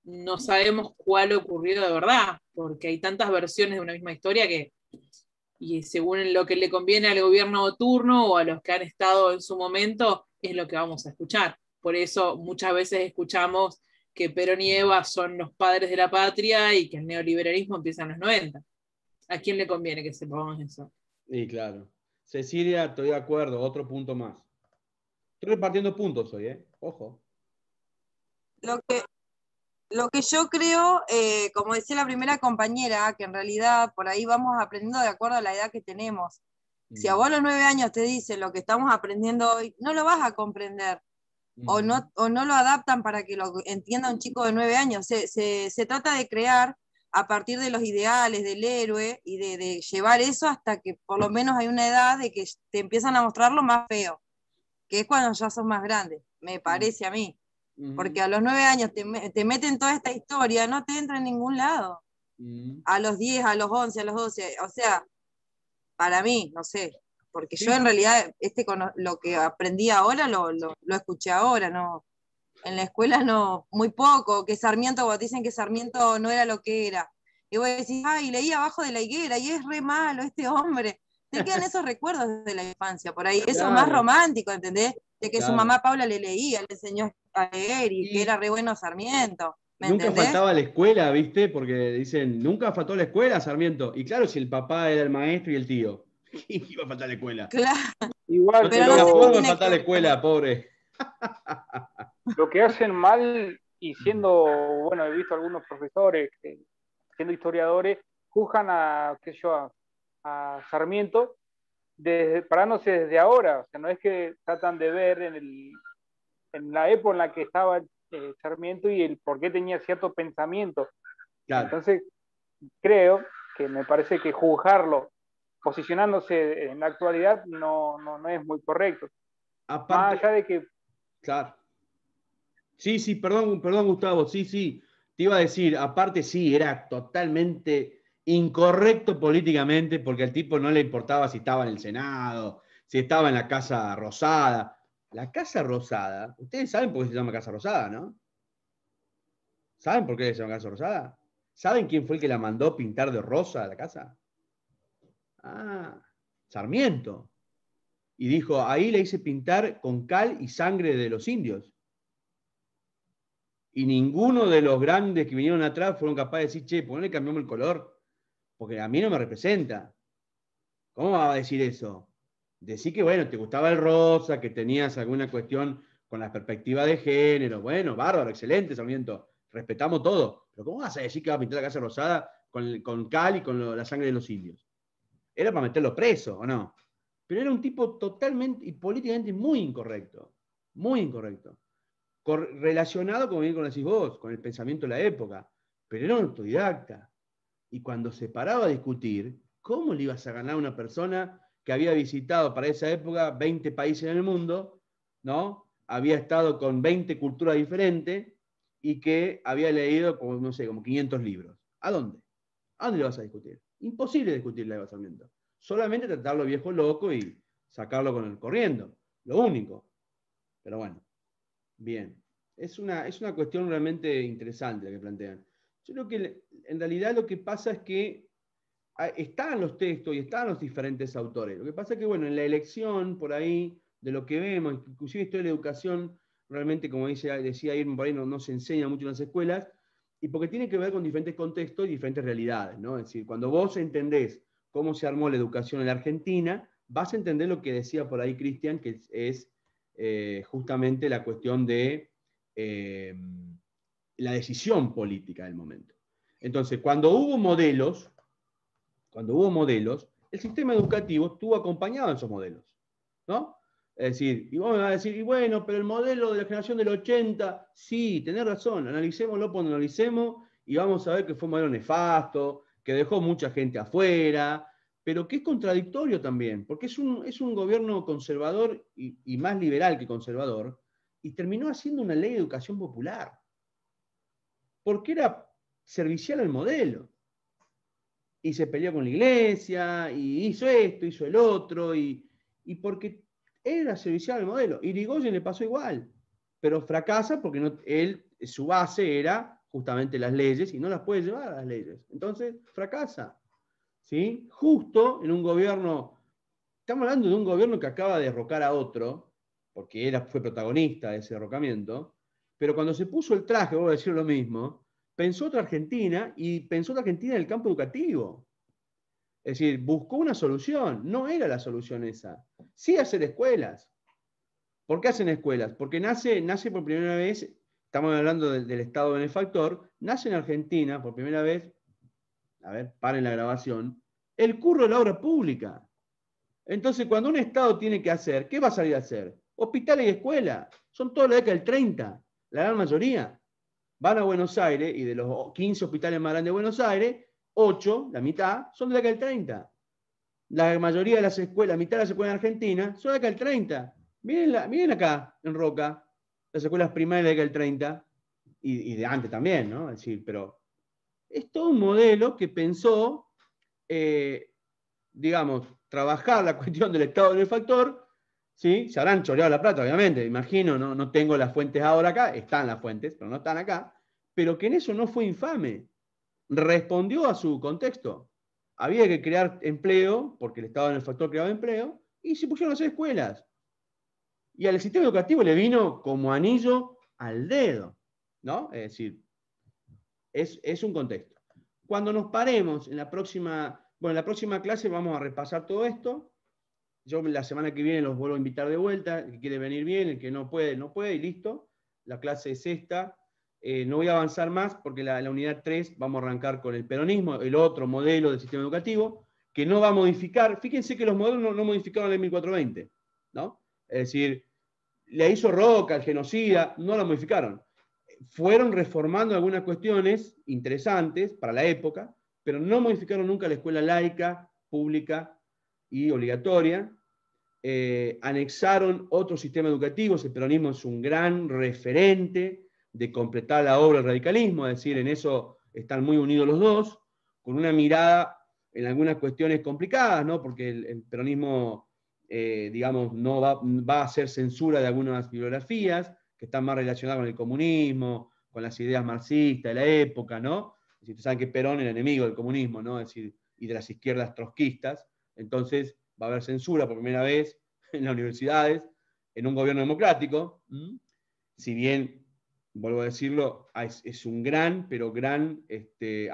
Speaker 6: no sabemos cuál ocurrió de verdad, porque hay tantas versiones de una misma historia y según lo que le conviene al gobierno de turno o a los que han estado en su momento, es lo que vamos a escuchar. Por eso muchas veces escuchamos que Perón y Eva son los padres de la patria y que el neoliberalismo empieza en los 90. ¿A quién le conviene que sepamos eso?
Speaker 1: Sí, claro. Cecilia, estoy de acuerdo, otro punto más. Estoy repartiendo puntos hoy, Ojo.
Speaker 2: Lo que yo creo, como decía la primera compañera, que en realidad por ahí vamos aprendiendo de acuerdo a la edad que tenemos. Si a vos a los 9 años te dicen lo que estamos aprendiendo hoy, no lo vas a comprender. O no lo adaptan para que lo entienda un chico de 9 años. Se trata de crear a partir de los ideales del héroe y de llevar eso hasta que por lo menos hay una edad de que te empiezan a mostrar lo más feo, que es cuando ya sos más grande, me parece a mí. Porque a los 9 años te meten toda esta historia, no te entra en ningún lado. A los 10, a los 11, a los 12, o sea, para mí, no sé, porque yo en realidad lo que aprendí ahora lo escuché ahora, no En la escuela no, muy poco, que Sarmiento, dicen que Sarmiento no era lo que era. Y vos decís, ay, leí abajo de la higuera, y es re malo este hombre. Te quedan esos recuerdos de la infancia, por ahí. Eso es más romántico, ¿entendés? De que su mamá Paula le leía, le enseñó a leer, y que era re bueno Sarmiento.
Speaker 1: Nunca faltaba la escuela, ¿viste? Porque dicen, nunca faltó la escuela, Sarmiento. Y claro, si el papá era el maestro y el tío, ¿quién iba a faltar la escuela?
Speaker 2: Claro.
Speaker 9: Igual,
Speaker 2: pero
Speaker 1: no
Speaker 2: no
Speaker 1: puedo faltar la escuela, pobre.
Speaker 9: Lo que hacen mal, y siendo, bueno, he visto algunos profesores que, siendo historiadores, juzgan a, qué sé yo, a Sarmiento parándose desde ahora. O sea, no es que tratan de ver en la época en la que estaba Sarmiento y el por qué tenía cierto pensamiento. Claro. Entonces, creo que me parece que juzgarlo posicionándose en la actualidad no es muy correcto.
Speaker 1: Aparte,
Speaker 9: más allá de que...
Speaker 1: Claro. Sí, perdón, Gustavo, sí. Te iba a decir, aparte sí, era totalmente incorrecto políticamente, porque al tipo no le importaba si estaba en el Senado, si estaba en la Casa Rosada. La Casa Rosada, ustedes saben por qué se llama Casa Rosada, ¿no? ¿Saben por qué se llama Casa Rosada? ¿Saben quién fue el que la mandó pintar de rosa a la casa? Sarmiento. Y dijo, ahí le hice pintar con cal y sangre de los indios. Y ninguno de los grandes que vinieron atrás fueron capaces de decir, che, ¿por qué no le cambiamos el color? Porque a mí no me representa. ¿Cómo va a decir eso? Decir que, bueno, te gustaba el rosa, que tenías alguna cuestión con la perspectiva de género. Bueno, bárbaro, excelente, Sarmiento. Respetamos todo. Pero ¿cómo vas a decir que va a pintar la Casa Rosada con cal y con la sangre de los indios? Era para meterlo preso, ¿o no? Pero era un tipo totalmente y políticamente muy incorrecto. Muy incorrecto. Relacionado, como bien decís vos, con el pensamiento de la época. Pero era un autodidacta. Y cuando se paraba a discutir, ¿cómo le ibas a ganar a una persona que había visitado para esa época 20 países en el mundo, ¿no? Había estado con 20 culturas diferentes y que había leído, como, no sé, como 500 libros? ¿A dónde? ¿A dónde le vas a discutir? Imposible discutirle a Sarmiento. Solamente tratarlo viejo loco y sacarlo con el corriendo. Lo único. Pero bueno, bien. Es una cuestión realmente interesante la que plantean. Yo creo que en realidad lo que pasa es que están los textos y están los diferentes autores. Lo que pasa es que, bueno, en la elección, por ahí, de lo que vemos, inclusive historia de la educación, realmente, como decía Irma, por ahí no se enseña mucho en las escuelas, y porque tiene que ver con diferentes contextos y diferentes realidades, ¿no? Es decir, cuando vos entendés cómo se armó la educación en la Argentina, vas a entender lo que decía por ahí Cristian, que es justamente la cuestión de la decisión política del momento. Entonces, cuando hubo modelos, el sistema educativo estuvo acompañado en esos modelos, ¿no? Es decir, y vos me vas a decir, y bueno, pero el modelo de la generación del 80, sí, tenés razón, analicémoslo cuando analicemos y vamos a ver que fue un modelo nefasto, que dejó mucha gente afuera, pero que es contradictorio también, porque es un gobierno conservador y más liberal que conservador, y terminó haciendo una ley de educación popular, porque era servicial al modelo. Y se peleó con la iglesia, y hizo esto, hizo el otro, y porque era servicial al modelo. Irigoyen le pasó igual, pero fracasa porque su base era justamente las leyes, y no las puede llevar a las leyes. Entonces, fracasa. ¿Sí? Justo en un gobierno, estamos hablando de un gobierno que acaba de derrocar a otro, porque él fue protagonista de ese derrocamiento, pero cuando se puso el traje, voy a decir lo mismo, pensó otra Argentina, y pensó otra Argentina en el campo educativo. Es decir, buscó una solución, no era la solución esa. Sí hacer escuelas. ¿Por qué hacen escuelas? Porque nace por primera vez, estamos hablando del Estado benefactor, nace en Argentina por primera vez, a ver, paren la grabación, el curro de la obra pública. Entonces, cuando un Estado tiene que hacer, ¿qué va a salir a hacer? Hospitales y escuelas. Son toda la década del 30, la gran mayoría. Van a Buenos Aires, y de los 15 hospitales más grandes de Buenos Aires, 8, la mitad, son de la década del 30. La mayoría de las escuelas, la mitad de las escuelas en Argentina, son de la década del 30. Miren acá, en Roca, las escuelas primarias de la década del 30, y de antes también, ¿no? Es decir, pero es todo un modelo que pensó, digamos, trabajar la cuestión del Estado benefactor ¿sí? Se habrán choreado la plata, obviamente, imagino, no tengo las fuentes ahora acá, están las fuentes, pero no están acá, pero que en eso no fue infame, respondió a su contexto. Había que crear empleo, porque el Estado en el factor creaba empleo, y se pusieron a hacer escuelas. Y al sistema educativo le vino como anillo al dedo, ¿no? Es decir, es un contexto. Cuando nos paremos en la próxima clase vamos a repasar todo esto. Yo la semana que viene los vuelvo a invitar de vuelta, el que quiere venir bien, el que no puede, no puede, y listo. La clase es esta. No voy a avanzar más porque la unidad 3 vamos a arrancar con el peronismo, el otro modelo del sistema educativo, que no va a modificar. Fíjense que los modelos no modificaron la ley 1420, ¿no? Es decir, la hizo Roca, el genocida, no la modificaron. Fueron reformando algunas cuestiones interesantes para la época, pero no modificaron nunca la escuela laica, pública y obligatoria. Anexaron otros sistemas educativos. El peronismo es un gran referente de completar la obra del radicalismo, es decir, en eso están muy unidos los dos, con una mirada en algunas cuestiones complicadas, ¿no? Porque el peronismo, digamos, no va a hacer censura de algunas bibliografías que están más relacionadas con el comunismo, con las ideas marxistas de la época, ¿no? Es decir, ustedes saben que Perón era enemigo del comunismo, ¿no? Es decir, y de las izquierdas trotskistas, entonces va a haber censura por primera vez en las universidades, en un gobierno democrático, si bien, vuelvo a decirlo, es un gran, pero gran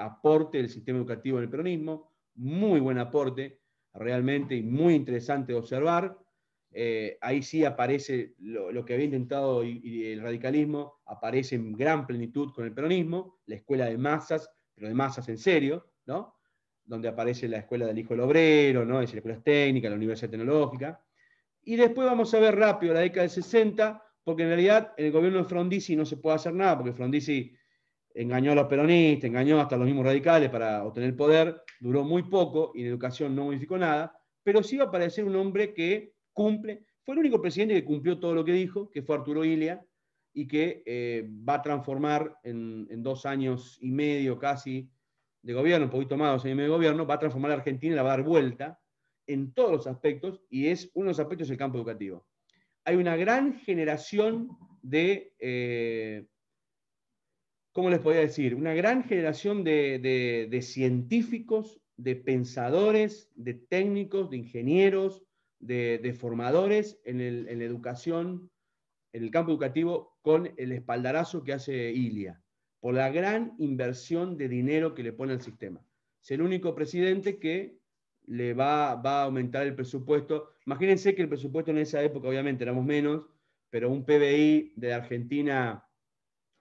Speaker 1: aporte del sistema educativo en el peronismo, muy buen aporte, realmente, y muy interesante de observar. Ahí sí aparece lo que había intentado y el radicalismo, aparece en gran plenitud con el peronismo, la escuela de masas, pero de masas en serio, ¿no? Donde aparece la escuela del hijo del obrero, ¿no? Es decir, la escuela técnica, la universidad tecnológica. Y después vamos a ver rápido la década del 60, porque en realidad en el gobierno de Frondizi no se puede hacer nada, porque Frondizi engañó a los peronistas, engañó hasta a los mismos radicales para obtener el poder, duró muy poco y en educación no modificó nada, pero sí va a aparecer un hombre que cumple, fue el único presidente que cumplió todo lo que dijo, que fue Arturo Illia, y que va a transformar en 2 años y medio casi de gobierno, un poquito más, 2 años y medio de gobierno, va a transformar a Argentina y la va a dar vuelta en todos los aspectos, y uno de los aspectos es el campo educativo. Hay una gran generación de, ¿cómo les podría decir? Una gran generación de científicos, de pensadores, de técnicos, de ingenieros, de formadores en la educación, en el campo educativo, con el espaldarazo que hace Illia, por la gran inversión de dinero que le pone al sistema. Es el único presidente que le va a aumentar el presupuesto. Imagínense que el presupuesto en esa época, obviamente, éramos menos, pero un PBI de Argentina,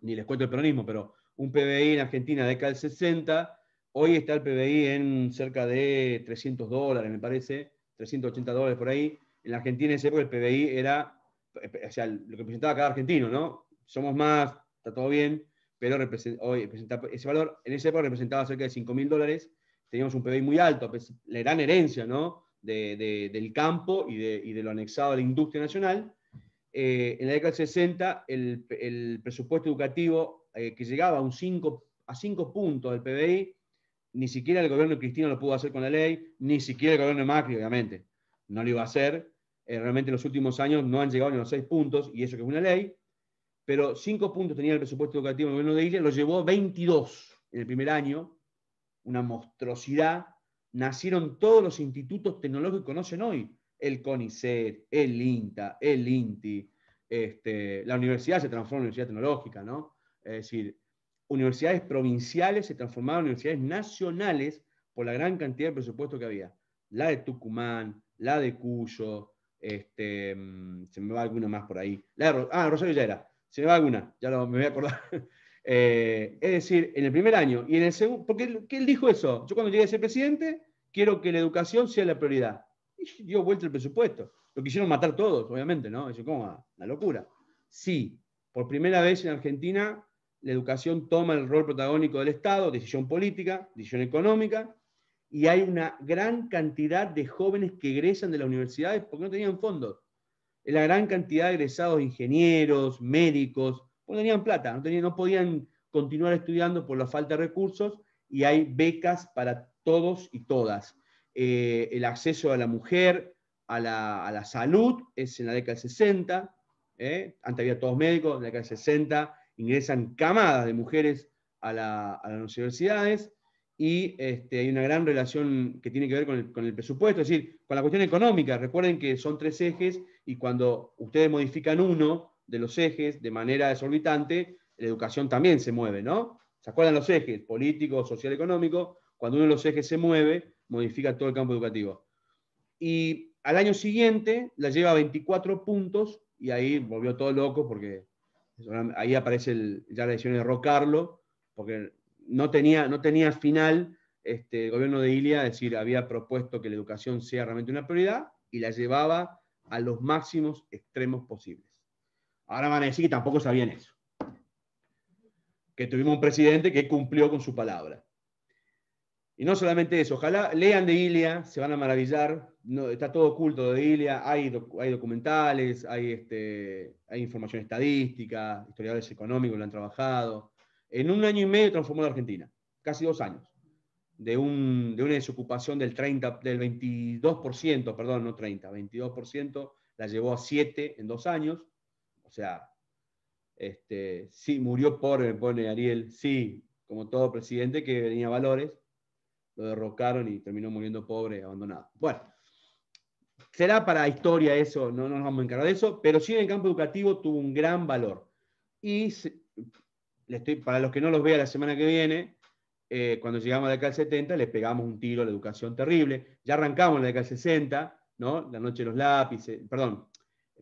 Speaker 1: ni les cuento el peronismo, pero un PBI en Argentina de década del 60, hoy está el PBI en cerca de $300, me parece, $380 por ahí. En la Argentina en esa época el PBI era, o sea, lo que representaba cada argentino, ¿no? Somos más, está todo bien, pero hoy ese valor, en esa época representaba cerca de $5.000. Teníamos un PBI muy alto, la gran herencia, ¿no? Del campo y de lo anexado a la industria nacional. En la década del 60, el presupuesto educativo que llegaba a 5 puntos del PBI, ni siquiera el gobierno de Cristina lo pudo hacer con la ley, ni siquiera el gobierno de Macri, obviamente, no lo iba a hacer. Realmente en los últimos años no han llegado ni a los 6 puntos, y eso que es una ley, pero 5 puntos tenía el presupuesto educativo en el gobierno de Illia, lo llevó a 22 en el primer año, una monstruosidad. Nacieron todos los institutos tecnológicos que conocen hoy, el CONICET, el INTA, el INTI, la universidad se transformó en universidad tecnológica, ¿no? Es decir, universidades provinciales se transformaron en universidades nacionales por la gran cantidad de presupuesto que había. La de Tucumán, la de Cuyo, se me va alguna más por ahí. Rosario ya era, se me va alguna, ya me voy a acordar. Es decir, en el primer año y en el segundo, porque él dijo eso, yo cuando llegué a ser presidente, quiero que la educación sea la prioridad. Y dio vuelta el presupuesto. Lo quisieron matar todos, obviamente, ¿no? Eso como una locura. Sí, por primera vez en Argentina, la educación toma el rol protagónico del Estado, decisión política, decisión económica, y hay una gran cantidad de jóvenes que egresan de las universidades porque no tenían fondos. La gran cantidad de egresados ingenieros, médicos, no tenían plata, no podían continuar estudiando por la falta de recursos, y hay becas para todos y todas. El acceso a la mujer a la salud es en la década del 60, antes había todos médicos, en la década del 60 ingresan camadas de mujeres a las universidades, y hay una gran relación que tiene que ver con el presupuesto, es decir, con la cuestión económica. Recuerden que son 3 ejes, y cuando ustedes modifican uno de los ejes de manera desorbitante, la educación también se mueve, ¿no? ¿Se acuerdan los ejes? Político, social, económico. Cuando uno de los ejes se mueve, modifica todo el campo educativo. Y al año siguiente la lleva a 24 puntos, y ahí volvió todo loco, porque ahí aparece ya la decisión de derrocarlo, porque no tenía final el gobierno de Ilia, es decir, había propuesto que la educación sea realmente una prioridad, y la llevaba a los máximos extremos posibles. Ahora van a decir que tampoco sabían eso, que tuvimos un presidente que cumplió con su palabra. Y no solamente eso, ojalá lean de Ilia, se van a maravillar. No, está todo oculto de Ilia, hay documentales, hay información estadística, historiadores económicos lo han trabajado. En 1 año y medio transformó la Argentina, casi 2 años, de una desocupación del 22%, perdón, no 30, 22%, la llevó a 7 en 2 años. O sea, sí, murió pobre, pone Ariel, sí, como todo presidente que tenía valores, lo derrocaron y terminó muriendo pobre, abandonado. Bueno, será para historia eso, no nos vamos a encargar de eso, pero sí en el campo educativo tuvo un gran valor. Y para los que no los vea la semana que viene, cuando llegamos a la década del 70, le pegamos un tiro a la educación terrible. Ya arrancamos en la década del 60, ¿no? La noche de los lápices, perdón,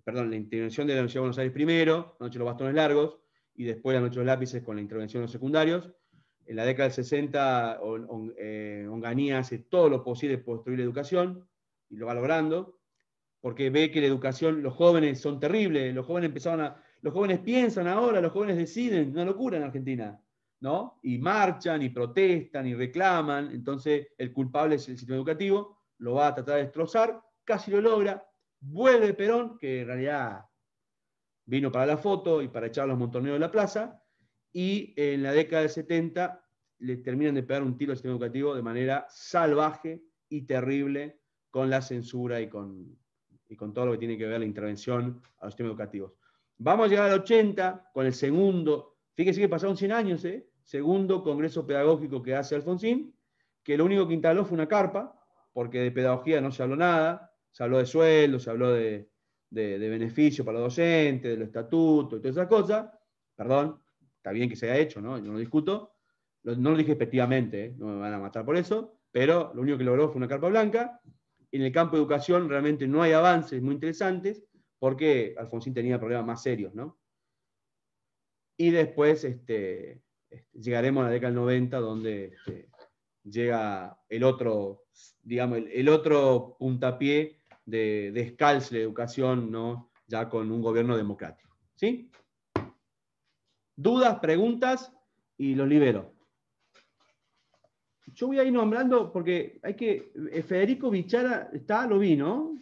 Speaker 1: la intervención de la Universidad de Buenos Aires primero, la noche de los bastones largos, y después la noche de los lápices con la intervención de los secundarios. En la década del 60, Onganía hace todo lo posible por destruir la educación, y lo va logrando, porque ve que la educación, los jóvenes son terribles, los jóvenes piensan ahora, los jóvenes deciden, una locura en Argentina, ¿no? Y marchan, y protestan, y reclaman. Entonces el culpable es el sistema educativo, lo va a tratar de destrozar, casi lo logra, vuelve Perón, que en realidad vino para la foto y para echar a los montoneros de la plaza, y en la década del 70 le terminan de pegar un tiro al sistema educativo de manera salvaje y terrible, con la censura y con todo lo que tiene que ver la intervención a los sistemas educativos. Vamos a llegar al 80 con el segundo, fíjense que pasaron 100 años, segundo congreso pedagógico que hace Alfonsín, que lo único que instaló fue una carpa, porque de pedagogía no se habló nada, se habló de sueldos, se habló de beneficio para los docentes, de los estatutos y todas esas cosas. Perdón, está bien que se haya hecho, ¿no? Yo no lo discuto, no lo dije despectivamente, no me van a matar por eso, pero lo único que logró fue una carpa blanca. En el campo de educación realmente no hay avances muy interesantes, porque Alfonsín tenía problemas más serios, ¿no? Y después llegaremos a la década del 90, donde llega el otro, digamos, el otro puntapié de descalce de educación, ¿no? Ya con un gobierno democrático. ¿Sí? ¿Dudas, preguntas? Y los libero. Yo voy a ir nombrando, porque Federico Bichara, está, lo vi, ¿no?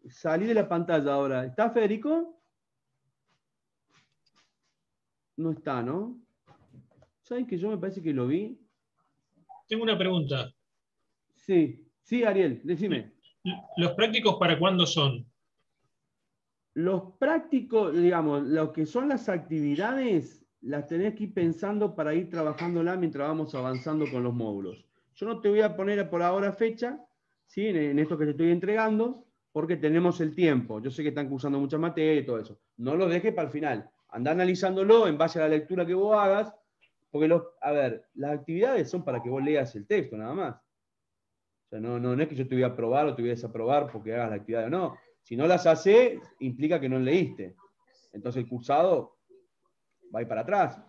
Speaker 1: Salí de la pantalla ahora. ¿Está Federico? No está, ¿no? ¿Saben que yo me parece que lo vi?
Speaker 10: Tengo una pregunta.
Speaker 1: Sí, Ariel, decime.
Speaker 10: ¿Los prácticos para cuándo son?
Speaker 1: Los prácticos, digamos, lo que son las actividades, las tenés que ir pensando para ir trabajándola mientras vamos avanzando con los módulos. Yo no te voy a poner por ahora fecha, ¿sí? En esto que te estoy entregando, porque tenemos el tiempo. Yo sé que están cursando muchas materias y todo eso. No lo dejes para el final. Andá analizándolo en base a la lectura que vos hagas, porque las actividades son para que vos leas el texto, nada más. O sea, no es que yo te voy a aprobar o te voy a desaprobar porque hagas la actividad o no. Si no las haces, implica que no leíste. Entonces el cursado va a ir para atrás.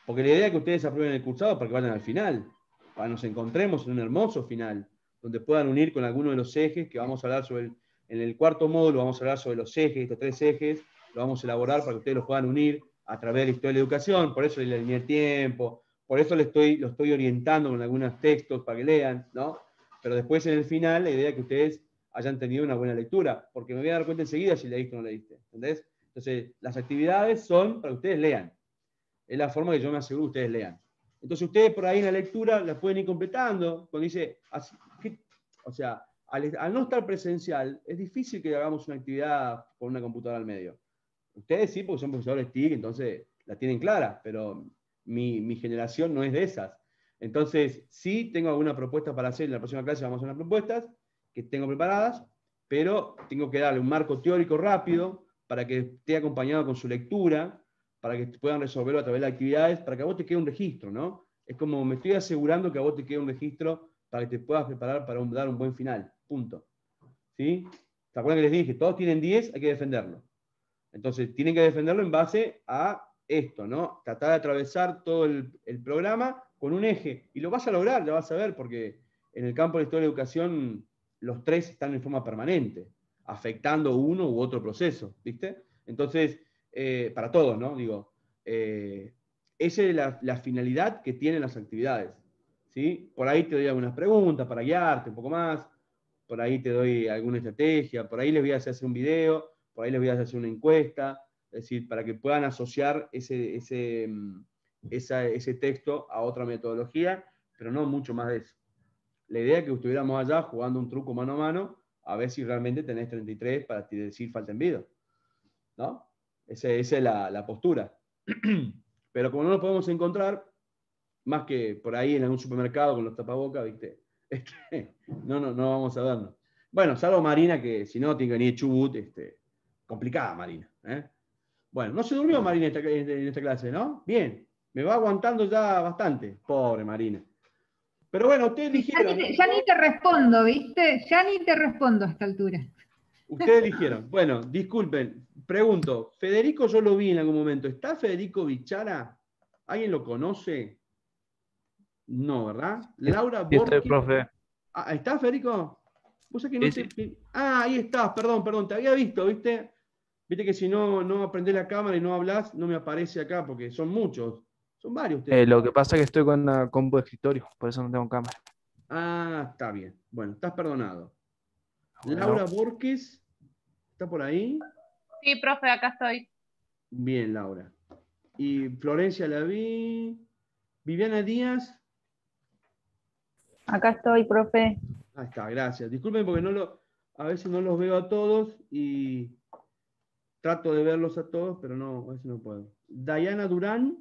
Speaker 1: Porque la idea es que ustedes aprueben el cursado para que vayan al final, para que nos encontremos en un hermoso final, donde puedan unir con alguno de los ejes que vamos a hablar sobre. En el cuarto módulo vamos a hablar sobre los ejes, estos 3 ejes, lo vamos a elaborar para que ustedes los puedan unir a través de la historia de la educación. Por eso le alineé el tiempo, por eso lo estoy orientando con algunos textos para que lean, ¿no? Pero después en el final la idea es que ustedes hayan tenido una buena lectura, porque me voy a dar cuenta enseguida si leíste o no leíste, ¿entendés? Entonces, las actividades son para que ustedes lean. Es la forma que yo me aseguro que ustedes lean. Entonces, ustedes por ahí en la lectura las pueden ir completando, cuando dice, al no estar presencial, es difícil que hagamos una actividad con una computadora al medio. Ustedes sí, porque son profesores TIC, entonces la tienen clara, pero mi generación no es de esas. Entonces, sí tengo alguna propuesta para hacer. En la próxima clase vamos a hacer unas propuestas que tengo preparadas, pero tengo que darle un marco teórico rápido para que esté acompañado con su lectura, para que puedan resolverlo a través de las actividades, para que a vos te quede un registro, ¿no? Es como me estoy asegurando que a vos te quede un registro para que te puedas preparar para dar un buen final. Punto. ¿Sí? ¿Se acuerdan que les dije? Todos tienen 10, hay que defenderlo. Entonces, tienen que defenderlo en base a esto, ¿no? Tratar de atravesar todo el programa con un eje. Y lo vas a lograr, ya vas a ver, porque en el campo de la historia de la educación los tres están en forma permanente, afectando uno u otro proceso, ¿viste? Entonces, para todos, ¿no? Digo, esa es la finalidad que tienen las actividades, ¿sí? Por ahí te doy algunas preguntas para guiarte un poco más, por ahí te doy alguna estrategia, por ahí les voy a hacer un video, por ahí les voy a hacer una encuesta, es decir, para que puedan asociar ese texto a otra metodología, pero no mucho más de eso. La idea es que estuviéramos allá jugando un truco mano a mano, a ver si realmente tenés 33 para decir falta en vida, ¿no? Esa es la postura. Pero como no lo podemos encontrar, más que por ahí en algún supermercado con los tapabocas, ¿viste? No vamos a vernos. Bueno, salvo Marina, que si no tiene que venir Chubut, complicada Marina. Bueno, no se durmió Marina en esta clase, ¿no? Bien, me va aguantando ya bastante. Pobre Marina. Pero bueno, ustedes eligieron.
Speaker 5: Ya ni te respondo, ¿viste? Ya ni te respondo a esta altura.
Speaker 1: Ustedes eligieron. Bueno, disculpen, pregunto. Federico yo lo vi en algún momento. ¿Está Federico Bichara? ¿Alguien lo conoce? No, ¿verdad? Laura
Speaker 11: Sí, estoy,
Speaker 1: Borges.
Speaker 11: profe.
Speaker 1: Ah, ¿está Federico? ¿Vos sabés que no te... Ah, ahí estás, perdón, te había visto, ¿viste? Viste que si no aprendés la cámara y no hablas, no me aparece acá, porque son muchos. Son varios ustedes.
Speaker 11: Lo que pasa es que estoy con una compu de escritorio, por eso no tengo cámara.
Speaker 1: Ah, está bien. Bueno, estás perdonado.
Speaker 11: Bueno.
Speaker 1: Laura Borges, ¿está por ahí?
Speaker 12: Sí, profe, acá estoy.
Speaker 1: Bien, Laura. Y Florencia la vi. Viviana Díaz.
Speaker 13: Acá estoy, profe.
Speaker 1: Ahí está, gracias. Disculpen porque a veces no los veo a todos y trato de verlos a todos, pero no, a veces no puedo. Dayana Durán.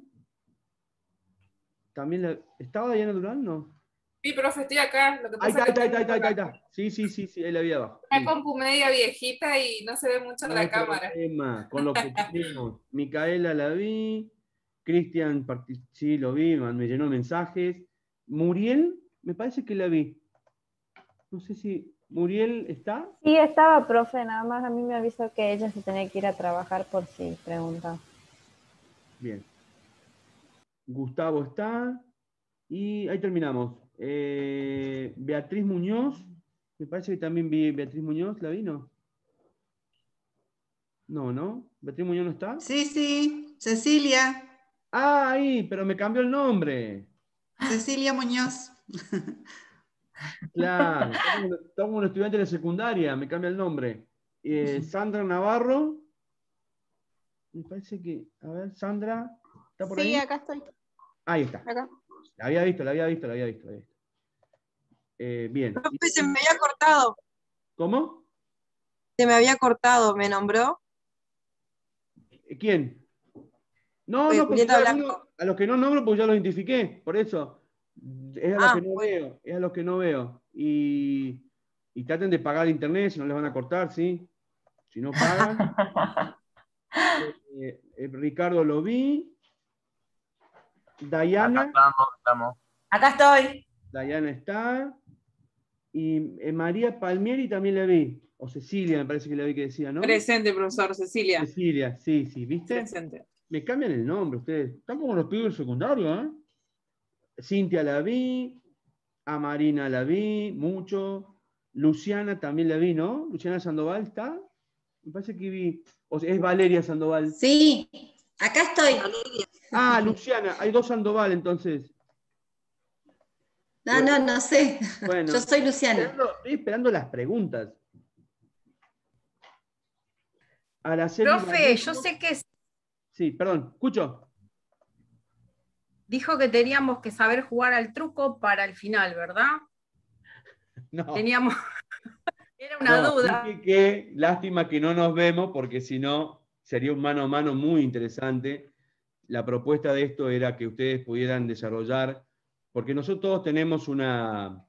Speaker 1: ¿También ¿Estaba Dayana Durán? No.
Speaker 14: Sí, profe, estoy acá. Lo que
Speaker 1: Ahí
Speaker 14: pasa
Speaker 1: está. Sí, ahí la vi abajo.
Speaker 14: una compu media viejita y no se ve mucho
Speaker 1: No
Speaker 14: la
Speaker 1: hay
Speaker 14: cámara.
Speaker 1: problema, con lo que tenemos. Micaela la vi. Cristian, sí, lo vi, me llenó mensajes. Muriel, me parece que la vi. No sé si Muriel está.
Speaker 13: Sí, estaba, profe, nada más a mí me avisó que ella se tenía que ir a trabajar por si pregunta.
Speaker 1: Bien. Gustavo está. Y ahí terminamos. Beatriz Muñoz. Me parece que también vi Beatriz Muñoz. ¿La vi, no? No. ¿Beatriz Muñoz no está?
Speaker 15: Sí. Cecilia.
Speaker 1: Ah, ahí, pero me cambió el nombre.
Speaker 15: Cecilia Muñoz.
Speaker 1: Claro, está como un estudiante de la secundaria, me cambia el nombre. Sandra Navarro. Me parece que, a ver, Sandra, ¿está por ahí?
Speaker 16: Sí, acá estoy.
Speaker 1: Ahí está.
Speaker 16: Acá.
Speaker 1: La había visto. Bien.
Speaker 2: Profe, se me había cortado.
Speaker 1: ¿Cómo?
Speaker 2: Se me había cortado, ¿me nombró?
Speaker 1: ¿Quién? No,
Speaker 2: Pues,
Speaker 1: porque
Speaker 2: Julieta Blanco.
Speaker 1: a los que no nombro, pues ya los identifiqué, por eso. Es a los que no veo, es a los que no veo. Y traten de pagar el internet, si no les van a cortar, ¿sí? Si no pagan. Ricardo lo vi. Dayana.
Speaker 11: Acá estamos.
Speaker 8: Acá estoy.
Speaker 1: Dayana está. Y María Palmieri también la vi. O Cecilia, me parece que la vi que decía, ¿no?
Speaker 6: Presente, profesor Cecilia.
Speaker 1: Cecilia, sí, ¿viste?
Speaker 6: Presente.
Speaker 1: Me cambian el nombre ustedes. Están como los pibes del secundario, ¿eh? Cintia la vi. A Marina la vi, mucho. Luciana también la vi, ¿no? Luciana Sandoval está. Me parece que vi. O sea, es Valeria Sandoval.
Speaker 15: Sí, acá estoy.
Speaker 1: Ah, Luciana, hay dos Sandoval entonces.
Speaker 15: No sé.
Speaker 1: Bueno,
Speaker 15: yo soy Luciana.
Speaker 1: Estoy esperando las preguntas.
Speaker 8: Profe, yo sé que...
Speaker 1: Sí, perdón, escucho.
Speaker 8: Dijo que teníamos que saber jugar al truco para el final, ¿verdad?
Speaker 1: No.
Speaker 8: Teníamos... Era una duda.
Speaker 1: Dije que lástima que no nos vemos, porque si no, sería un mano a mano muy interesante. La propuesta de esto era que ustedes pudieran desarrollar, porque nosotros todos tenemos una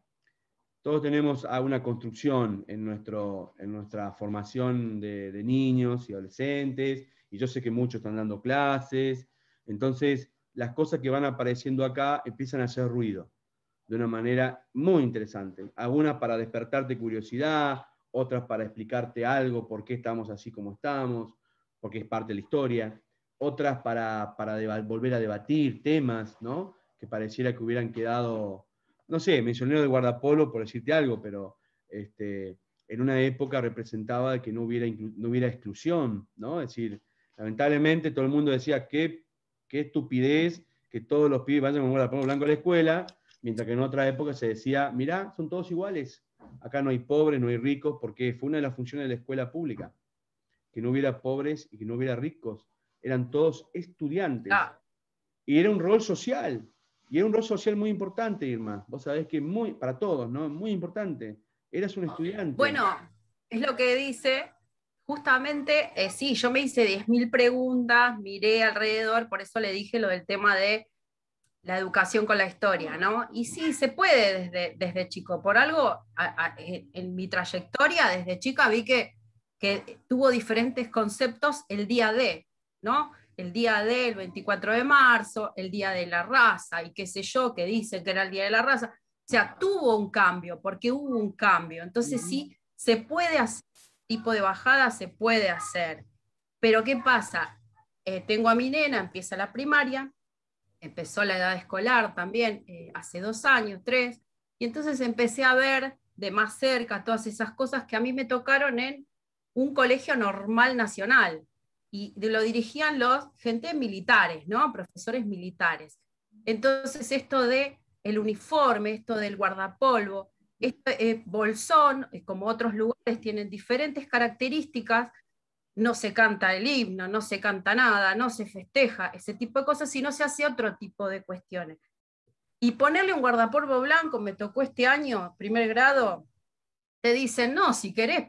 Speaker 1: construcción en nuestra formación de niños y adolescentes, y yo sé que muchos están dando clases, entonces las cosas que van apareciendo acá empiezan a hacer ruido de una manera muy interesante. Algunas para despertarte curiosidad, otras para explicarte algo, por qué estamos así como estamos, porque es parte de la historia, otras para volver a debatir temas, ¿no? Que pareciera que hubieran quedado, no sé, mencioné lo de guardapolvo por decirte algo, pero en una época representaba que no hubiera exclusión, ¿no? Es decir, lamentablemente todo el mundo decía qué estupidez que todos los pibes vayan con guardapolvo blanco a la escuela, mientras que en otra época se decía, mirá, son todos iguales, acá no hay pobres, no hay ricos, porque fue una de las funciones de la escuela pública, que no hubiera pobres y que no hubiera ricos, eran todos estudiantes. Y era un rol social, y era un rol social muy importante, Irma, vos sabés que para todos, ¿no? Muy importante, eras un estudiante.
Speaker 8: Bueno, es lo que dice, justamente, sí, yo me hice 10.000 preguntas, miré alrededor, por eso le dije lo del tema de la educación con la historia, ¿no? Y sí, se puede desde chico. Por algo, en mi trayectoria, desde chica, vi que tuvo diferentes conceptos el día de, ¿no? El día del 24 de marzo, el día de la raza, y qué sé yo, que dicen que era el día de la raza. O sea, tuvo un cambio, porque hubo un cambio. Entonces sí, se puede hacer, tipo de bajada se puede hacer. Pero ¿qué pasa? Tengo a mi nena, empieza la primaria, empezó la edad escolar también hace 2 años, 3, y entonces empecé a ver de más cerca todas esas cosas que a mí me tocaron en un colegio normal nacional, y lo dirigían gente militares, ¿no? Profesores militares. Entonces esto de el uniforme, esto del guardapolvo, Bolsón, como otros lugares, tienen diferentes características. No se canta el himno, no se canta nada, no se festeja, ese tipo de cosas, sino se hace otro tipo de cuestiones. Y ponerle un guardapolvo blanco, me tocó este año, primer grado, te dicen, no, si querés,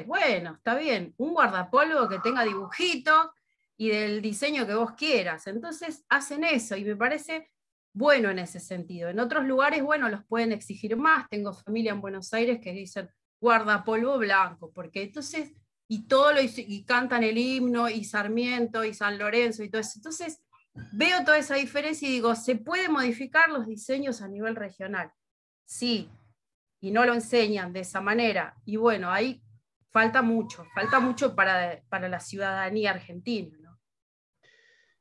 Speaker 8: bueno, está bien, un guardapolvo que tenga dibujitos y del diseño que vos quieras. Entonces hacen eso, y me parece bueno en ese sentido. En otros lugares, bueno, los pueden exigir más. Tengo familia en Buenos Aires que dicen guardapolvo blanco, porque entonces... y cantan el himno, y Sarmiento, y San Lorenzo, y todo eso. Entonces, veo toda esa diferencia y digo, ¿se puede modificar los diseños a nivel regional? Sí, y no lo enseñan de esa manera. Y bueno, ahí falta mucho para la ciudadanía argentina, ¿no?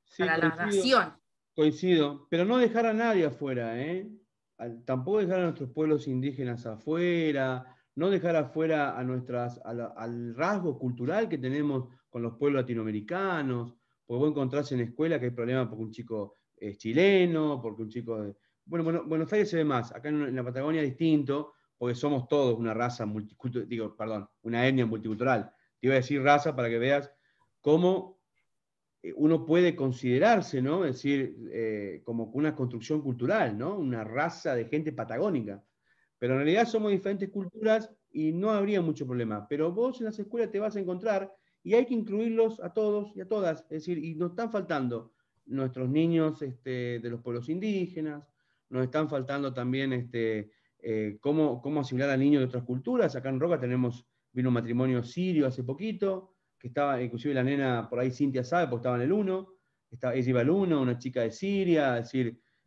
Speaker 1: Sí,
Speaker 8: para la nación.
Speaker 1: Coincido, pero no dejar a nadie afuera, ¿eh? Tampoco dejar a nuestros pueblos indígenas afuera, no dejar afuera al rasgo cultural que tenemos con los pueblos latinoamericanos, porque vos encontrás en la escuela que hay problemas porque un chico es chileno, porque un chico de... Bueno, Buenos Aires se ve más, acá en la Patagonia es distinto, porque somos todos una raza multicultural, una etnia multicultural. Te iba a decir raza para que veas cómo uno puede considerarse, ¿no? Es decir, como una construcción cultural, ¿no? Una raza de gente patagónica. Pero en realidad somos diferentes culturas y no habría mucho problema. Pero vos en las escuelas te vas a encontrar y hay que incluirlos a todos y a todas. Es decir, y nos están faltando nuestros niños de los pueblos indígenas, nos están faltando también cómo asimilar a niños de otras culturas. Acá en Roca vino un matrimonio sirio hace poquito, que estaba, inclusive la nena, por ahí Cintia sabe, porque estaba en el 1, ella iba al 1, una chica de Siria, es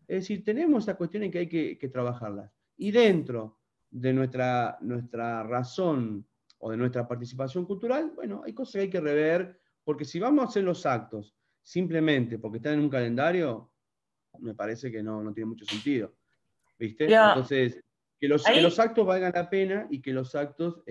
Speaker 1: decir, tenemos esas cuestiones que hay que trabajarlas. Y dentro de nuestra razón o de nuestra participación cultural, bueno, hay cosas que hay que rever, porque si vamos a hacer los actos simplemente porque están en un calendario, me parece que no tiene mucho sentido. ¿Viste?
Speaker 16: Ya.
Speaker 1: Entonces, que los actos valgan la pena y que los actos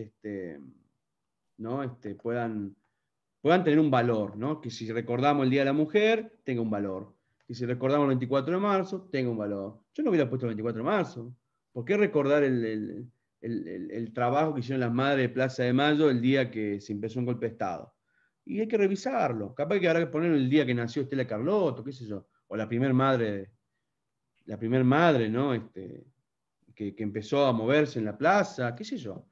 Speaker 1: puedan tener un valor, ¿no? Que si recordamos el Día de la Mujer, tenga un valor. Que si recordamos el 24 de marzo, tenga un valor. Yo no hubiera puesto el 24 de marzo. ¿Por qué recordar el trabajo que hicieron las madres de Plaza de Mayo el día que se empezó un golpe de Estado? Y hay que revisarlo. Capaz que habrá que ponerlo el día que nació Estela Carlotto, qué sé yo. O la primer madre, ¿no? Que empezó a moverse en la plaza, qué sé yo.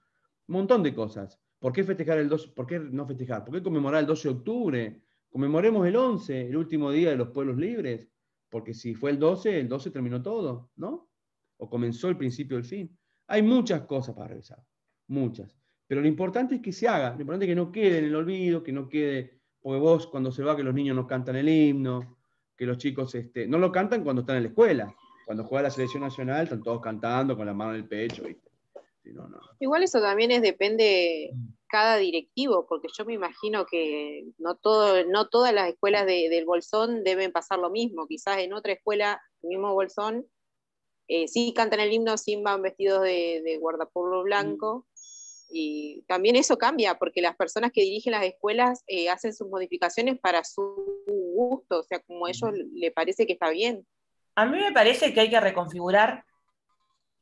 Speaker 1: Un montón de cosas. ¿Por qué festejar el 12? ¿Por qué no festejar? ¿Por qué conmemorar el 12 de octubre? Conmemoremos el 11, el último día de los pueblos libres, porque si fue el 12 terminó todo, ¿no? O comenzó el principio del fin. Hay muchas cosas para revisar, muchas. Pero lo importante es que se haga, lo importante es que no quede en el olvido, que no quede, porque vos cuando se va que los niños no cantan el himno, que los chicos no lo cantan cuando están en la escuela. Cuando juega la selección nacional están todos cantando con la mano en el pecho, ¿viste? No.
Speaker 16: Igual eso también depende cada directivo, porque yo me imagino que no todas las escuelas del Bolsón deben pasar lo mismo. Quizás en otra escuela, el mismo Bolsón, sí cantan el himno, sí van vestidos de guardapolvo blanco. Y también eso cambia, porque las personas que dirigen las escuelas hacen sus modificaciones para su gusto, o sea, como a ellos le parece que está bien.
Speaker 17: A mí me parece que hay que reconfigurar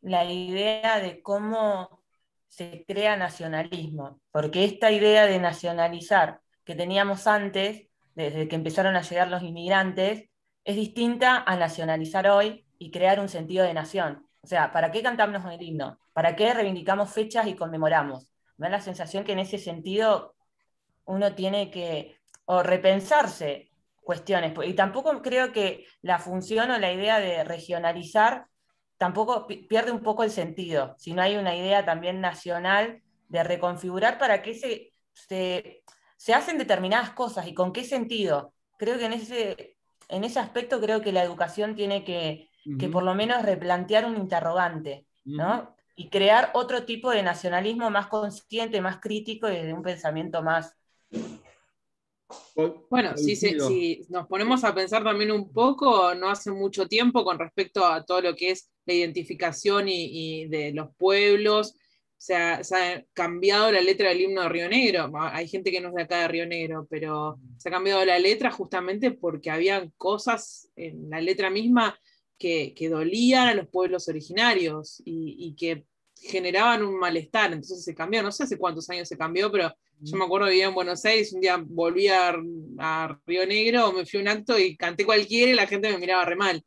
Speaker 17: la idea de cómo se crea nacionalismo, porque esta idea de nacionalizar que teníamos antes, desde que empezaron a llegar los inmigrantes, es distinta a nacionalizar hoy y crear un sentido de nación. O sea, ¿para qué cantamos el himno? ¿Para qué reivindicamos fechas y conmemoramos? Me da la sensación que en ese sentido uno tiene que repensarse cuestiones, y tampoco creo que la función o la idea de regionalizar tampoco pierde un poco el sentido, si no hay una idea también nacional de reconfigurar para qué se hacen determinadas cosas y con qué sentido. Creo que en ese aspecto creo que la educación tiene que por lo menos replantear un interrogante, ¿no? Y crear otro tipo de nacionalismo más consciente, más crítico y de un pensamiento más...
Speaker 6: Bueno, si nos ponemos a pensar también un poco, no hace mucho tiempo con respecto a todo lo que es la identificación y de los pueblos, se ha cambiado la letra del himno de Río Negro. Hay gente que no es de acá de Río Negro, pero se ha cambiado la letra justamente porque había cosas en la letra misma que dolían a los pueblos originarios y que generaban un malestar, entonces se cambió, no sé hace cuántos años se cambió, pero yo me acuerdo que vivía en Buenos Aires, un día volví a Río Negro, me fui a un acto y canté cualquiera y la gente me miraba re mal.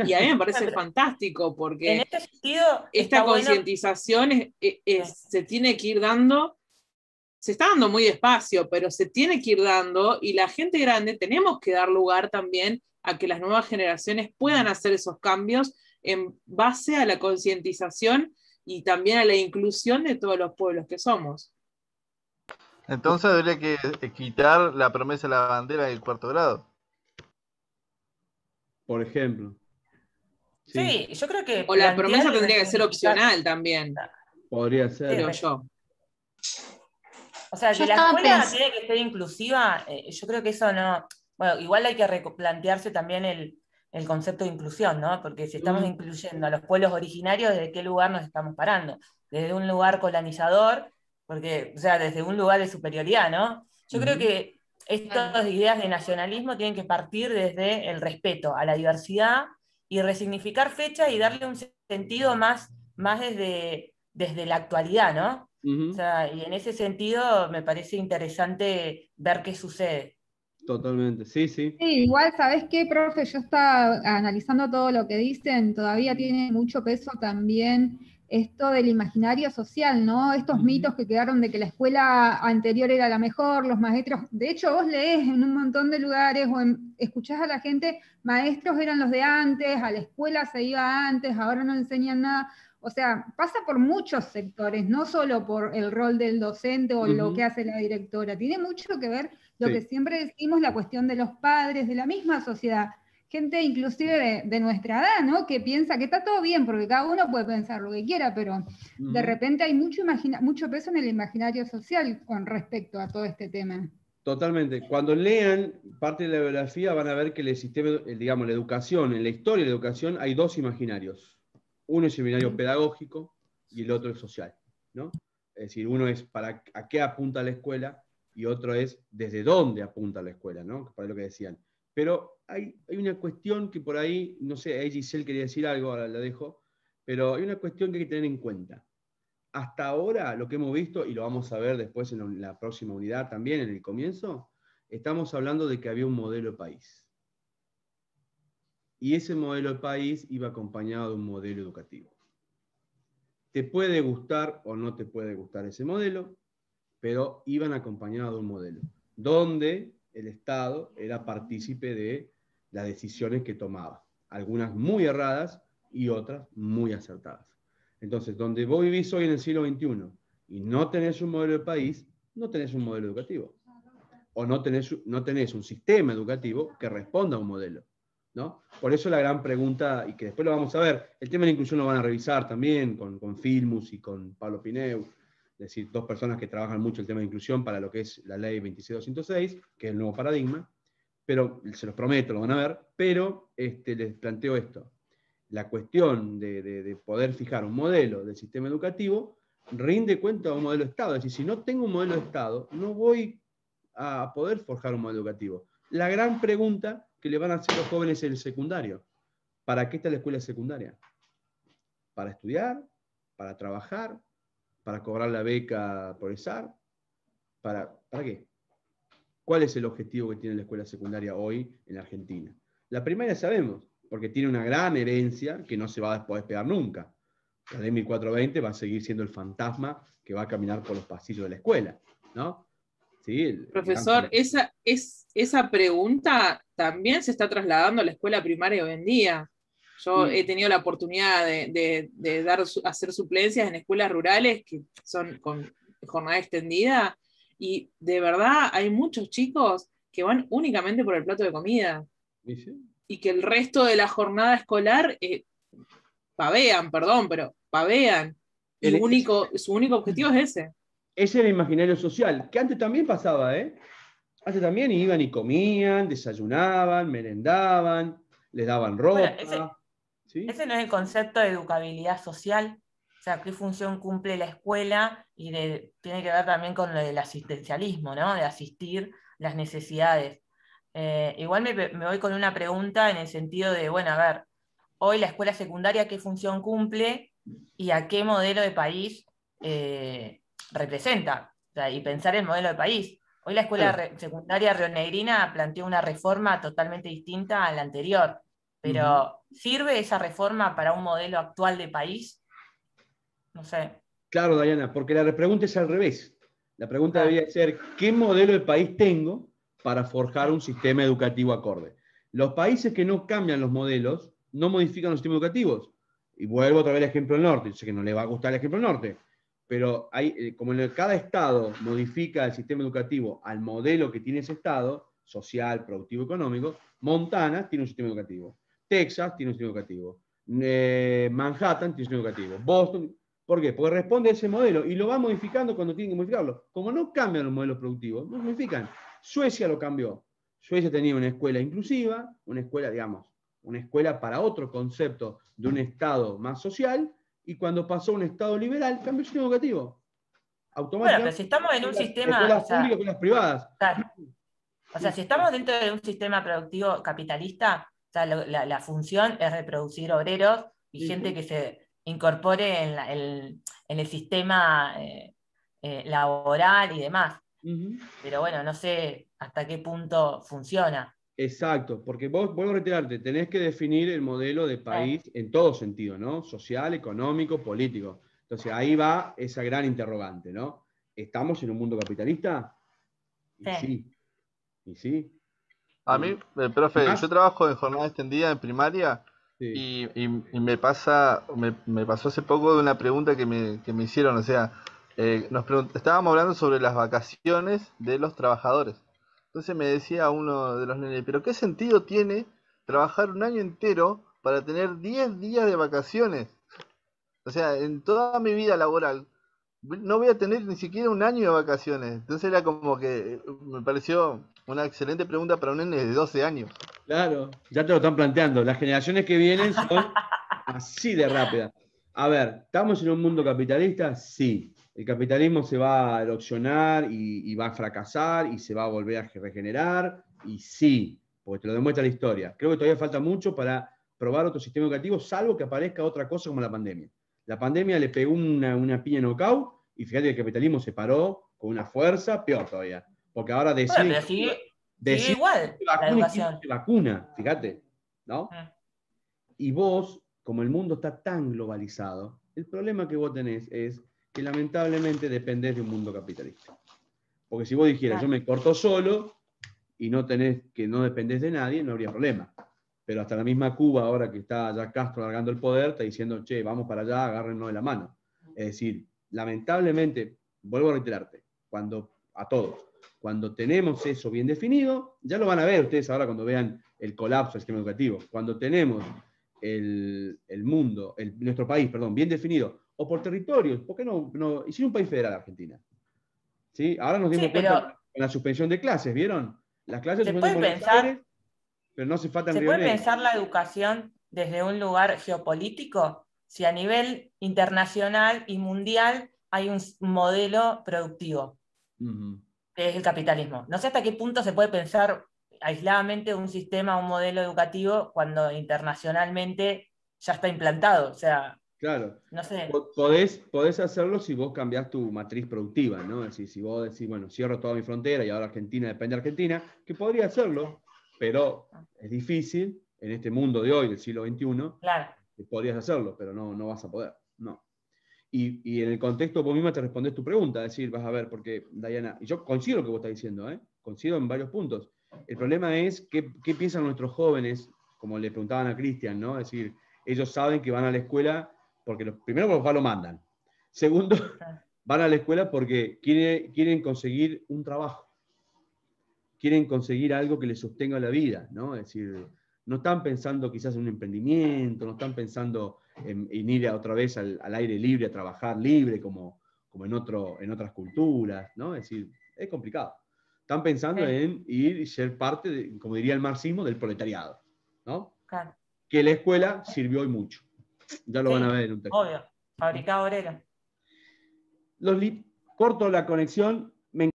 Speaker 6: Y a mí me parece fantástico, porque
Speaker 17: en este sentido
Speaker 6: esta concientización se tiene que ir dando, se está dando muy despacio, pero se tiene que ir dando, y la gente grande tenemos que dar lugar también a que las nuevas generaciones puedan hacer esos cambios en base a la concientización y también a la inclusión de todos los pueblos que somos.
Speaker 18: Entonces habría que quitar la promesa de la bandera del 4º grado.
Speaker 1: Por ejemplo.
Speaker 17: Sí, yo creo que...
Speaker 6: O la promesa tendría que ser opcional también.
Speaker 1: Podría ser.
Speaker 6: Creo yo.
Speaker 17: O sea, que la escuela tiene que ser inclusiva, yo creo que eso no... Bueno, igual hay que replantearse también el concepto de inclusión, ¿no? Porque si estamos incluyendo a los pueblos originarios, ¿desde qué lugar nos estamos parando? Desde un lugar colonizador, porque, o sea, desde un lugar de superioridad, ¿no? Yo creo que estas ideas de nacionalismo tienen que partir desde el respeto a la diversidad y resignificar fechas y darle un sentido más desde la actualidad, ¿no? O sea, y en ese sentido me parece interesante ver qué sucede.
Speaker 1: Totalmente, sí.
Speaker 5: Sí, igual, ¿sabés qué, profe? Yo estaba analizando todo lo que dicen, todavía tiene mucho peso también esto del imaginario social, ¿no? Estos mitos que quedaron de que la escuela anterior era la mejor, los maestros, de hecho vos leés en un montón de lugares o escuchás a la gente, maestros eran los de antes, a la escuela se iba antes, ahora no enseñan nada. O sea, pasa por muchos sectores, no solo por el rol del docente o lo que hace la directora. Tiene mucho que ver lo que siempre decimos, la cuestión de los padres, de la misma sociedad. Gente inclusive de nuestra edad, ¿no? Que piensa que está todo bien, porque cada uno puede pensar lo que quiera, pero de repente hay mucho peso en el imaginario social con respecto a todo este tema.
Speaker 1: Totalmente. Cuando lean parte de la biografía van a ver que el sistema, digamos, la educación, en la historia de la educación hay dos imaginarios. Uno es el imaginario pedagógico y el otro es social, ¿no? Es decir, uno es a qué apunta la escuela y otro es desde dónde apunta la escuela, ¿no? Para lo que decían. Pero hay una cuestión que por ahí, no sé, ahí Giselle quería decir algo, ahora la dejo, pero hay una cuestión que hay que tener en cuenta. Hasta ahora, lo que hemos visto, y lo vamos a ver después en la próxima unidad también, en el comienzo, estamos hablando de que había un modelo de país. Y ese modelo de país iba acompañado de un modelo educativo. te puede gustar o no te puede gustar ese modelo, pero iban acompañados de un modelo, donde el Estado era partícipe de las decisiones que tomaba, algunas muy erradas y otras muy acertadas. Entonces, donde vos vivís hoy en el siglo XXI y no tenés un modelo de país, no tenés un modelo educativo. O no tenés un sistema educativo que responda a un modelo, ¿no? Por eso la gran pregunta, y que después lo vamos a ver, el tema de la inclusión lo van a revisar también con Filmus y con Pablo Pineu, es decir, dos personas que trabajan mucho el tema de inclusión para lo que es la ley 26206, que es el nuevo paradigma, pero se los prometo, lo van a ver, pero les planteo esto. La cuestión de poder fijar un modelo del sistema educativo rinde cuenta a un modelo de Estado. Es decir, si no tengo un modelo de Estado, no voy a poder forjar un modelo educativo. La gran pregunta que le van a hacer los jóvenes en el secundario: ¿para qué está la escuela secundaria? ¿Para estudiar? ¿Para trabajar? ¿Para cobrar la beca por ESAR? ¿Para qué? ¿Cuál es el objetivo que tiene la escuela secundaria hoy en Argentina? La primaria sabemos, porque tiene una gran herencia que no se va a poder despegar nunca. La ley 1420 va a seguir siendo el fantasma que va a caminar por los pasillos de la escuela, ¿no? Sí,
Speaker 6: Profesor, esa pregunta también se está trasladando a la escuela primaria hoy en día. Yo he tenido la oportunidad de hacer suplencias en escuelas rurales que son con jornada extendida, y de verdad hay muchos chicos que van únicamente por el plato de comida.
Speaker 1: ¿Sí?
Speaker 6: Y que el resto de la jornada escolar pavean, perdón, pero pavean. Y su único objetivo es ese.
Speaker 1: Ese era el imaginario social, que antes también pasaba, ¿eh? Antes también iban y comían, desayunaban, merendaban, les daban ropa.
Speaker 17: Bueno, ese no es el concepto de educabilidad social. O sea, qué función cumple la escuela, y tiene que ver también con lo del asistencialismo, ¿no? De asistir las necesidades. Igual me voy con una pregunta en el sentido de, bueno, a ver, hoy la escuela secundaria, ¿qué función cumple y a qué modelo de país representa? O sea, y pensar el modelo de país. Hoy la escuela secundaria rionegrina planteó una reforma totalmente distinta a la anterior, pero ¿sirve esa reforma para un modelo actual de país? No sé.
Speaker 1: Claro, Dayana, porque la pregunta es al revés. La pregunta debería ser, ¿qué modelo de país tengo para forjar un sistema educativo acorde? Los países que no cambian los modelos no modifican los sistemas educativos. Y vuelvo otra vez al ejemplo del norte. Yo sé que no le va a gustar el ejemplo del norte, pero como cada estado modifica el sistema educativo al modelo que tiene ese estado, social, productivo, económico, Montana tiene un sistema educativo, Texas tiene un sistema educativo, Manhattan tiene un sistema educativo, Boston. ¿Por qué? Porque responde a ese modelo y lo va modificando cuando tienen que modificarlo. Como no cambian los modelos productivos, no modifican. Suecia lo cambió. Suecia tenía una escuela inclusiva, una escuela, digamos, una escuela para otro concepto de un Estado más social, y cuando pasó a un Estado liberal, cambió el sistema educativo.
Speaker 17: Bueno, pero si estamos en un sistema...
Speaker 1: Escuelas públicas, escuelas privadas.
Speaker 17: Claro. O sea, si estamos dentro de un sistema productivo capitalista, o sea, la función es reproducir obreros y gente que se incorpore en el sistema laboral y demás. Pero bueno, no sé hasta qué punto funciona.
Speaker 1: Exacto, porque vos, vuelvo a reiterarte, tenés que definir el modelo de país en todo sentido, ¿no? Social, económico, político. Entonces ahí va esa gran interrogante, ¿no? ¿Estamos en un mundo capitalista? Y sí. Y sí.
Speaker 18: A mí, profe, yo trabajo en jornada extendida en primaria. Sí. Y me pasó hace poco de una pregunta que me hicieron, o sea, estábamos hablando sobre las vacaciones de los trabajadores. Entonces me decía uno de los nenes, pero ¿qué sentido tiene trabajar un año entero para tener 10 días de vacaciones? O sea, en toda mi vida laboral no voy a tener ni siquiera un año de vacaciones. Entonces era como que me pareció una excelente pregunta para un nene de 12 años.
Speaker 1: Claro, ya te lo están planteando. Las generaciones que vienen son así de rápidas. A ver, ¿estamos en un mundo capitalista? Sí. El capitalismo se va a erosionar y va a fracasar y se va a volver a regenerar. Y sí, porque te lo demuestra la historia. Creo que todavía falta mucho para probar otro sistema educativo, salvo que aparezca otra cosa como la pandemia. La pandemia le pegó una piña knockout y fíjate que el capitalismo se paró con una fuerza peor todavía. Porque ahora deciden...
Speaker 17: Bueno, sigue igual la educación.
Speaker 1: Vacuna, fíjate, ¿no? Y vos, como el mundo está tan globalizado, El problema que vos tenés es que lamentablemente dependés de un mundo capitalista. Porque si vos dijeras, yo me corto solo y no dependés de nadie, no habría problema. Pero hasta la misma Cuba, ahora que está ya Castro largando el poder, está diciendo, che, vamos para allá, agárrennos de la mano. Es decir, lamentablemente, vuelvo a reiterarte, a todos, cuando tenemos eso bien definido, ya lo van a ver ustedes ahora cuando vean el colapso del sistema educativo, cuando tenemos nuestro país, bien definido, o por territorios, ¿por qué no? Y sin un país federal, Argentina. ¿Sí? Ahora nos dimos cuenta con la suspensión de clases, ¿vieron? Las clases
Speaker 17: se puede pensar,
Speaker 1: pero no hace falta
Speaker 17: ¿se puede pensar la educación desde un lugar geopolítico? Si a nivel internacional y mundial hay un modelo productivo, que es el capitalismo. No sé hasta qué punto se puede pensar aisladamente un sistema, un modelo educativo, cuando internacionalmente ya está implantado. O sea,
Speaker 1: claro.
Speaker 17: No sé.
Speaker 1: Podés hacerlo si vos cambiás tu matriz productiva, ¿no? Es decir, si vos decís, bueno, cierro toda mi frontera y ahora Argentina depende de Argentina, que podría hacerlo, pero es difícil en este mundo de hoy, del siglo XXI,
Speaker 17: claro,
Speaker 1: que podrías hacerlo, pero no vas a poder, no. Y en el contexto vos misma te respondés tu pregunta, es decir, vas a ver, porque Diana, y yo coincido lo que vos estás diciendo, coincido en varios puntos. El problema es qué piensan nuestros jóvenes, como le preguntaban a Cristian, ¿no? Es decir, ellos saben que van a la escuela porque primero los papás lo mandan. Segundo, van a la escuela porque quieren conseguir un trabajo. Quieren conseguir algo que les sostenga la vida, ¿no? Es decir, no están pensando quizás en un emprendimiento, no están pensando en ir otra vez al aire libre, a trabajar libre, como en otras culturas, ¿no? Es decir, es complicado. Están pensando en ir y ser parte, como diría el marxismo, del proletariado, ¿no?
Speaker 17: Claro.
Speaker 1: Que la escuela sirvió hoy mucho. Ya lo van a ver en un texto.
Speaker 17: Obvio, fabricado obrero.
Speaker 1: Corto la conexión,